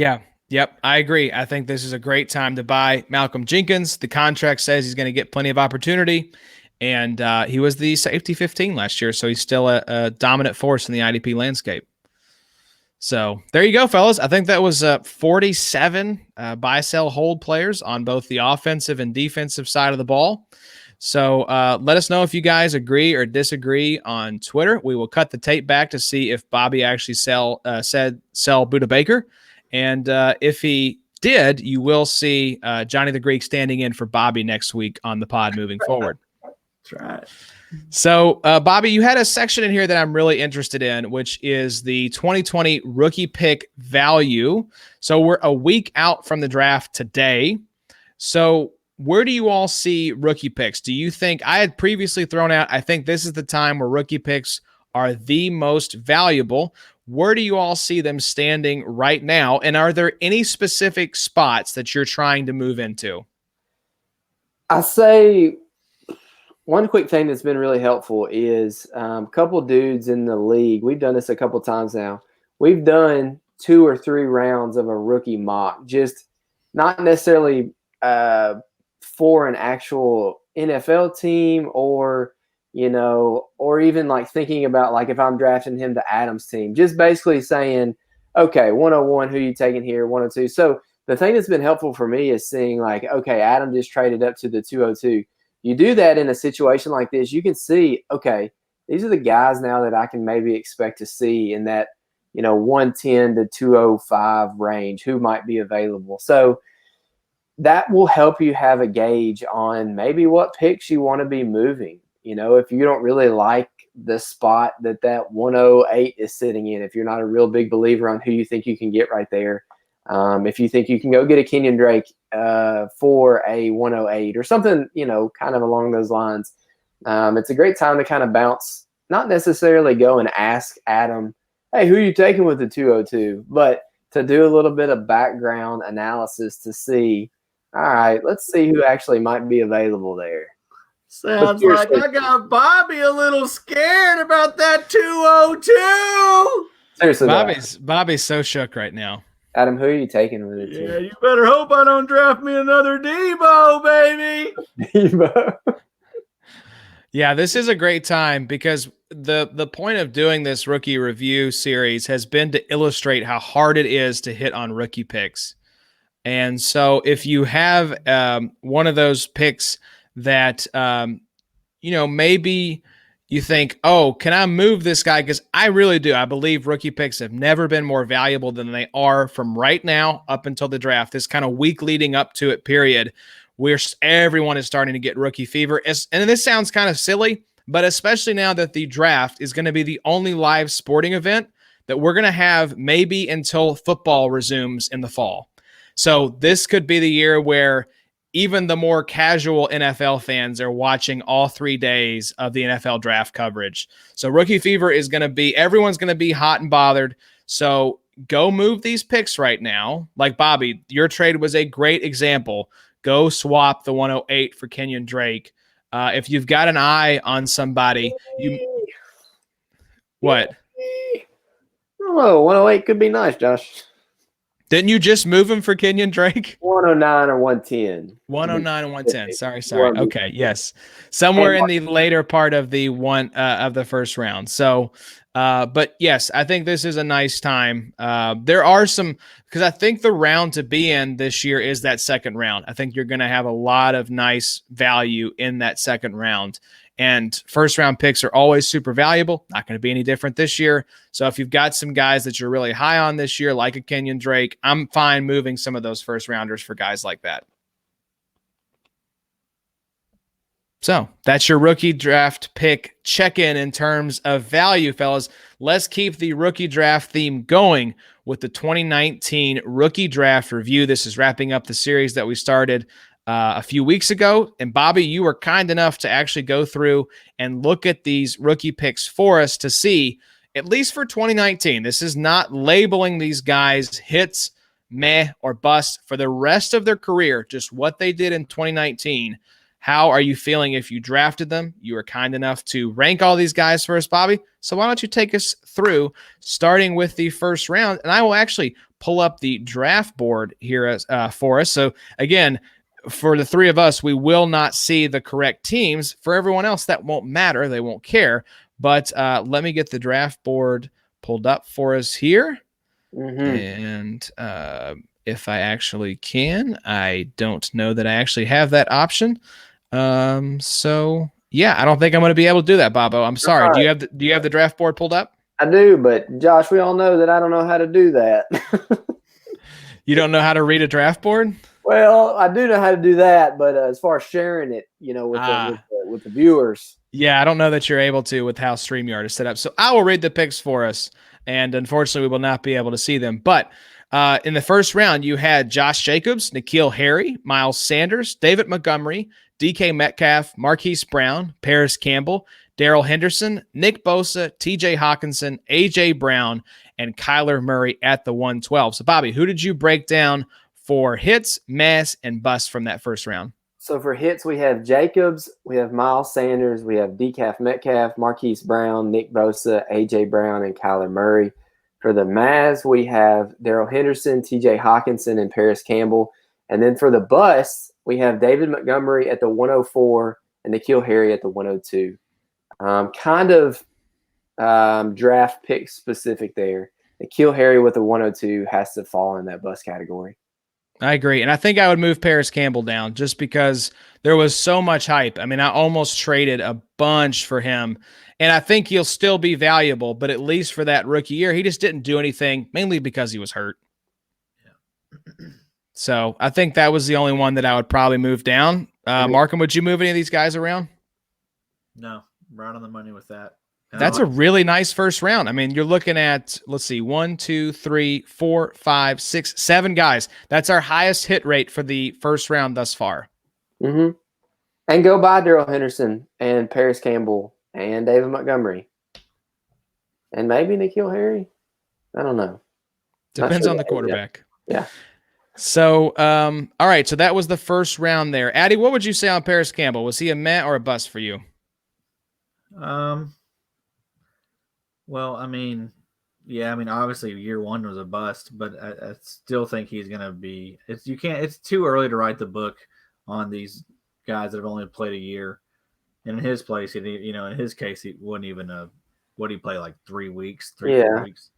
S1: I agree. I think this is a great time to buy Malcolm Jenkins. The contract says he's going to get plenty of opportunity. And he was the safety 15 last year, so he's still a dominant force in the IDP landscape. So there you go, fellas. I think that was 47 buy, sell, hold players on both the offensive and defensive side of the ball. So let us know if you guys agree or disagree on Twitter. We will cut the tape back to see if Bobby actually said sell Budda Baker. And if he did, you will see Johnny the Greek standing in for Bobby next week on the pod moving forward.
S3: That's right.
S1: So, Bobby, you had a section in here that I'm really interested in, which is the 2020 rookie pick value. So we're a week out from the draft today. So where do you all see rookie picks? Do you think, I had previously thrown out, I think this is the time where rookie picks are the most valuable. Where do you all see them standing right now? And are there any specific spots that you're trying to move into?
S2: I say one quick thing that's been really helpful is a couple dudes in the league. We've done this a couple times now. We've done 2 or 3 rounds of a rookie mock, just not necessarily for an actual NFL team or even like thinking about like if I'm drafting him to Adam's team, just basically saying, okay, 101, who you taking here, 102. So the thing that's been helpful for me is seeing like, okay, Adam just traded up to the 202. You do that in a situation like this, you can see, okay, these are the guys now that I can maybe expect to see in that, 110 to 205 range, who might be available. So that will help you have a gauge on maybe what picks you want to be moving. If you don't really like the spot that 108 is sitting in, if you're not a real big believer on who you think you can get right there, if you think you can go get a Kenyon Drake for a 108 or something, kind of along those lines, it's a great time to kind of bounce, not necessarily go and ask Adam, hey, who are you taking with the 202, but to do a little bit of background analysis to see, all right, let's see who actually might be available there.
S3: Sounds like I got Bobby a little scared about that 202.
S2: Seriously,
S1: Bobby's so shook right now.
S2: Adam, who are you taking with it?
S3: Yeah, you better hope I don't draft me another Debo, baby.
S2: Debo.
S1: Yeah, this is a great time because the point of doing this rookie review series has been to illustrate how hard it is to hit on rookie picks. And so if you have one of those picks that, maybe you think, oh, can I move this guy? Because I really do. I believe rookie picks have never been more valuable than they are from right now up until the draft. This kind of week leading up to it period where everyone is starting to get rookie fever. And this sounds kind of silly, but especially now that the draft is going to be the only live sporting event that we're going to have maybe until football resumes in the fall. So this could be the year where even the more casual NFL fans are watching all 3 days of the NFL draft coverage. So rookie fever is going to be, everyone's going to be hot and bothered. So go move these picks right now. Like Bobby, your trade was a great example. Go swap the 108 for Kenyon Drake. If you've got an eye on somebody, what?
S2: I don't know. 108 could be nice, Josh.
S1: Didn't you just move him for Kenyon Drake?
S2: 109 or 110.
S1: 109 and 110. Sorry. Okay, yes. Somewhere in the later part of the first round. So, but yes, I think this is a nice time. There are some, because I think the round to be in this year is that second round. I think you're going to have a lot of nice value in that second round. And first round picks are always super valuable. Not going to be any different this year. So if you've got some guys that you're really high on this year, like a Kenyon Drake, I'm fine moving some of those first rounders for guys like that. So that's your rookie draft pick check-in in terms of value, fellas. Let's keep the rookie draft theme going with the 2019 rookie draft review. This is wrapping up the series that we started a few weeks ago. And Bobby, you were kind enough to actually go through and look at these rookie picks for us to see, at least for 2019, this is not labeling these guys hits, meh, or bust for the rest of their career, just what they did in 2019. How are you feeling if you drafted them? You were kind enough to rank all these guys for us, Bobby. So why don't you take us through, starting with the first round, and I will actually pull up the draft board here for us. So again, for the three of us, we will not see the correct teams. For everyone else, that won't matter. They won't care. But let me get the draft board pulled up for us here. And if I actually can, I don't know that I actually have that option. So yeah, I don't think I'm going to be able to do that, Bobo. I'm sorry. Right. Do you have the draft board pulled up?
S2: I do, but Josh, we all know that I don't know how to do that.
S1: You don't know how to read a draft board?
S2: Well, I do know how to do that, but as far as sharing it, with the viewers.
S1: Yeah, I don't know that you're able to with how StreamYard is set up. So I will read the picks for us, and unfortunately we will not be able to see them. But in the first round, you had Josh Jacobs, N'Keal Harry, Miles Sanders, David Montgomery, DK Metcalf, Marquise Brown, Paris Campbell, Daryl Henderson, Nick Bosa, TJ Hawkinson, AJ Brown, and Kyler Murray at the 112. So Bobby, who did you break down for hits, mess, and busts from that first round?
S2: So for hits, we have Jacobs, we have Miles Sanders, we have DK Metcalf, Marquise Brown, Nick Bosa, AJ Brown, and Kyler Murray. For the Maz, we have Daryl Henderson, TJ Hawkinson, and Paris Campbell. And then for the busts, we have David Montgomery at the 104 and N'Keal Harry at the 102. Draft pick specific there. N'Keal Harry with the 102 has to fall in that bust category.
S1: I agree. And I think I would move Paris Campbell down just because there was so much hype. I mean, I almost traded a bunch for him, and I think he'll still be valuable, but at least for that rookie year, he just didn't do anything, mainly because he was hurt. Yeah. So I think that was the only one that I would probably move down. Markham, would you move any of these guys around?
S3: No, right on the money with that.
S1: That's a really nice first round. I mean, you're looking at, let's see, 1, 2, 3, 4, 5, 6, 7 guys. That's our highest hit rate for the first round thus far.
S2: Mm-hmm. And go buy Daryl Henderson and Paris Campbell and David Montgomery. And maybe N'Keal Harry. I don't know.
S1: Depends on the quarterback.
S2: Yeah.
S1: So, all right. So that was the first round there. Addy, what would you say on Paris Campbell? Was he a meh or a bust for you?
S3: Well, I mean, obviously year one was a bust, but I still think he's going to be. It's too early to write the book on these guys that have only played a year. And in his place, in his case, he wasn't even what he play like 3 weeks, 4 weeks.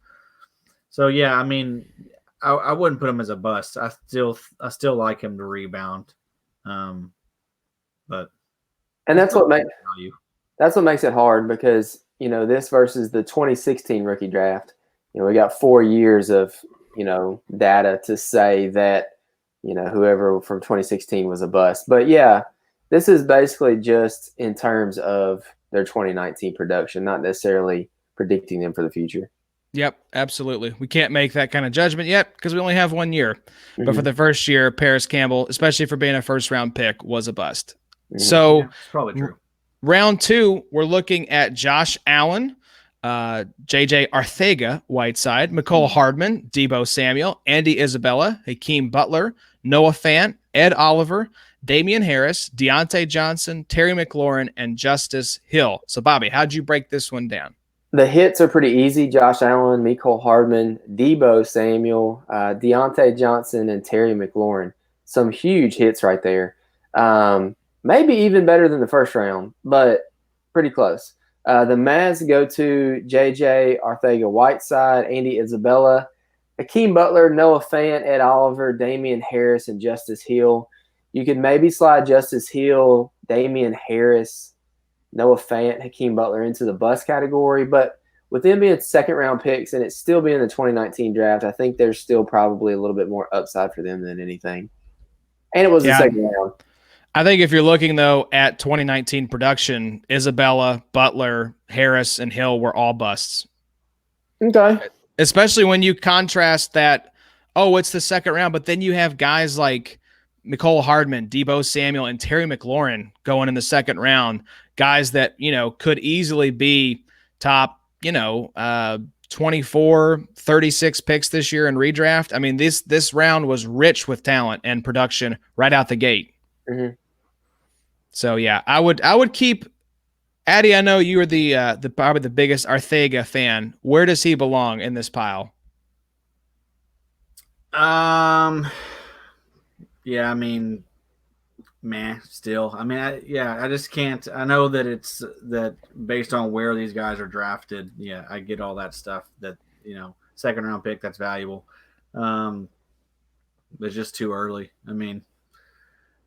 S3: So yeah, I mean, I wouldn't put him as a bust. I still like him to rebound, but
S2: that's what makes it hard because. This versus the 2016 rookie draft, we got 4 years of, data to say that, whoever from 2016 was a bust. But yeah, this is basically just in terms of, their 2019 production, not necessarily predicting them for the future.
S1: Yep, absolutely. We can't make that kind of judgment yet because we only have 1 year. Mm-hmm. But for the first year, Paris Campbell, especially for being a first-round pick, was a bust. Mm-hmm. So
S3: it's probably true.
S1: Round 2, we're looking at Josh Allen, J.J. Arcega-Whiteside, Mecole Hardman, Deebo Samuel, Andy Isabella, Hakeem Butler, Noah Fant, Ed Oliver, Damian Harris, Deontay Johnson, Terry McLaurin, and Justice Hill. So, Bobby, how'd you break this one down?
S2: The hits are pretty easy. Josh Allen, Mecole Hardman, Deebo Samuel, Deontay Johnson, and Terry McLaurin. Some huge hits right there. Maybe even better than the first round, but pretty close. The Mavs go to J.J. Arcega-Whiteside, Andy Isabella, Hakeem Butler, Noah Fant, Ed Oliver, Damian Harris, and Justice Hill. You could maybe slide Justice Hill, Damian Harris, Noah Fant, Hakeem Butler into the bust category, but with them being second-round picks and it still being the 2019 draft, I think there's still probably a little bit more upside for them than anything. And it was the second round.
S1: I think if you're looking, though, at 2019 production, Isabella, Butler, Harris, and Hill were all busts.
S2: Okay.
S1: Especially when you contrast that, it's the second round, but then you have guys like Mecole Hardman, Deebo Samuel, and Terry McLaurin going in the second round, guys that, could easily be top, 24, 36 picks this year in redraft. I mean, this round was rich with talent and production right out the gate.
S2: Mm-hmm.
S1: So yeah, I would keep Addy. I know you were the probably the biggest Arcega fan. Where does he belong in this pile?
S3: Yeah, I mean, still. I mean, I just can't. I know that it's that based on where these guys are drafted. Yeah, I get all that stuff. That second round pick, that's valuable. But it's just too early. I mean,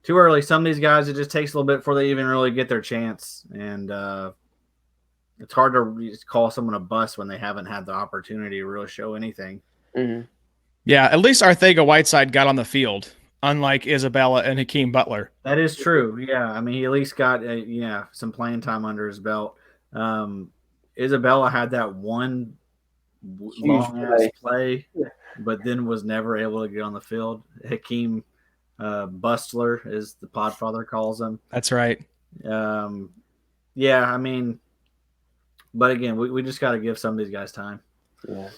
S3: too early. Some of these guys, it just takes a little bit before they even really get their chance, and it's hard to call someone a bust when they haven't had the opportunity to really show anything.
S2: Mm-hmm.
S1: Yeah, at least Arcega-Whiteside got on the field, unlike Isabella and Hakeem Butler.
S3: That is true. Yeah, I mean, he at least got some playing time under his belt. Isabella had that one long-ass play, but then was never able to get on the field. Hakeem Bustler, as the Podfather calls him.
S1: That's right.
S3: Yeah, I mean, but again, we just got to give some of these guys time.
S2: Yeah.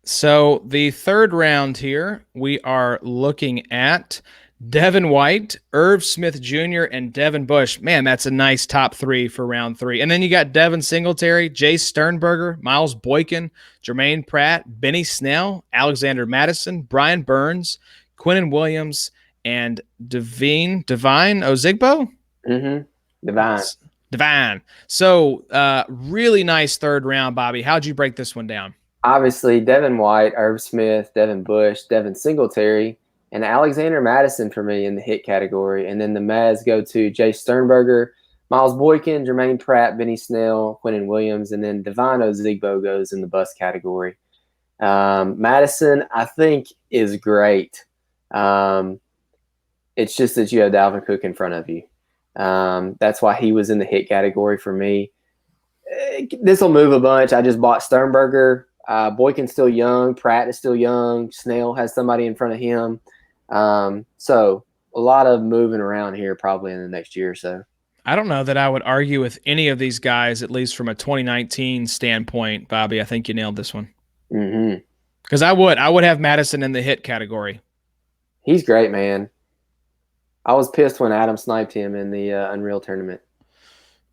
S1: So the third round here, we are looking at Devin White, Irv Smith Jr., and Devin Bush. Man, that's a nice top 3 for round 3. And then you got Devin Singletary, Jay Sternberger, Miles Boykin, Jermaine Pratt, Benny Snell, Alexander Madison, Brian Burns, Quinnen Williams, and Divine Ozigbo?
S2: Mm-hmm.
S1: Divine. So really nice third round, Bobby. How'd you break this one down?
S2: Obviously, Devin White, Irv Smith, Devin Bush, Devin Singletary, and Alexander Madison for me in the hit category. And then the Mavs go to Jay Sternberger, Miles Boykin, Jermaine Pratt, Benny Snell, Quinnen Williams, and then Divine Ozigbo goes in the bust category. Madison, I think, is great. It's just that you have Dalvin Cook in front of you. That's why he was in the hit category for me. This will move a bunch. I just bought Sternberger. Boykin's still young. Pratt is still young. Snell has somebody in front of him. So a lot of moving around here probably in the next year or so.
S1: I don't know that I would argue with any of these guys, at least from a 2019 standpoint, Bobby. I think you nailed this one.
S2: Mm-hmm.
S1: Because I would have Madison in the hit category.
S2: He's great, man. I was pissed when Adam sniped him in the Unreal tournament.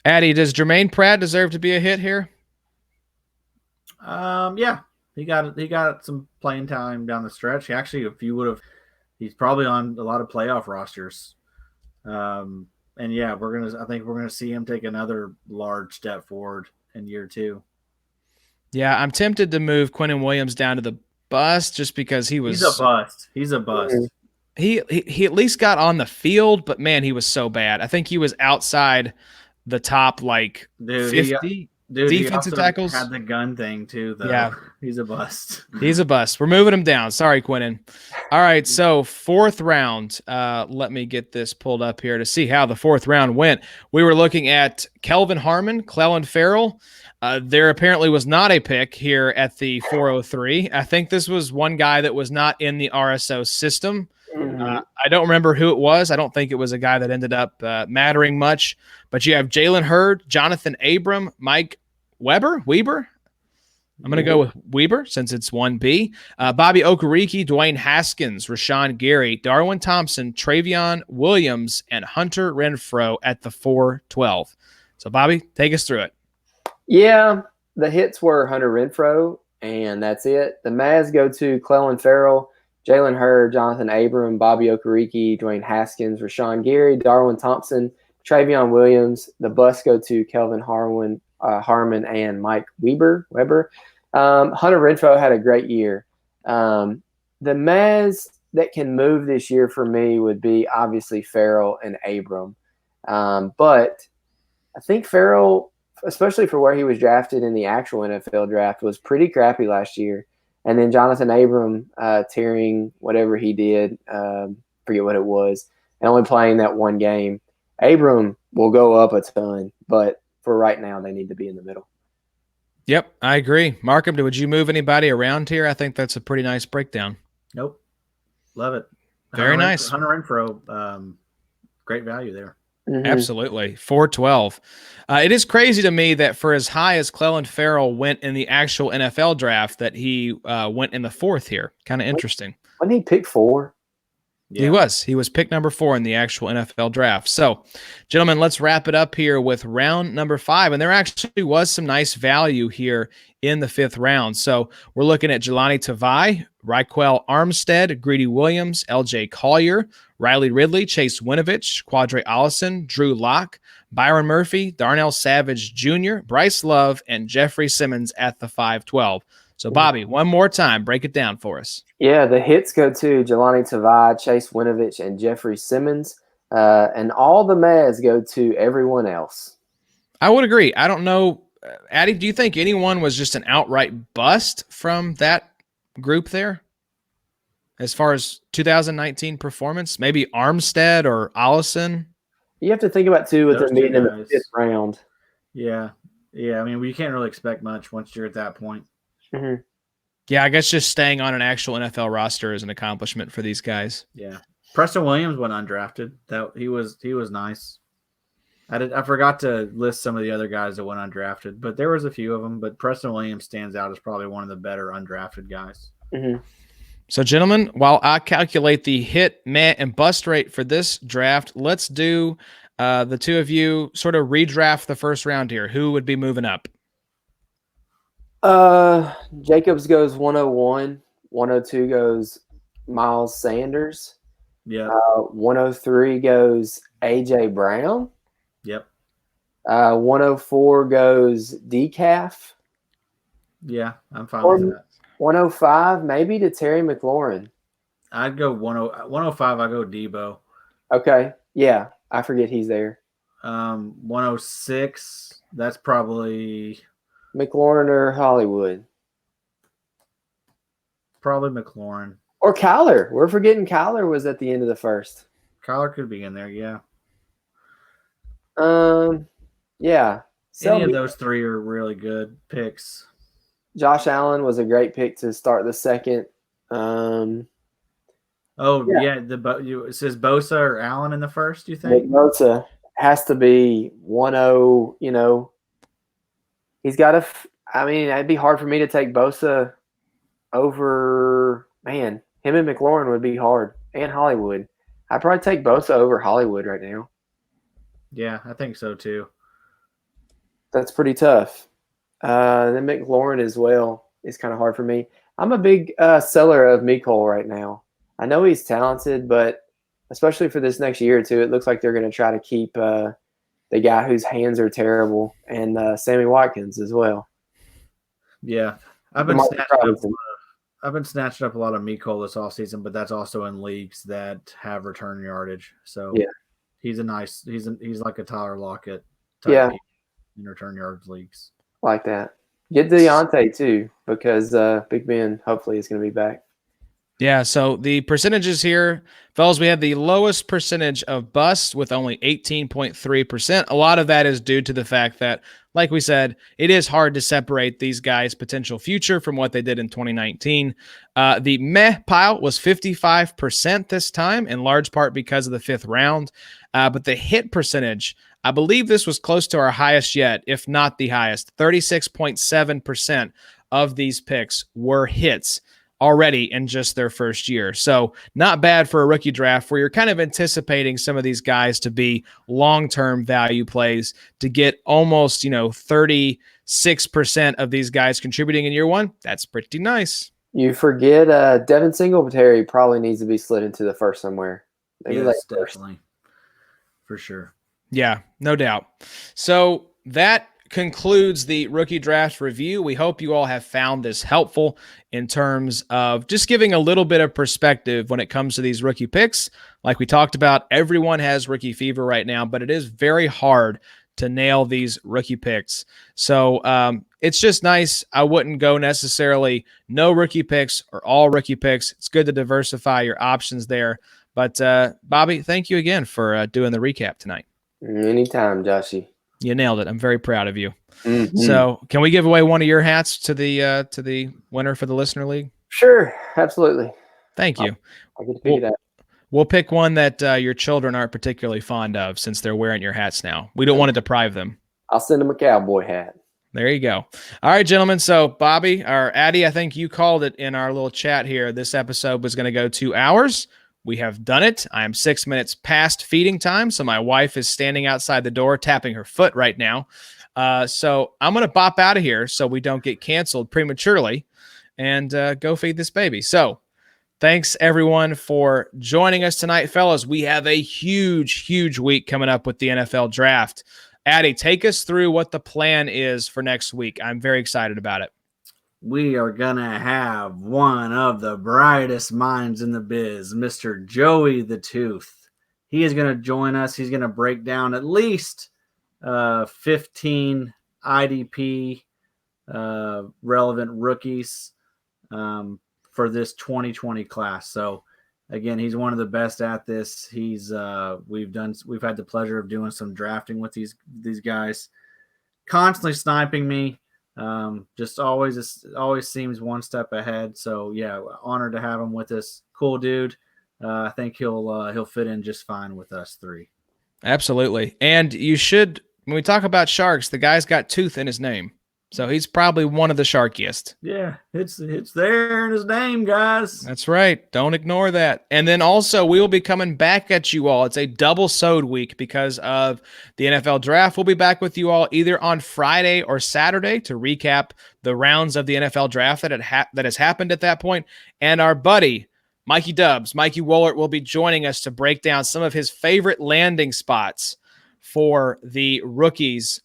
S1: Addy, does Jermaine Pratt deserve to be a hit here?
S3: Yeah, he got some playing time down the stretch. He's probably on a lot of playoff rosters. And yeah, I think we're gonna see him take another large step forward in year 2.
S1: Yeah, I'm tempted to move Quinnen Williams down to the bust just because he's
S3: a bust. He's a bust.
S1: He at least got on the field, but man, he was so bad. I think he was outside the top 50.
S3: Dude,
S1: defensive
S3: he also
S1: tackles.
S3: had the gun thing too, though.
S1: Yeah.
S3: He's a bust.
S1: He's a bust. We're moving him down. Sorry, Quinnen. All right, so 4th round. Let me get this pulled up here to see how the 4th round went. We were looking at Kelvin Harmon, Clelin Ferrell. There apparently was not a pick here at the 403. I think this was one guy that was not in the RSO system. I don't remember who it was. I don't think it was a guy that ended up mattering much. But you have Jalen Hurd, Jonathan Abram, Mike Weber. I'm going to go with Weber since it's 1B. Bobby Okereke, Dwayne Haskins, Rashawn Gary, Darwin Thompson, Travion Williams, and Hunter Renfrow at the 412. So, Bobby, take us through it.
S2: Yeah, the hits were Hunter Renfrow, and that's it. The Mavs go to Clelin Ferrell, Jalen Hurd, Jonathan Abram, Bobby Okereke, Dwayne Haskins, Rashawn Gary, Darwin Thompson, Travion Williams. The Busts go to Kelvin Harmon and Mike Weber. Hunter Renfrow had a great year. The Mavs that can move this year for me would be obviously Ferrell and Abram. But I think Ferrell, especially for where he was drafted in the actual NFL draft, was pretty crappy last year. And then Jonathan Abram tearing whatever he did, forget what it was, and only playing that one game. Abram will go up a ton, but for right now, they need to be in the middle.
S1: Yep, I agree. Markham, would you move anybody around here? I think that's a pretty nice breakdown.
S3: Nope. Love it.
S1: Very nice.
S3: Hunter Renfrow, great value there.
S2: Mm-hmm.
S1: Absolutely. 412. It is crazy to me that for as high as Clelin Ferrell went in the actual NFL draft, that he went in the 4th here. Kind of interesting.
S2: Wasn't he pick 4?
S1: Yeah. He was pick number 4 in the actual NFL draft. So, gentlemen, let's wrap it up here with round number 5. And there actually was some nice value here in the 5th round. So we're looking at Jelani Tavai, Raquel Armstead, Greedy Williams, LJ Collier, Riley Ridley, Chase Winovich, Quadre Allison, Drew Lock, Byron Murphy, Darnell Savage Jr., Bryce Love, and Jeffrey Simmons at the 512. So, Bobby, one more time, break it down for us.
S2: Yeah, the hits go to Jelani Tavai, Chase Winovich, and Jeffrey Simmons. And all the Mavs go to everyone else.
S1: I would agree. I don't know. Addy, do you think anyone was just an outright bust from that group there? As far as 2019 performance, maybe Armstead or Allison?
S2: You have to think about, too, with them being in the 5th round.
S3: Yeah. I mean, you can't really expect much once you're at that point.
S2: Mm-hmm.
S1: Yeah, I guess just staying on an actual NFL roster is an accomplishment for these guys.
S3: Yeah. Preston Williams went undrafted. That he was nice. I forgot to list some of the other guys that went undrafted, but there was a few of them. But Preston Williams stands out as probably one of the better undrafted guys.
S2: Mm-hmm.
S1: So, gentlemen, while I calculate the hit, meh, and bust rate for this draft, let's do the two of you sort of redraft the first round here. Who would be moving up?
S2: Jacobs goes 101. 102 goes Miles Sanders.
S3: Yeah.
S2: 103 goes AJ Brown.
S3: Yep.
S2: 104 goes Decaf.
S3: Yeah, I'm fine with that.
S2: 105 maybe to Terry McLaurin.
S3: I'd go 105. I go Debo.
S2: Okay. Yeah, I forget he's there.
S3: 106. That's probably
S2: McLaurin or Hollywood.
S3: Probably McLaurin.
S2: Or Kyler. We're forgetting Kyler was at the end of the first.
S3: Kyler could be in there, yeah.
S2: Yeah.
S3: Any of those three are really good picks.
S2: Josh Allen was a great pick to start the second.
S3: It says Bosa or Allen in the first, you think?
S2: Bosa has to be 1-0, He's got to it'd be hard for me to take Bosa over, him and McLaurin would be hard, and Hollywood. I'd probably take Bosa over Hollywood right now.
S3: Yeah, I think so too.
S2: That's pretty tough. Then McLaurin as well is kind of hard for me. I'm a big seller of Mecole right now. I know he's talented, but especially for this next year or two, it looks like they're going to try to keep the guy whose hands are terrible and Sammy Watkins as well.
S3: Yeah, I've been snatching up a lot of Mecole this offseason, but that's also in leagues that have return yardage. So yeah, he's like a Tyler Lockett type in return yards leagues.
S2: Like that. Get Deontay too, because Big Ben hopefully is going to be back.
S1: Yeah, so the percentages here, fellas, we have the lowest percentage of busts with only 18.3%. A lot of that is due to the fact that, like we said, it is hard to separate these guys' potential future from what they did in 2019. The meh pile was 55% this time, in large part because of the 5th round. But the hit percentage, I believe this was close to our highest yet, if not the highest. 36.7% of these picks were hits already in just their first year. So not bad for a rookie draft where you're kind of anticipating some of these guys to be long-term value plays to get almost, 36% of these guys contributing in year one. That's pretty nice.
S2: You forget Devin Singletary probably needs to be slid into the first somewhere. Maybe
S3: yes, definitely. For sure.
S1: Yeah, no doubt. So that concludes the rookie draft review. We hope you all have found this helpful in terms of just giving a little bit of perspective when it comes to these rookie picks. Like we talked about, everyone has rookie fever right now, but it is very hard to nail these rookie picks. So it's just nice. I wouldn't go necessarily no rookie picks or all rookie picks. It's good to diversify your options there. But Bobby, thank you again for doing the recap tonight.
S2: Anytime, Joshy.
S1: You nailed it. I'm very proud of you.
S2: Mm-hmm.
S1: So can we give away one of your hats to the winner for the Listener League?
S2: Sure. Absolutely.
S1: Thank you.
S2: I'll get to pick it up.
S1: We'll pick one that your children aren't particularly fond of since they're wearing your hats now. We don't want to deprive them.
S2: I'll send them a cowboy hat.
S1: There you go. All right, gentlemen. So Bobby, or Addy, I think you called it in our little chat here. This episode was going to go 2 hours. We have done it. I am 6 minutes past feeding time, so my wife is standing outside the door tapping her foot right now. So I'm going to bop out of here so we don't get canceled prematurely and go feed this baby. So thanks, everyone, for joining us tonight. Fellas, we have a huge, huge week coming up with the NFL Draft. Addy, take us through what the plan is for next week. I'm very excited about it.
S3: We are going to have one of the brightest minds in the biz, Mr. Joey the Tooth. He is going to join us. He's going to break down at least 15 IDP relevant rookies for this 2020 class. So, again, he's one of the best at this. We've had the pleasure of doing some drafting with these guys, constantly sniping me. Just always seems one step ahead. So yeah, honored to have him with us. Cool dude. I think he'll fit in just fine with us three.
S1: Absolutely. And you should, when we talk about sharks, the guy's got tooth in his name. So he's probably one of the sharkiest.
S3: Yeah, it's there in his name, guys.
S1: That's right. Don't ignore that. And then also, we will be coming back at you all. It's a double sode week because of the NFL Draft. We'll be back with you all either on Friday or Saturday to recap the rounds of the NFL Draft that has happened at that point. And our buddy, Mikey Woolert, will be joining us to break down some of his favorite landing spots for the rookies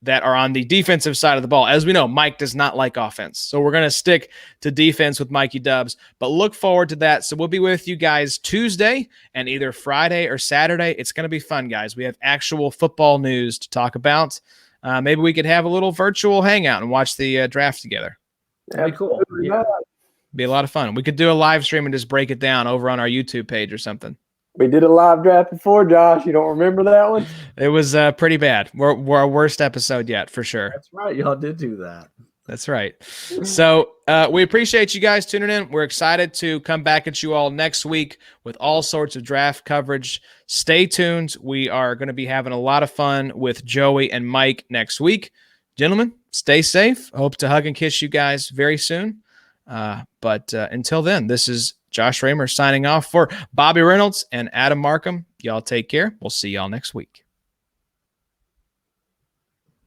S1: that are on the defensive side of the ball. As we know, Mike does not like offense. So we're going to stick to defense with Mikey Dubs, but look forward to that. So we'll be with you guys Tuesday and either Friday or Saturday. It's going to be fun, guys. We have actual football news to talk about. Maybe we could have a little virtual hangout and watch the draft together.
S3: That'd be cool.
S2: Yeah.
S1: Be a lot of fun. We could do a live stream and just break it down over on our YouTube page or something.
S2: We did a live draft before, Josh. You don't remember that one?
S1: It was pretty bad. We're our worst episode yet, for sure.
S3: That's right. Y'all did do that.
S1: That's right. So we appreciate you guys tuning in. We're excited to come back at you all next week with all sorts of draft coverage. Stay tuned. We are going to be having a lot of fun with Joey and Mike next week. Gentlemen, stay safe. Hope to hug and kiss you guys very soon. But until then, this is Josh Raymer signing off for Bobby Reynolds and Adam Markham. Y'all take care. We'll see y'all next week.